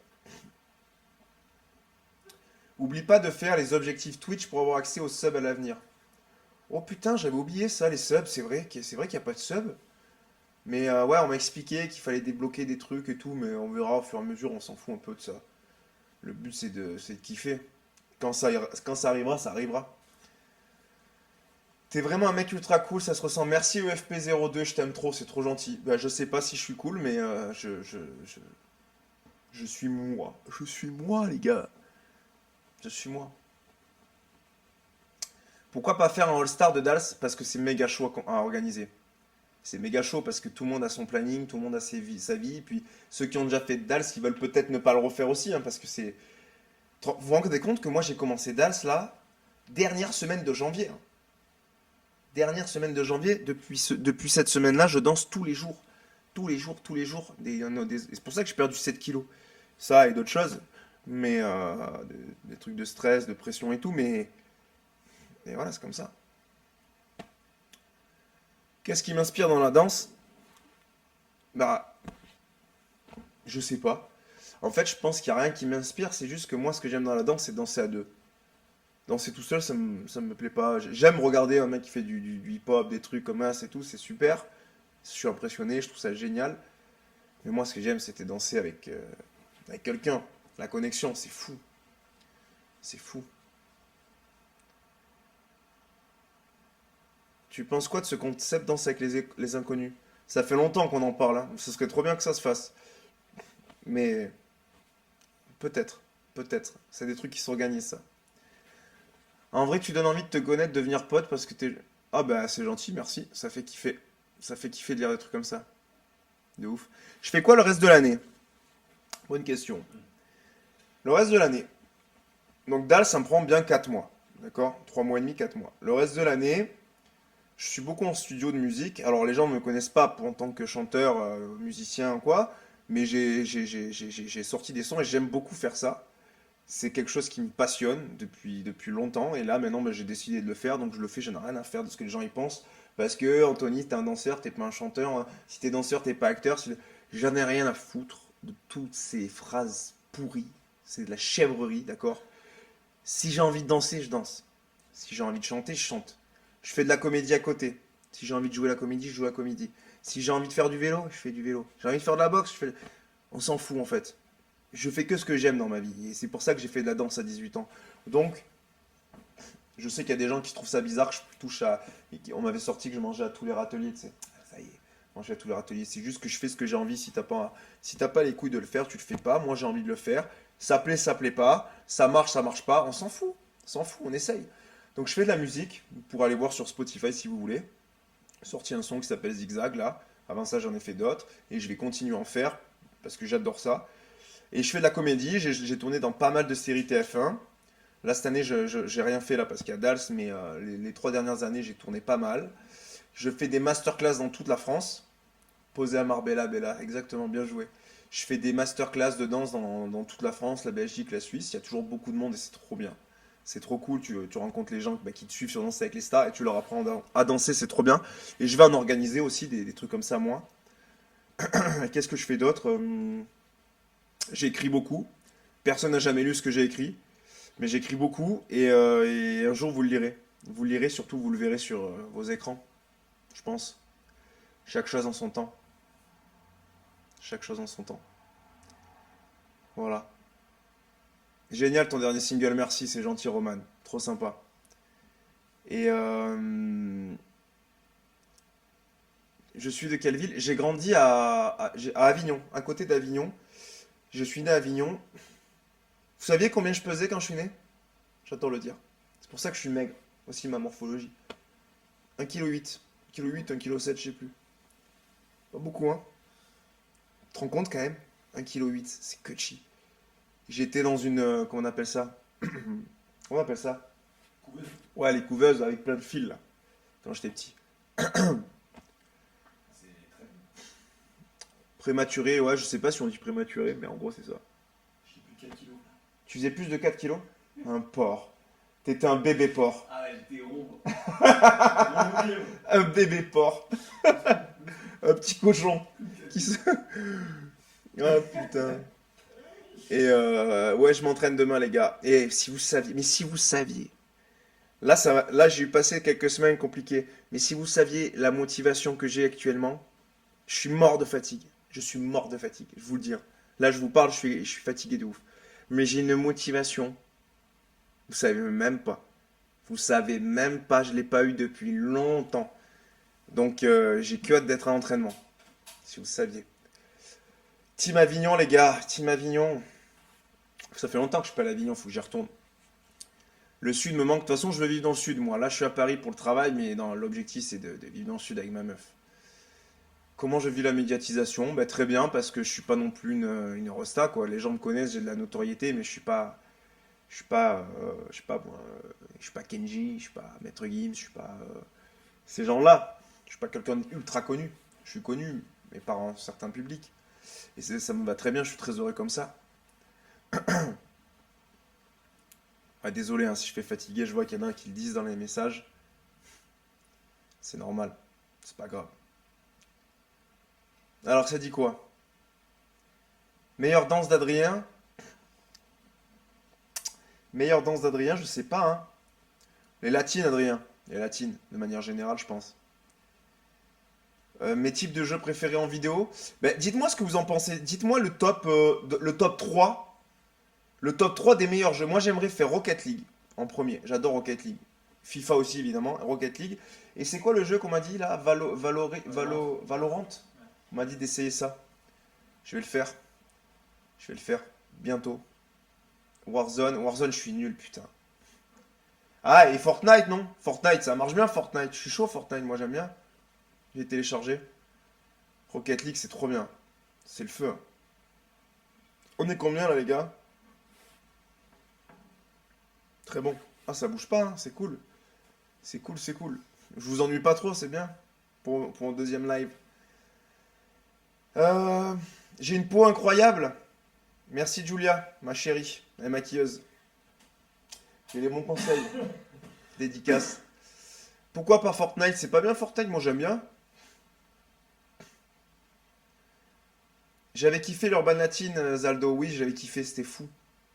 Oublie pas de faire les objectifs Twitch pour avoir accès aux subs à l'avenir. Oh putain, j'avais oublié ça, les subs. C'est vrai qu'il n'y a pas de subs. Mais ouais, on m'a expliqué qu'il fallait débloquer des trucs et tout, mais on verra au fur et à mesure, on s'en fout un peu de ça. Le but c'est de kiffer. Quand ça arrivera, ça arrivera. T'es vraiment un mec ultra cool, ça se ressent. Merci EFP02, je t'aime trop, c'est trop gentil. Bah, je sais pas si je suis cool, mais je suis moi. Je suis moi, les gars. Je suis moi. Pourquoi pas faire un All-Star de Dals? Parce que c'est méga chaud à organiser. C'est méga chaud parce que tout le monde a son planning, tout le monde a sa vie. Puis ceux qui ont déjà fait Dals, ils veulent peut-être ne pas le refaire aussi, hein, parce que c'est... Vous vous rendez compte que moi j'ai commencé Dals là, dernière semaine de janvier. Hein. Dernière semaine de janvier, depuis cette semaine-là, je danse tous les jours. Tous les jours, tous les jours. C'est pour ça que j'ai perdu 7 kilos. Ça et d'autres choses. Mais des trucs de stress, de pression et tout. Mais voilà, c'est comme ça. Qu'est-ce qui m'inspire dans la danse? Bah, je sais pas. En fait, je pense qu'il n'y a rien qui m'inspire. C'est juste que moi, ce que j'aime dans la danse, c'est danser à deux. Danser tout seul, ça me plaît pas. J'aime regarder un mec qui fait du hip-hop, des trucs comme ça et tout, c'est super. Je suis impressionné, je trouve ça génial. Mais moi, ce que j'aime, c'était danser avec quelqu'un. La connexion, c'est fou. C'est fou. Tu penses quoi de ce concept danse avec les inconnus? Ça fait longtemps qu'on en parle, hein. Ce serait trop bien que ça se fasse. Mais peut-être, peut-être. C'est des trucs qui s'organisent, ça. En vrai, tu donnes envie de te connaître, de devenir pote parce que t'es... Ah bah c'est gentil, merci. Ça fait kiffer. Ça fait kiffer de lire des trucs comme ça. De ouf. Je fais quoi le reste de l'année? Bonne question. Le reste de l'année. Donc Dal, ça me prend bien 4 mois. D'accord? 3 mois et demi, 4 mois. Le reste de l'année, je suis beaucoup en studio de musique. Alors les gens ne me connaissent pas en tant que chanteur, musicien ou quoi. Mais j'ai sorti des sons et j'aime beaucoup faire ça. C'est quelque chose qui me passionne depuis longtemps. Et là, maintenant, bah, j'ai décidé de le faire. Donc, je le fais. Je n'ai rien à faire de ce que les gens y pensent. Parce que, Anthony, t'es un danseur, t'es pas un chanteur. Hein. Si t'es danseur, t'es pas acteur. J'en ai rien à foutre de toutes ces phrases pourries. C'est de la chèvrerie, d'accord? Si j'ai envie de danser, je danse. Si j'ai envie de chanter, je chante. Je fais de la comédie à côté. Si j'ai envie de jouer la comédie, je joue la comédie. Si j'ai envie de faire du vélo, je fais du vélo. J'ai envie de faire de la boxe, je fais... On s'en fout, en fait. Je fais que ce que j'aime dans ma vie. Et c'est pour ça que j'ai fait de la danse à 18 ans. Donc, je sais qu'il y a des gens qui trouvent ça bizarre que je touche à... On m'avait sorti que je mangeais à tous les râteliers, tu sais. Ça y est, manger à tous les râteliers. C'est juste que je fais ce que j'ai envie. Si t'as pas les couilles de le faire, tu le fais pas. Moi, j'ai envie de le faire. Ça plaît pas. Ça marche pas. On s'en fout. On s'en fout, on essaye. Donc, je fais de la musique. Vous pourrez aller voir sur Spotify si vous voulez. J'ai sorti un son qui s'appelle Zigzag, là. Avant ça, j'en ai fait d'autres. Et je vais continuer à en faire parce que j'adore ça. Et je fais de la comédie, j'ai tourné dans pas mal de séries TF1. Là, cette année, j'ai rien fait là parce qu'il y a Dals, mais les 3 dernières années, j'ai tourné pas mal. Je fais des masterclass dans toute la France. Posé à Marbella, Bella, exactement, bien joué. Je fais des masterclass de danse dans toute la France, la Belgique, la Suisse. Il y a toujours beaucoup de monde et c'est trop bien. C'est trop cool, tu rencontres les gens qui te suivent sur Danser avec les stars et tu leur apprends à danser, c'est trop bien. Et je vais en organiser aussi des trucs comme ça, moi. Qu'est-ce que je fais d'autre J'écris beaucoup. Personne n'a jamais lu ce que j'ai écrit. Mais j'écris beaucoup et un jour vous le lirez. Vous le lirez, surtout vous le verrez sur vos écrans. Je pense. Chaque chose en son temps. Chaque chose en son temps. Voilà. Génial ton dernier single, merci, c'est gentil Roman. Trop sympa. Et je suis de quelle ville? J'ai grandi à Avignon, à côté d'Avignon. Je suis né à Avignon. Vous saviez combien je pesais quand je suis né? J'adore le dire. C'est pour ça que je suis maigre. Aussi ma morphologie. 1,8 kg. 1,8 kg, 1,7 kg, je sais plus. Pas beaucoup, hein. Tu te rends compte quand même? 1,8 kg, c'est cutchy. J'étais dans une. Comment on appelle ça? Comment on appelle ça? Couveuse. Ouais, les couveuses avec plein de fils là. Quand j'étais petit. C'est très bien. Prématuré, ouais, je sais pas si on dit prématuré, mais en gros c'est ça. J'ai plus de 4 kilos. Tu faisais plus de 4 kilos? Un porc. T'étais un bébé porc. Ah ouais, j'étais rond. Un bébé porc. Un petit cochon. Qui se... Oh putain. Et ouais, je m'entraîne demain, les gars. Et si vous saviez, mais si vous saviez. Là, là j'ai eu passé quelques semaines compliquées. Mais si vous saviez la motivation que j'ai actuellement, je suis mort de fatigue. Je suis mort de fatigue, je vous le dis. Là, je vous parle, je suis fatigué de ouf. Mais j'ai une motivation. Vous savez même pas. Vous savez même pas, je l'ai pas eu depuis longtemps. Donc, j'ai que hâte d'être à l'entraînement. Si vous saviez. Team Avignon, les gars. Team Avignon. Ça fait longtemps que je suis pas à Avignon, faut que j'y retourne. Le sud me manque. De toute façon, je veux vivre dans le sud, moi. Là, je suis à Paris pour le travail, mais l'objectif, c'est de vivre dans le sud avec ma meuf. Comment je vis la médiatisation? Ben, très bien, parce que je suis pas non plus une rosta, quoi. Les gens me connaissent, j'ai de la notoriété, mais je suis pas Kenji, je suis pas Maître Gims, je suis pas ces gens-là. Je suis pas quelqu'un d'ultra connu. Je suis connu, mais par un certain public. Et ça me va très bien, je suis très heureux comme ça. Ah, désolé, hein, si je fais fatiguer, je vois qu'il y en a un qui le disent dans les messages. C'est normal, c'est pas grave. Alors, ça dit quoi? Meilleure danse d'Adrien? Meilleure danse d'Adrien, je sais pas, hein. Les latines, Adrien. Les latines, de manière générale, je pense. Mes types de jeux préférés en vidéo. Ben, dites-moi ce que vous en pensez. Dites-moi le top 3. Le top 3 des meilleurs jeux. Moi, j'aimerais faire Rocket League en premier. J'adore Rocket League. FIFA aussi, évidemment. Rocket League. Et c'est quoi le jeu qu'on m'a dit là? Valorant? On m'a dit d'essayer ça. Je vais le faire. Je vais le faire bientôt. Warzone, je suis nul, putain. Ah, et Fortnite, non? Fortnite, ça marche bien, Fortnite. Je suis chaud, Fortnite, moi j'aime bien. J'ai téléchargé. Rocket League, c'est trop bien. C'est le feu. On est combien là, les gars? Très bon. Ah, ça bouge pas, hein, c'est cool. C'est cool, c'est cool. Je vous ennuie pas trop, c'est bien. Pour un deuxième live. J'ai une peau incroyable. Merci Julia, ma chérie, la maquilleuse. J'ai les bons conseils. Dédicace. Pourquoi pas Fortnite? C'est pas bien Fortnite, moi j'aime bien. J'avais kiffé l'Urban Latine, Zaldo. Oui, j'avais kiffé, c'était fou.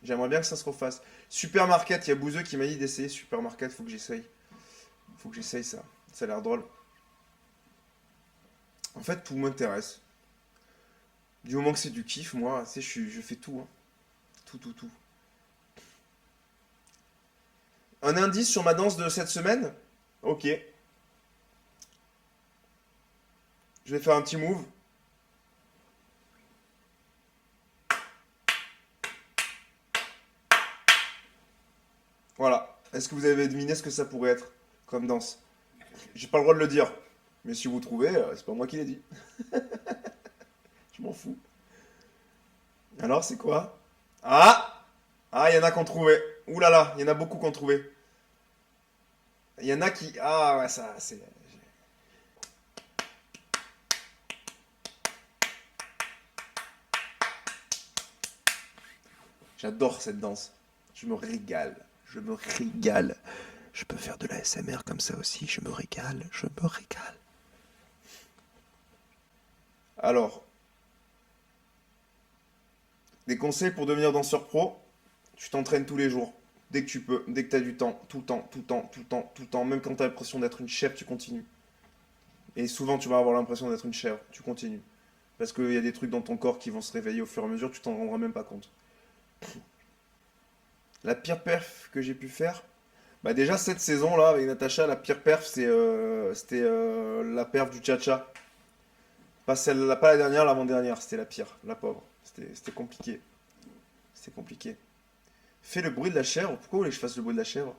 J'aimerais bien que ça se refasse. Supermarket, il y a Bouzeux qui m'a dit d'essayer Supermarket, faut que j'essaye. Faut que j'essaye ça. Ça a l'air drôle. En fait, tout m'intéresse. Du moment que c'est du kiff, moi, tu sais, je fais tout. Hein. Tout. Un indice sur ma danse de cette semaine? Ok. Je vais faire un petit move. Voilà. Est-ce que vous avez deviné ce que ça pourrait être comme danse? J'ai pas le droit de le dire. Mais si vous trouvez, c'est pas moi qui l'ai dit. Je m'en fous. Alors, c'est quoi? Ah! Ah, il y en a qui ont trouvé. Ouh là là, il y en a beaucoup qui ont trouvé. Il y en a qui... Ah, ouais, ça, c'est... J'adore cette danse. Je me régale. Je me régale. Je peux faire de la SMR comme ça aussi. Je me régale. Je me régale. Alors... Des conseils pour devenir danseur pro, tu t'entraînes tous les jours. Dès que tu peux, dès que tu as du temps, tout le temps, tout le temps, tout le temps, tout le temps. Même quand tu as l'impression d'être une chèvre, tu continues. Et souvent, tu vas avoir l'impression d'être une chèvre, tu continues. Parce qu'il y a des trucs dans ton corps qui vont se réveiller au fur et à mesure, tu t'en rendras même pas compte. La pire perf que j'ai pu faire, bah déjà cette saison-là, avec Natacha, la pire perf, c'était la perf du cha-cha. Pas celle, pas la dernière, l'avant-dernière, c'était la pire, la pauvre. C'était compliqué. C'était compliqué. Fais le bruit de la chèvre. Pourquoi vous voulez que je fasse le bruit de la chèvre?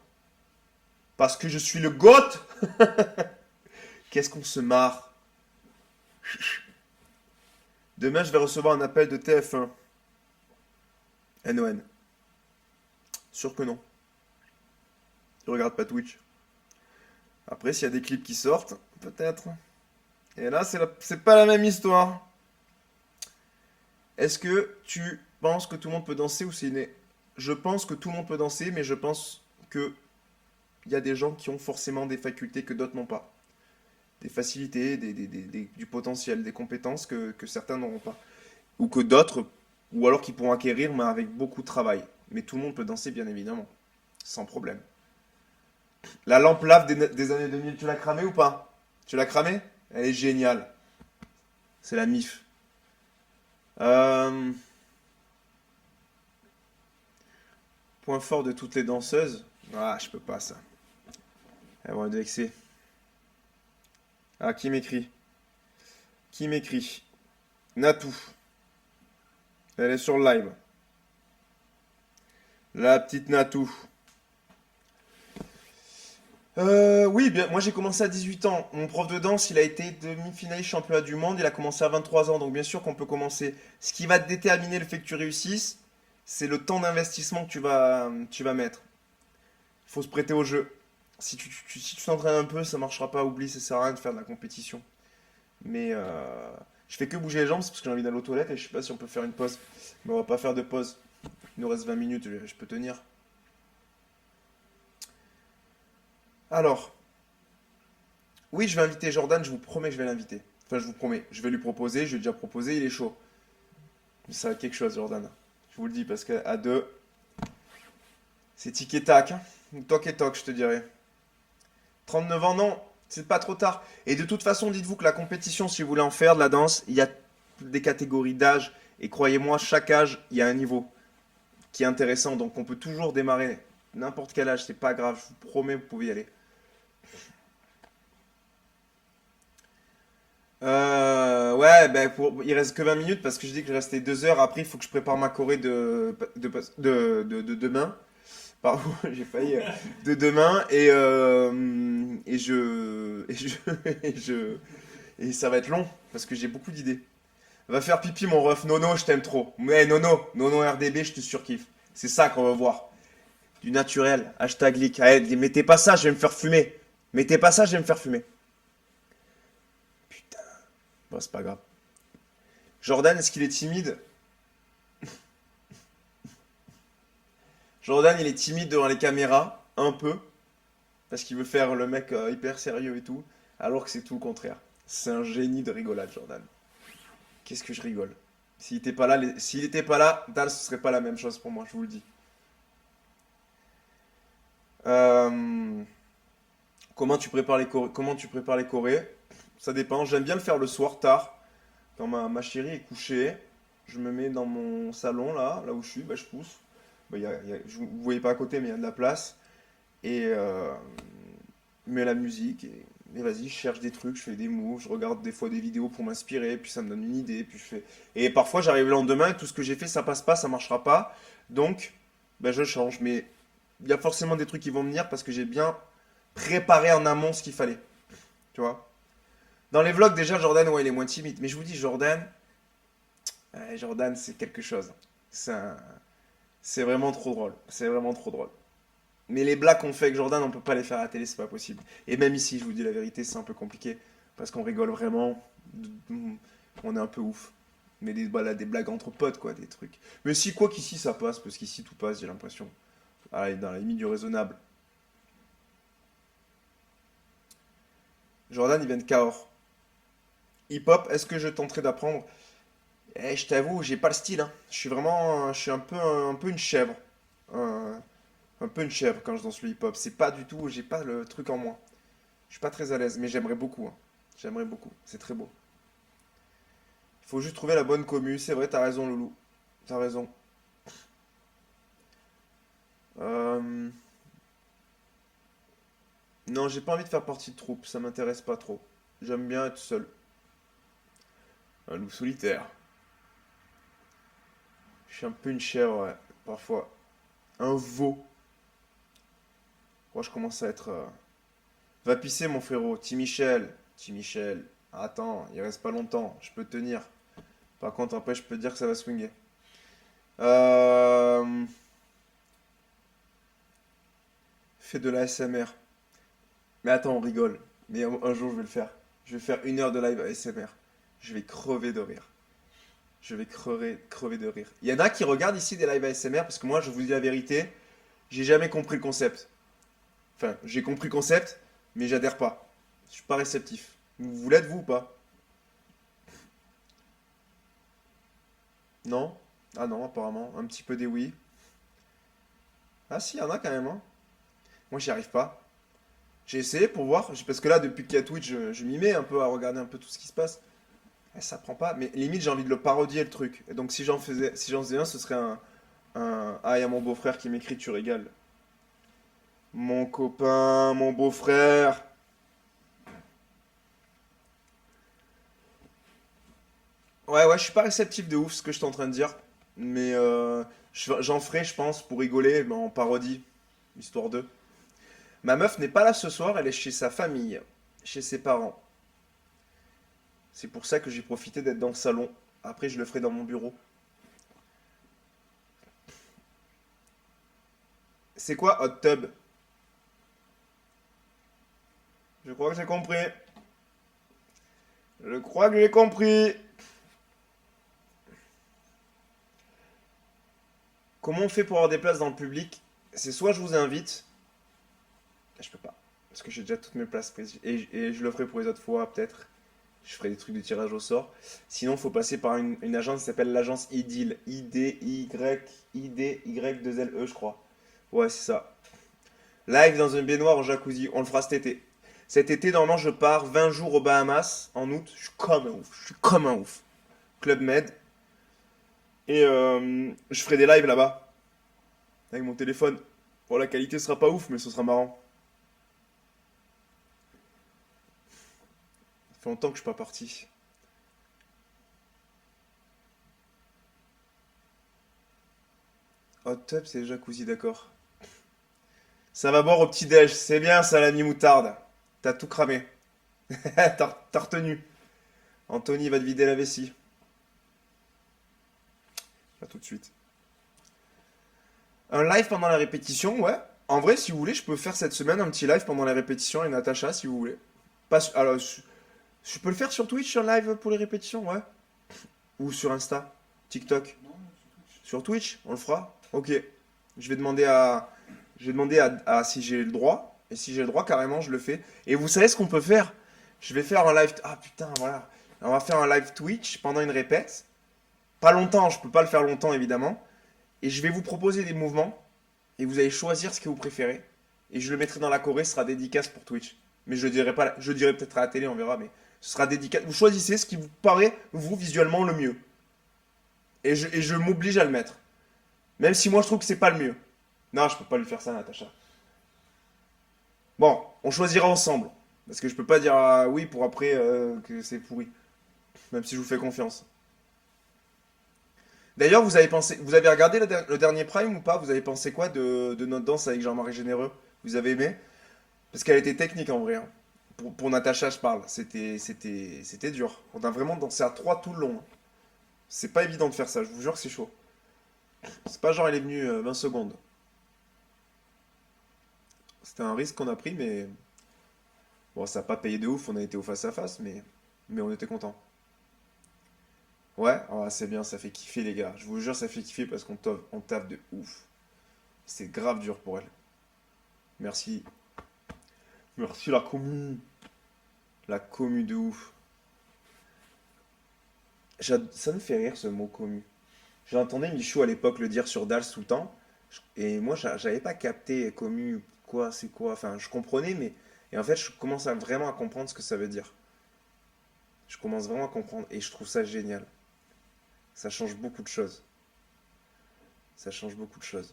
Parce que je suis le GOAT. Qu'est-ce qu'on se marre. Demain, je vais recevoir un appel de TF1. NON. Sûr que non. Je regarde pas Twitch. Après, s'il y a des clips qui sortent, peut-être. Et là, c'est pas la même histoire. Est-ce que tu penses que tout le monde peut danser ou c'est inné? Je pense que tout le monde peut danser, mais je pense que il y a des gens qui ont forcément des facultés que d'autres n'ont pas. Des facilités, du potentiel, des compétences que certains n'auront pas. Ou que d'autres, ou alors qui pourront acquérir, mais avec beaucoup de travail. Mais tout le monde peut danser, bien évidemment. Sans problème. La lampe lave des années 2000, tu l'as cramée ou pas? Tu l'as cramée? Elle est géniale. C'est la MIF. Point fort de toutes les danseuses. Ah, je peux pas ça. Elles vont être vexées. Ah, qui m'écrit? Qui m'écrit? Natou. Elle est sur le live. La petite Natou. Oui, bien, moi j'ai commencé à 18 ans. Mon prof de danse, il a été demi-finaliste championnat du monde. Il a commencé à 23 ans, donc bien sûr qu'on peut commencer. Ce qui va déterminer le fait que tu réussisses, c'est le temps d'investissement que tu vas mettre. Il faut se prêter au jeu. Si tu t'entraînes un peu, ça marchera pas. Oublie, ça sert à rien de faire de la compétition. Mais je fais que bouger les jambes, c'est parce que j'ai envie d'aller aux toilettes et je sais pas si on peut faire une pause. Mais on va pas faire de pause. Il nous reste 20 minutes, je peux tenir. Alors, oui, je vais inviter Jordan, je vous promets que je vais l'inviter. Enfin, je vous promets, je vais lui proposer, je lui ai déjà proposé, il est chaud. Mais ça va être quelque chose, Jordan. Je vous le dis, parce qu'à deux, c'est tic et tac. Hein. Toc et toc, je te dirais. 39 ans, non, c'est pas trop tard. Et de toute façon, dites-vous que la compétition, si vous voulez en faire de la danse, il y a des catégories d'âge. Et croyez-moi, chaque âge, il y a un niveau qui est intéressant. Donc on peut toujours démarrer n'importe quel âge, c'est pas grave, je vous promets, vous pouvez y aller. Ouais, ben il reste que 20 minutes parce que je dis que je restais 2 heures. Après, il faut que je prépare ma choré de demain. Pardon, j'ai failli. De demain. Et ça va être long parce que j'ai beaucoup d'idées. Va faire pipi, mon ref. Nono, je t'aime trop. Mais Nono RDB, je te surkiffe. C'est ça qu'on va voir. Du naturel. Hashtag leak. Allez, mettez pas ça, je vais me faire fumer. Mettez pas ça, je vais me faire fumer. Putain. Bon, c'est pas grave. Jordan, est-ce qu'il est timide? Jordan, il est timide devant les caméras, un peu, parce qu'il veut faire le mec hyper sérieux et tout, alors que c'est tout le contraire. C'est un génie de rigolade, Jordan. Qu'est-ce que je rigole. S'il était pas là, Dal, ce serait pas la même chose pour moi, je vous le dis. Comment tu prépares les chorés? Ça dépend. J'aime bien le faire le soir tard, quand ma chérie est couchée. Je me mets dans mon salon là où je suis, bah, je pousse. Bah, vous voyez pas à côté, mais il y a de la place. Et je mets la musique et vas-y, je cherche des trucs, je fais des moves, je regarde des fois des vidéos pour m'inspirer, puis ça me donne une idée, puis je fais. Et parfois j'arrive le lendemain et tout ce que j'ai fait, ça passe pas, ça marchera pas. Donc, ben, je change. Mais il y a forcément des trucs qui vont venir parce que j'ai bien préparé en amont ce qu'il fallait. Tu vois? Dans les vlogs, déjà, Jordan, ouais, il est moins timide. Mais je vous dis, Jordan, c'est quelque chose. C'est vraiment trop drôle. C'est vraiment trop drôle. Mais les blagues qu'on fait avec Jordan, on peut pas les faire à la télé, c'est pas possible. Et même ici, je vous dis la vérité, c'est un peu compliqué. Parce qu'on rigole vraiment. On est un peu ouf. Mais des blagues entre potes, quoi, des trucs. Mais si, quoi qu'ici, ça passe, parce qu'ici, tout passe, j'ai l'impression. Allez, dans la limite du raisonnable. Jordan, il vient de Cahors. Hip-hop, est-ce que je tenterai d'apprendre? Eh, je t'avoue, j'ai pas le style, hein. Je suis vraiment, je suis un peu une chèvre. Un, un peu une chèvre quand je danse le hip-hop. C'est pas du tout, j'ai pas le truc en moi. Je suis pas très à l'aise, mais j'aimerais beaucoup, hein. J'aimerais beaucoup. C'est très beau. Il faut juste trouver la bonne commu. C'est vrai, t'as raison, Loulou. T'as raison. Euh, Non, j'ai pas envie de faire partie de troupe. Ça m'intéresse pas trop. J'aime bien être seul. Un loup solitaire. Je suis un peu une chèvre, ouais, parfois. Un veau. Moi, je commence à être. Va pisser, mon frérot. Michel. Michel. Attends, il reste pas longtemps. Je peux tenir. Par contre, après, je peux te dire que ça va swinguer. Euh... Fais de la SMR. Mais attends, on rigole. Mais un jour, je vais le faire. Je vais faire 1 heure de live ASMR. Je vais crever de rire. Je vais crever de rire. Il y en a qui regardent ici des lives ASMR parce que moi, je vous dis la vérité, j'ai jamais compris le concept. Enfin, j'ai compris le concept, mais j'adhère pas. Je suis pas réceptif. Vous l'êtes, vous ou pas? Non? Ah non, apparemment. Un petit peu des oui. Ah si, il y en a quand même, hein. Moi, j'y arrive pas. J'ai essayé pour voir, parce que là, depuis qu'il y a Twitch, je m'y mets un peu à regarder un peu tout ce qui se passe. Eh, ça prend pas, mais limite, j'ai envie de le parodier, le truc. Et donc, si j'en faisais un, ce serait un... Ah, il y a mon beau-frère qui m'écrit, tu régales. Mon copain, mon beau-frère. Ouais, je suis pas réceptif de ouf ce que je suis en train de dire. Mais j'en ferai, je pense, pour rigoler, mais en parodie. Histoire de. Ma meuf n'est pas là ce soir, elle est chez sa famille, chez ses parents. C'est pour ça que j'ai profité d'être dans le salon. Après, je le ferai dans mon bureau. C'est quoi hot tub? Je crois que j'ai compris. Je crois que j'ai compris. Comment on fait pour avoir des places dans le public? C'est soit je vous invite. Je peux pas. Parce que j'ai déjà toutes mes places prises. Et je le ferai pour les autres fois, peut-être. Je ferai des trucs de tirage au sort. Sinon, il faut passer par une agence qui s'appelle l'agence IDIL. IDY2LE, je crois. Ouais, c'est ça. Live dans un baignoire en jacuzzi. On le fera cet été. Cet été, normalement, je pars 20 jours aux Bahamas en août. Je suis comme un ouf. Je suis comme un ouf. Club Med. Et je ferai des lives là-bas. Avec mon téléphone. Bon, la qualité sera pas ouf, mais ce sera marrant. Ça fait longtemps que je suis pas parti. Hot tub, c'est le jacuzzi, d'accord. Ça va boire au petit-déj. C'est bien ça, l'ami moutarde. T'as tout cramé. T'as retenu. Anthony va te vider la vessie. Pas tout de suite. Un live pendant la répétition, ouais. En vrai, si vous voulez, je peux faire cette semaine un petit live pendant la répétition avec Natacha, si vous voulez. Pas, alors, je peux le faire sur Twitch, un live pour les répétitions, ouais. Ou sur Insta, TikTok. Non, sur Twitch. Sur Twitch, on le fera? Ok. Je vais demander à si j'ai le droit. Et si j'ai le droit, carrément, je le fais. Et vous savez ce qu'on peut faire? Je vais faire un live. Ah putain, voilà. On va faire un live Twitch pendant une répète. Pas longtemps, je peux pas le faire longtemps, évidemment. Et je vais vous proposer des mouvements. Et vous allez choisir ce que vous préférez. Et je le mettrai dans la Corée, ce sera dédicace pour Twitch. Mais je le dirai pas, je le dirai peut-être à la télé, on verra. Mais ce sera dédicace. Vous choisissez ce qui vous paraît, vous, visuellement, le mieux. Et je m'oblige à le mettre. Même si moi je trouve que c'est pas le mieux. Non, je peux pas lui faire ça, Natacha. Bon, on choisira ensemble. Parce que je peux pas dire oui pour après que c'est pourri. Même si je vous fais confiance. D'ailleurs, vous avez regardé le dernier Prime ou pas? Vous avez pensé quoi de notre danse avec Jean-Marie Généreux? Vous avez aimé? Parce qu'elle était technique en vrai, hein. Pour Natacha, je parle. C'était dur. On a vraiment dansé à trois tout le long, hein. C'est pas évident de faire ça, je vous jure que c'est chaud. C'est pas genre elle est venue 20 secondes. C'était un risque qu'on a pris, mais bon, ça n'a pas payé de ouf, on a été au face-à-face, mais on était content. Ouais, ah, c'est bien, ça fait kiffer les gars. Je vous jure, ça fait kiffer parce on taffe de ouf. C'est grave dur pour elle. Merci. Merci la commu. La commu de ouf. Ça me fait rire ce mot commu. J'entendais Michou à l'époque le dire sur Dals tout le temps. Et moi, j'avais pas capté commu, quoi, c'est quoi. Enfin, je comprenais, mais. Et en fait, je commence vraiment à comprendre ce que ça veut dire. Je commence vraiment à comprendre. Et je trouve ça génial. Ça change beaucoup de choses. Ça change beaucoup de choses.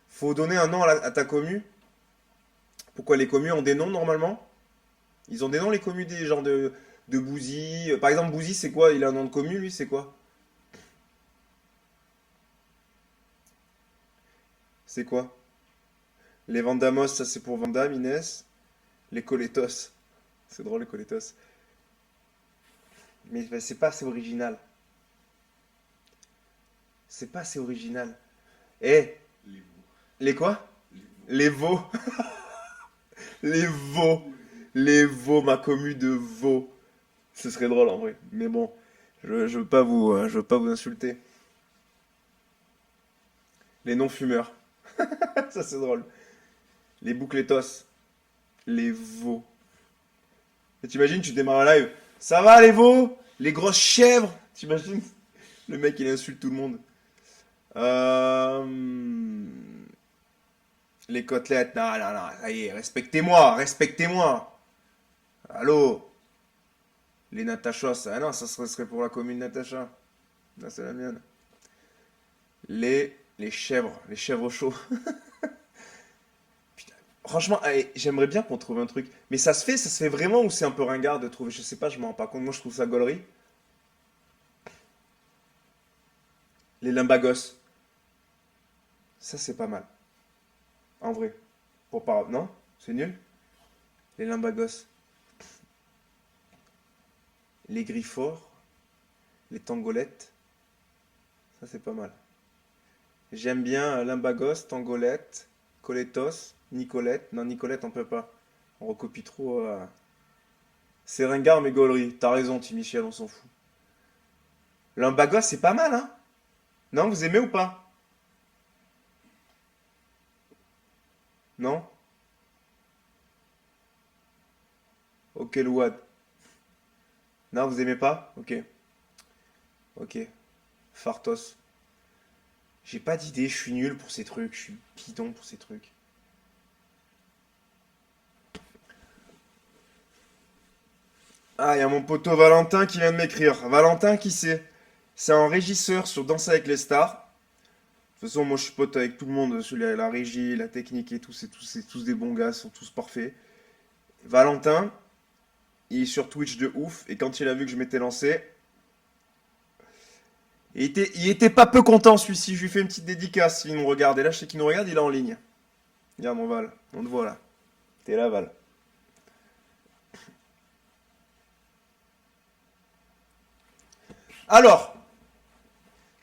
Faut donner un nom à ta commu. Pourquoi les commus ont des noms normalement? Ils ont des noms les commus des genres de Bouzy. Par exemple, Bouzy, c'est quoi? Il a un nom de commu, lui, c'est quoi? C'est quoi? Les Vandamos, ça c'est pour Vandame, Inès. Les Coletos. C'est drôle, les Coletos. Mais c'est pas assez original. C'est pas assez original. Eh, Les veaux. les quoi? Les veaux. Les veaux. Les veaux. Les veaux, ma commu de veaux. Ce serait drôle en vrai. Mais bon, je veux pas vous insulter. Les non-fumeurs. Ça c'est drôle. Les boucletos. Les veaux. Et t'imagines, tu démarres un live. Ça va les veaux? Les grosses chèvres? T'imagines? Le mec il insulte tout le monde. Les côtelettes. Non, non, non. Ça y est, respectez-moi. Respectez-moi. Allô? Les Natachos. Ah non, ça serait pour la commune Natacha. Là, c'est la mienne. Les chèvres. Les chèvres au chaud. Putain. Franchement, allez, j'aimerais bien qu'on trouve un truc. Mais ça se fait vraiment ou c'est un peu ringard de trouver? Je sais pas, je m'en rends pas compte. Moi, je trouve ça gaulerie. Les limbagos. Ça, c'est pas mal. En vrai. Pour pas... Non? C'est nul? Les limbagos. Les griffords. Les tangolettes. Ça, c'est pas mal. J'aime bien limbagos, tangolette, coletos, Nicolette. Non, Nicolette, on peut pas. On recopie trop. C'est ringard, mais gaulerie. T'as raison, Tim Michel, on s'en fout. Limbagos, c'est pas mal, hein? Non, vous aimez ou pas? Non? Ok, Louad. Non, vous aimez pas? Ok. Ok. Fartos. J'ai pas d'idée, je suis nul pour ces trucs, je suis bidon pour ces trucs. Ah, il y a mon poteau Valentin qui vient de m'écrire. Valentin, qui c'est? C'est un régisseur sur Danse avec les stars. De toute façon, moi je suis pote avec tout le monde, sur la régie, la technique et tout, c'est tous des bons gars, ils sont tous parfaits. Valentin, il est sur Twitch de ouf, et quand il a vu que je m'étais lancé, il était pas peu content celui-ci, je lui fais une petite dédicace s'il nous regarde. Et là, je sais qu'il nous regarde, il est en ligne. Regarde mon Val, on te voit là. T'es là, Val. Alors,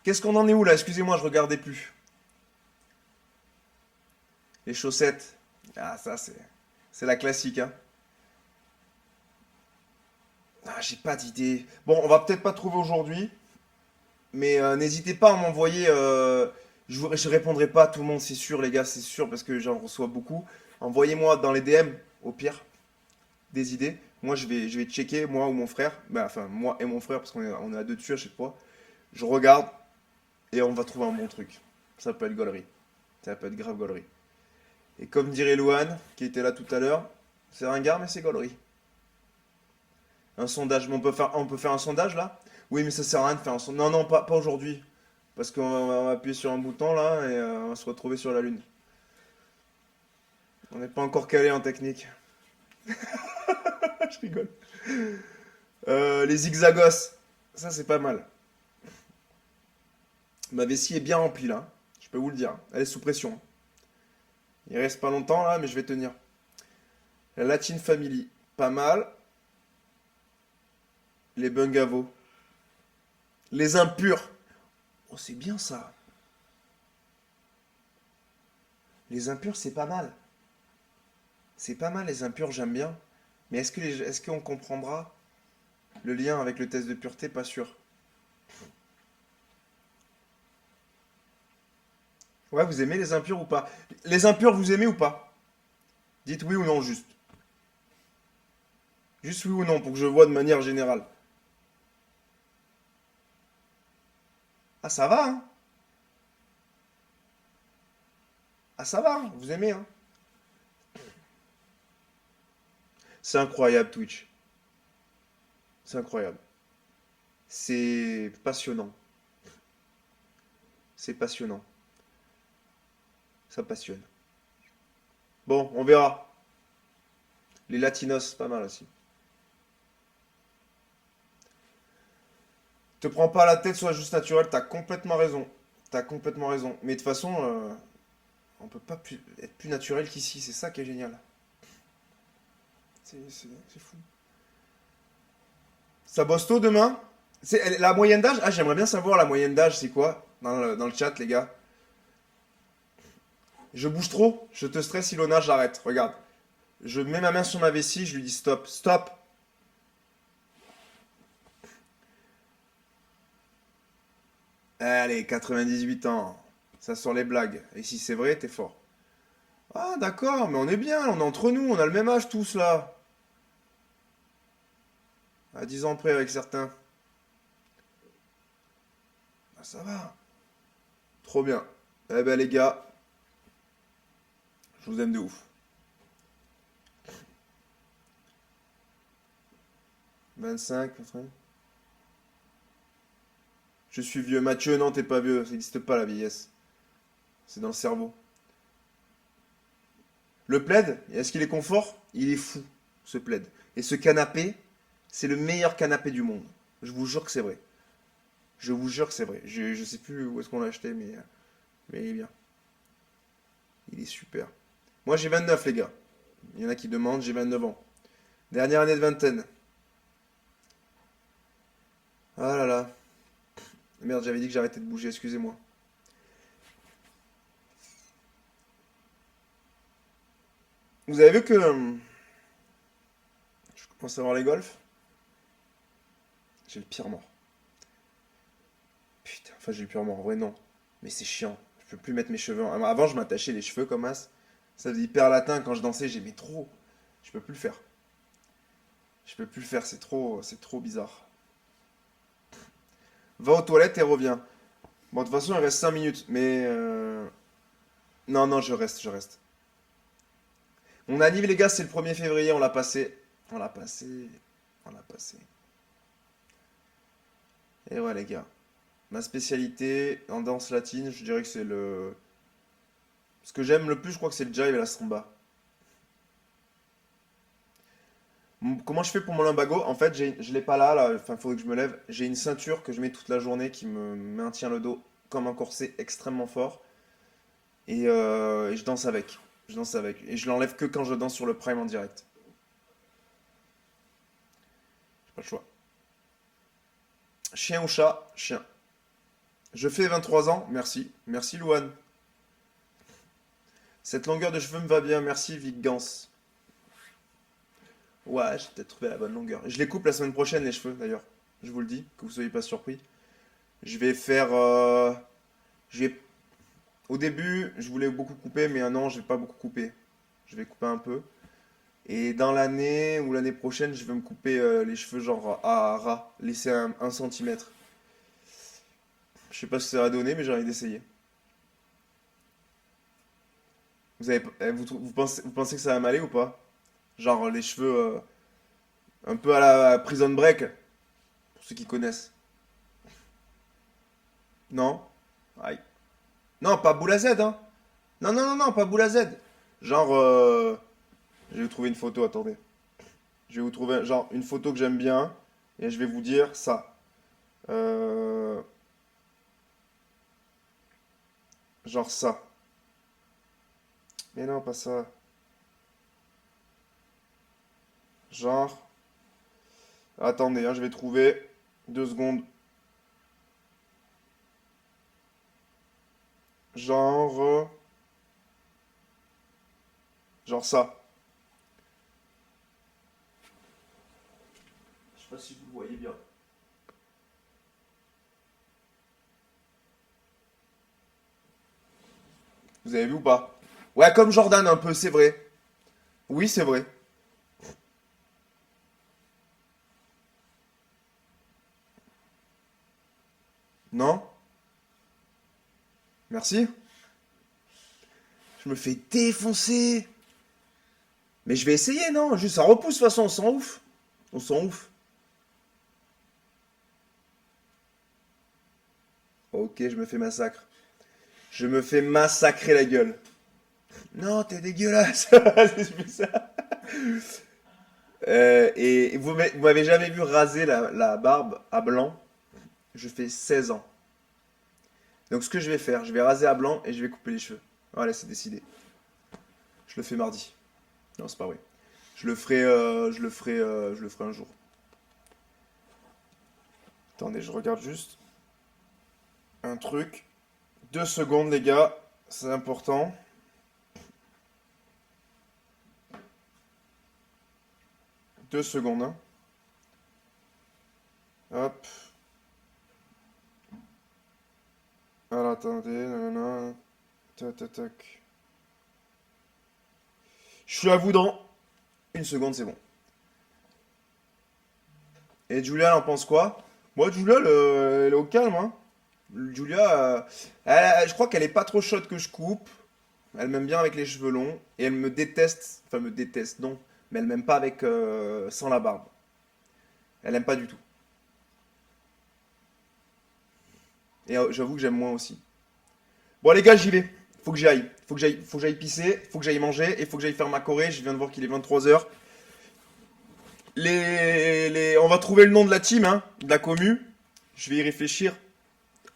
qu'est-ce qu'on en est où là? Excusez-moi, je regardais plus. Les chaussettes. Ah, ça, c'est la classique, hein. Ah, j'ai pas d'idée. Bon, on va peut-être pas trouver aujourd'hui. Mais n'hésitez pas à m'envoyer. Je répondrai pas à tout le monde, c'est sûr, les gars, c'est sûr, parce que j'en reçois beaucoup. Envoyez-moi dans les DM, au pire, des idées. Moi, je vais checker, moi ou mon frère. Ben, enfin, moi et mon frère, parce on est à deux dessus à chaque fois. Je regarde et on va trouver un bon truc. Ça peut être gaulerie. Ça peut être grave gaulerie. Et comme dirait Louane, qui était là tout à l'heure, c'est ringard, mais c'est gaulerie. Un sondage. Mais on peut faire un sondage là? Oui, mais ça sert à rien de faire un sondage. Non, non, pas aujourd'hui. Parce qu'on va appuyer sur un bouton là et on va se retrouver sur la Lune. On n'est pas encore calé en technique. Je rigole. Les zigzagos. Ça, c'est pas mal. Ma vessie est bien remplie là. Je peux vous le dire. Elle est sous pression. Il reste pas longtemps là, mais je vais tenir. La Latin Family. Pas mal. Les Bungavos. Les impurs. Oh, c'est bien ça. Les impurs, c'est pas mal. C'est pas mal, les impurs, j'aime bien. Mais est-ce qu'on comprendra le lien avec le test de pureté? Pas sûr. Ouais, vous aimez les impurs ou pas? Les impurs, vous aimez ou pas? Dites oui ou non, juste. Juste oui ou non, pour que je vois de manière générale. Ah, ça va, hein? Ah, ça va, hein, vous aimez, hein? C'est incroyable, Twitch. C'est incroyable. C'est passionnant. C'est passionnant. Ça passionne. Bon, on verra. Les latinos, c'est pas mal aussi. Te prends pas la tête, sois juste naturel, t'as complètement raison. T'as complètement raison. Mais de toute façon, on peut pas être plus naturel qu'ici, c'est ça qui est génial. C'est fou. Ça bosse tôt demain? La moyenne d'âge? Ah, j'aimerais bien savoir la moyenne d'âge, c'est quoi? Dans le chat, les gars. Je bouge trop? Je te stresse, Ilona, j'arrête. Regarde. Je mets ma main sur ma vessie, je lui dis stop. Stop! Allez, 98 ans. Ça sort les blagues. Et si c'est vrai, t'es fort. Ah, d'accord, mais on est bien, on est entre nous, on a le même âge tous là. À 10 ans près avec certains. Ah, ça va. Trop bien. Eh ben les gars, je vous aime de ouf. 25, 80. Je suis vieux. Mathieu, non, t'es pas vieux. Ça n'existe pas la vieillesse. C'est dans le cerveau. Le plaid, est-ce qu'il est confort? Il est fou, ce plaid. Et ce canapé, c'est le meilleur canapé du monde. Je vous jure que c'est vrai. Je vous jure que c'est vrai. Je sais plus où est-ce qu'on l'a acheté, mais il est bien. Il est super. Moi, j'ai 29, les gars. Il y en a qui demandent, j'ai 29 ans. Dernière année de vingtaine. Ah là là. Merde, j'avais dit que j'arrêtais de bouger, excusez-moi. Vous avez vu que je commence à voir les golfs? J'ai le pire mort. Putain, enfin j'ai le pire mort, en vrai non. Mais c'est chiant. Je peux plus mettre mes cheveux. Avant, je m'attachais les cheveux comme as. Ça faisait hyper latin quand je dansais, j'aimais trop. Je peux plus le faire. Je peux plus le faire, c'est trop bizarre. Va aux toilettes et reviens. Bon, de toute façon, il reste 5 minutes, mais non, non, je reste. Mon anniv, les gars, c'est le 1er février, on l'a passé. On l'a passé. On l'a passé. Et ouais, les gars. Ma spécialité en danse latine, je dirais que c'est le. Ce que j'aime le plus, je crois que c'est le jive et la samba. Comment je fais pour mon lumbago? En fait, je l'ai pas là, enfin, il faudrait que je me lève. J'ai une ceinture que je mets toute la journée qui me maintient le dos comme un corset extrêmement fort. Et je danse avec. Je danse avec. Et je l'enlève que quand je danse sur le prime en direct. J'ai pas le choix. Chien ou chat? Chien. Je fais 23 ans, merci. Merci Louane. Cette longueur de cheveux me va bien, merci Vic Gans. Ouais, j'ai peut-être trouvé la bonne longueur. Je les coupe la semaine prochaine, les cheveux d'ailleurs. Je vous le dis, que vous soyez pas surpris. Je vais faire. Je vais- Au début, je voulais beaucoup couper, mais non, je vais pas beaucoup couper. Je vais couper un peu. Et dans l'année ou l'année prochaine, je vais me couper les cheveux genre à ras, laisser 1 centimètre. Je sais pas ce que ça va donner, mais j'ai envie d'essayer. Vous pensez que ça va m'aller ou pas? Genre les cheveux un peu à la Prison Break, pour ceux qui connaissent. Non? Aïe. Non, pas boule à Z, hein. Non, non, non, non, pas boule à Z. Genre, je vais vous trouver une photo, attendez. Je vais vous trouver genre une photo que j'aime bien et je vais vous dire ça. Euh, genre ça. Mais non, pas ça. Genre, attendez, hein, je vais trouver 2 secondes. Genre, genre ça. Je sais pas si vous le voyez bien. Vous avez vu ou pas? Ouais, comme Jordan un peu, c'est vrai. Oui, c'est vrai. Non? Merci. Je me fais défoncer. Mais je vais essayer, non? Juste ça repousse, de toute façon, on s'en ouf. On s'en ouf. Ok, je me fais massacre. Je me fais massacrer la gueule. Non, t'es dégueulasse. J'ai fait ça. Et vous m'avez jamais vu raser la barbe à blanc. Je fais 16 ans. Donc ce que je vais faire, je vais raser à blanc et je vais couper les cheveux. Voilà, c'est décidé. Je le fais mardi. Non, c'est pas vrai. Je le ferai un jour. Attendez, je regarde juste un truc. 2 secondes, les gars. C'est important. Deux secondes, hein. Hop. Alors, attendez. Nanana. Tac, tac, tac. Je suis à vous dans 1 seconde, c'est bon. Et Julia, elle en pense quoi? Moi, Julia, elle est au calme, hein. Julia, je crois qu'elle est pas trop chaude que je coupe. Elle m'aime bien avec les cheveux longs. Et elle me déteste. Enfin, me déteste, non. Mais elle m'aime pas avec sans la barbe. Elle aime pas du tout. Et j'avoue que j'aime moins aussi. Bon, les gars, j'y vais. Faut que j'y aille. Faut que j'aille pisser. Faut que j'aille manger. Et faut que j'aille faire ma choré. Je viens de voir qu'il est 23h. On va trouver le nom de la team, hein, de la commu. Je vais y réfléchir.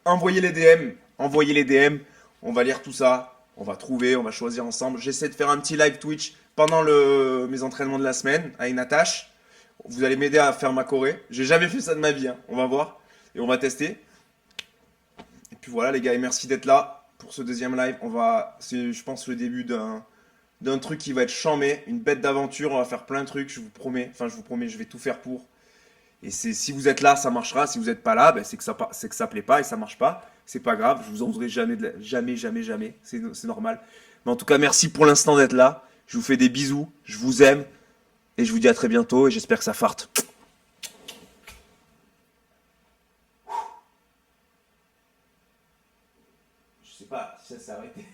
Envoyez les DM. Envoyez les DM. On va lire tout ça. On va trouver. On va choisir ensemble. J'essaie de faire un petit live Twitch pendant mes entraînements de la semaine avec Natache. Vous allez m'aider à faire ma choré. J'ai jamais fait ça de ma vie, hein. On va voir. Et on va tester. Et puis voilà les gars, et merci d'être là pour ce deuxième live. C'est je pense le début d'un truc qui va être chambé, une bête d'aventure. On va faire plein de trucs, je vous promets. Enfin je vous promets, je vais tout faire pour. Et si vous êtes là, ça marchera. Si vous n'êtes pas là, ben, c'est que ça plaît pas et ça marche pas. C'est pas grave, je vous en voudrais jamais, jamais. C'est normal. Mais en tout cas, merci pour l'instant d'être là. Je vous fais des bisous, je vous aime. Et je vous dis à très bientôt et j'espère que ça farte. Je sais pas si ça s'est arrêté.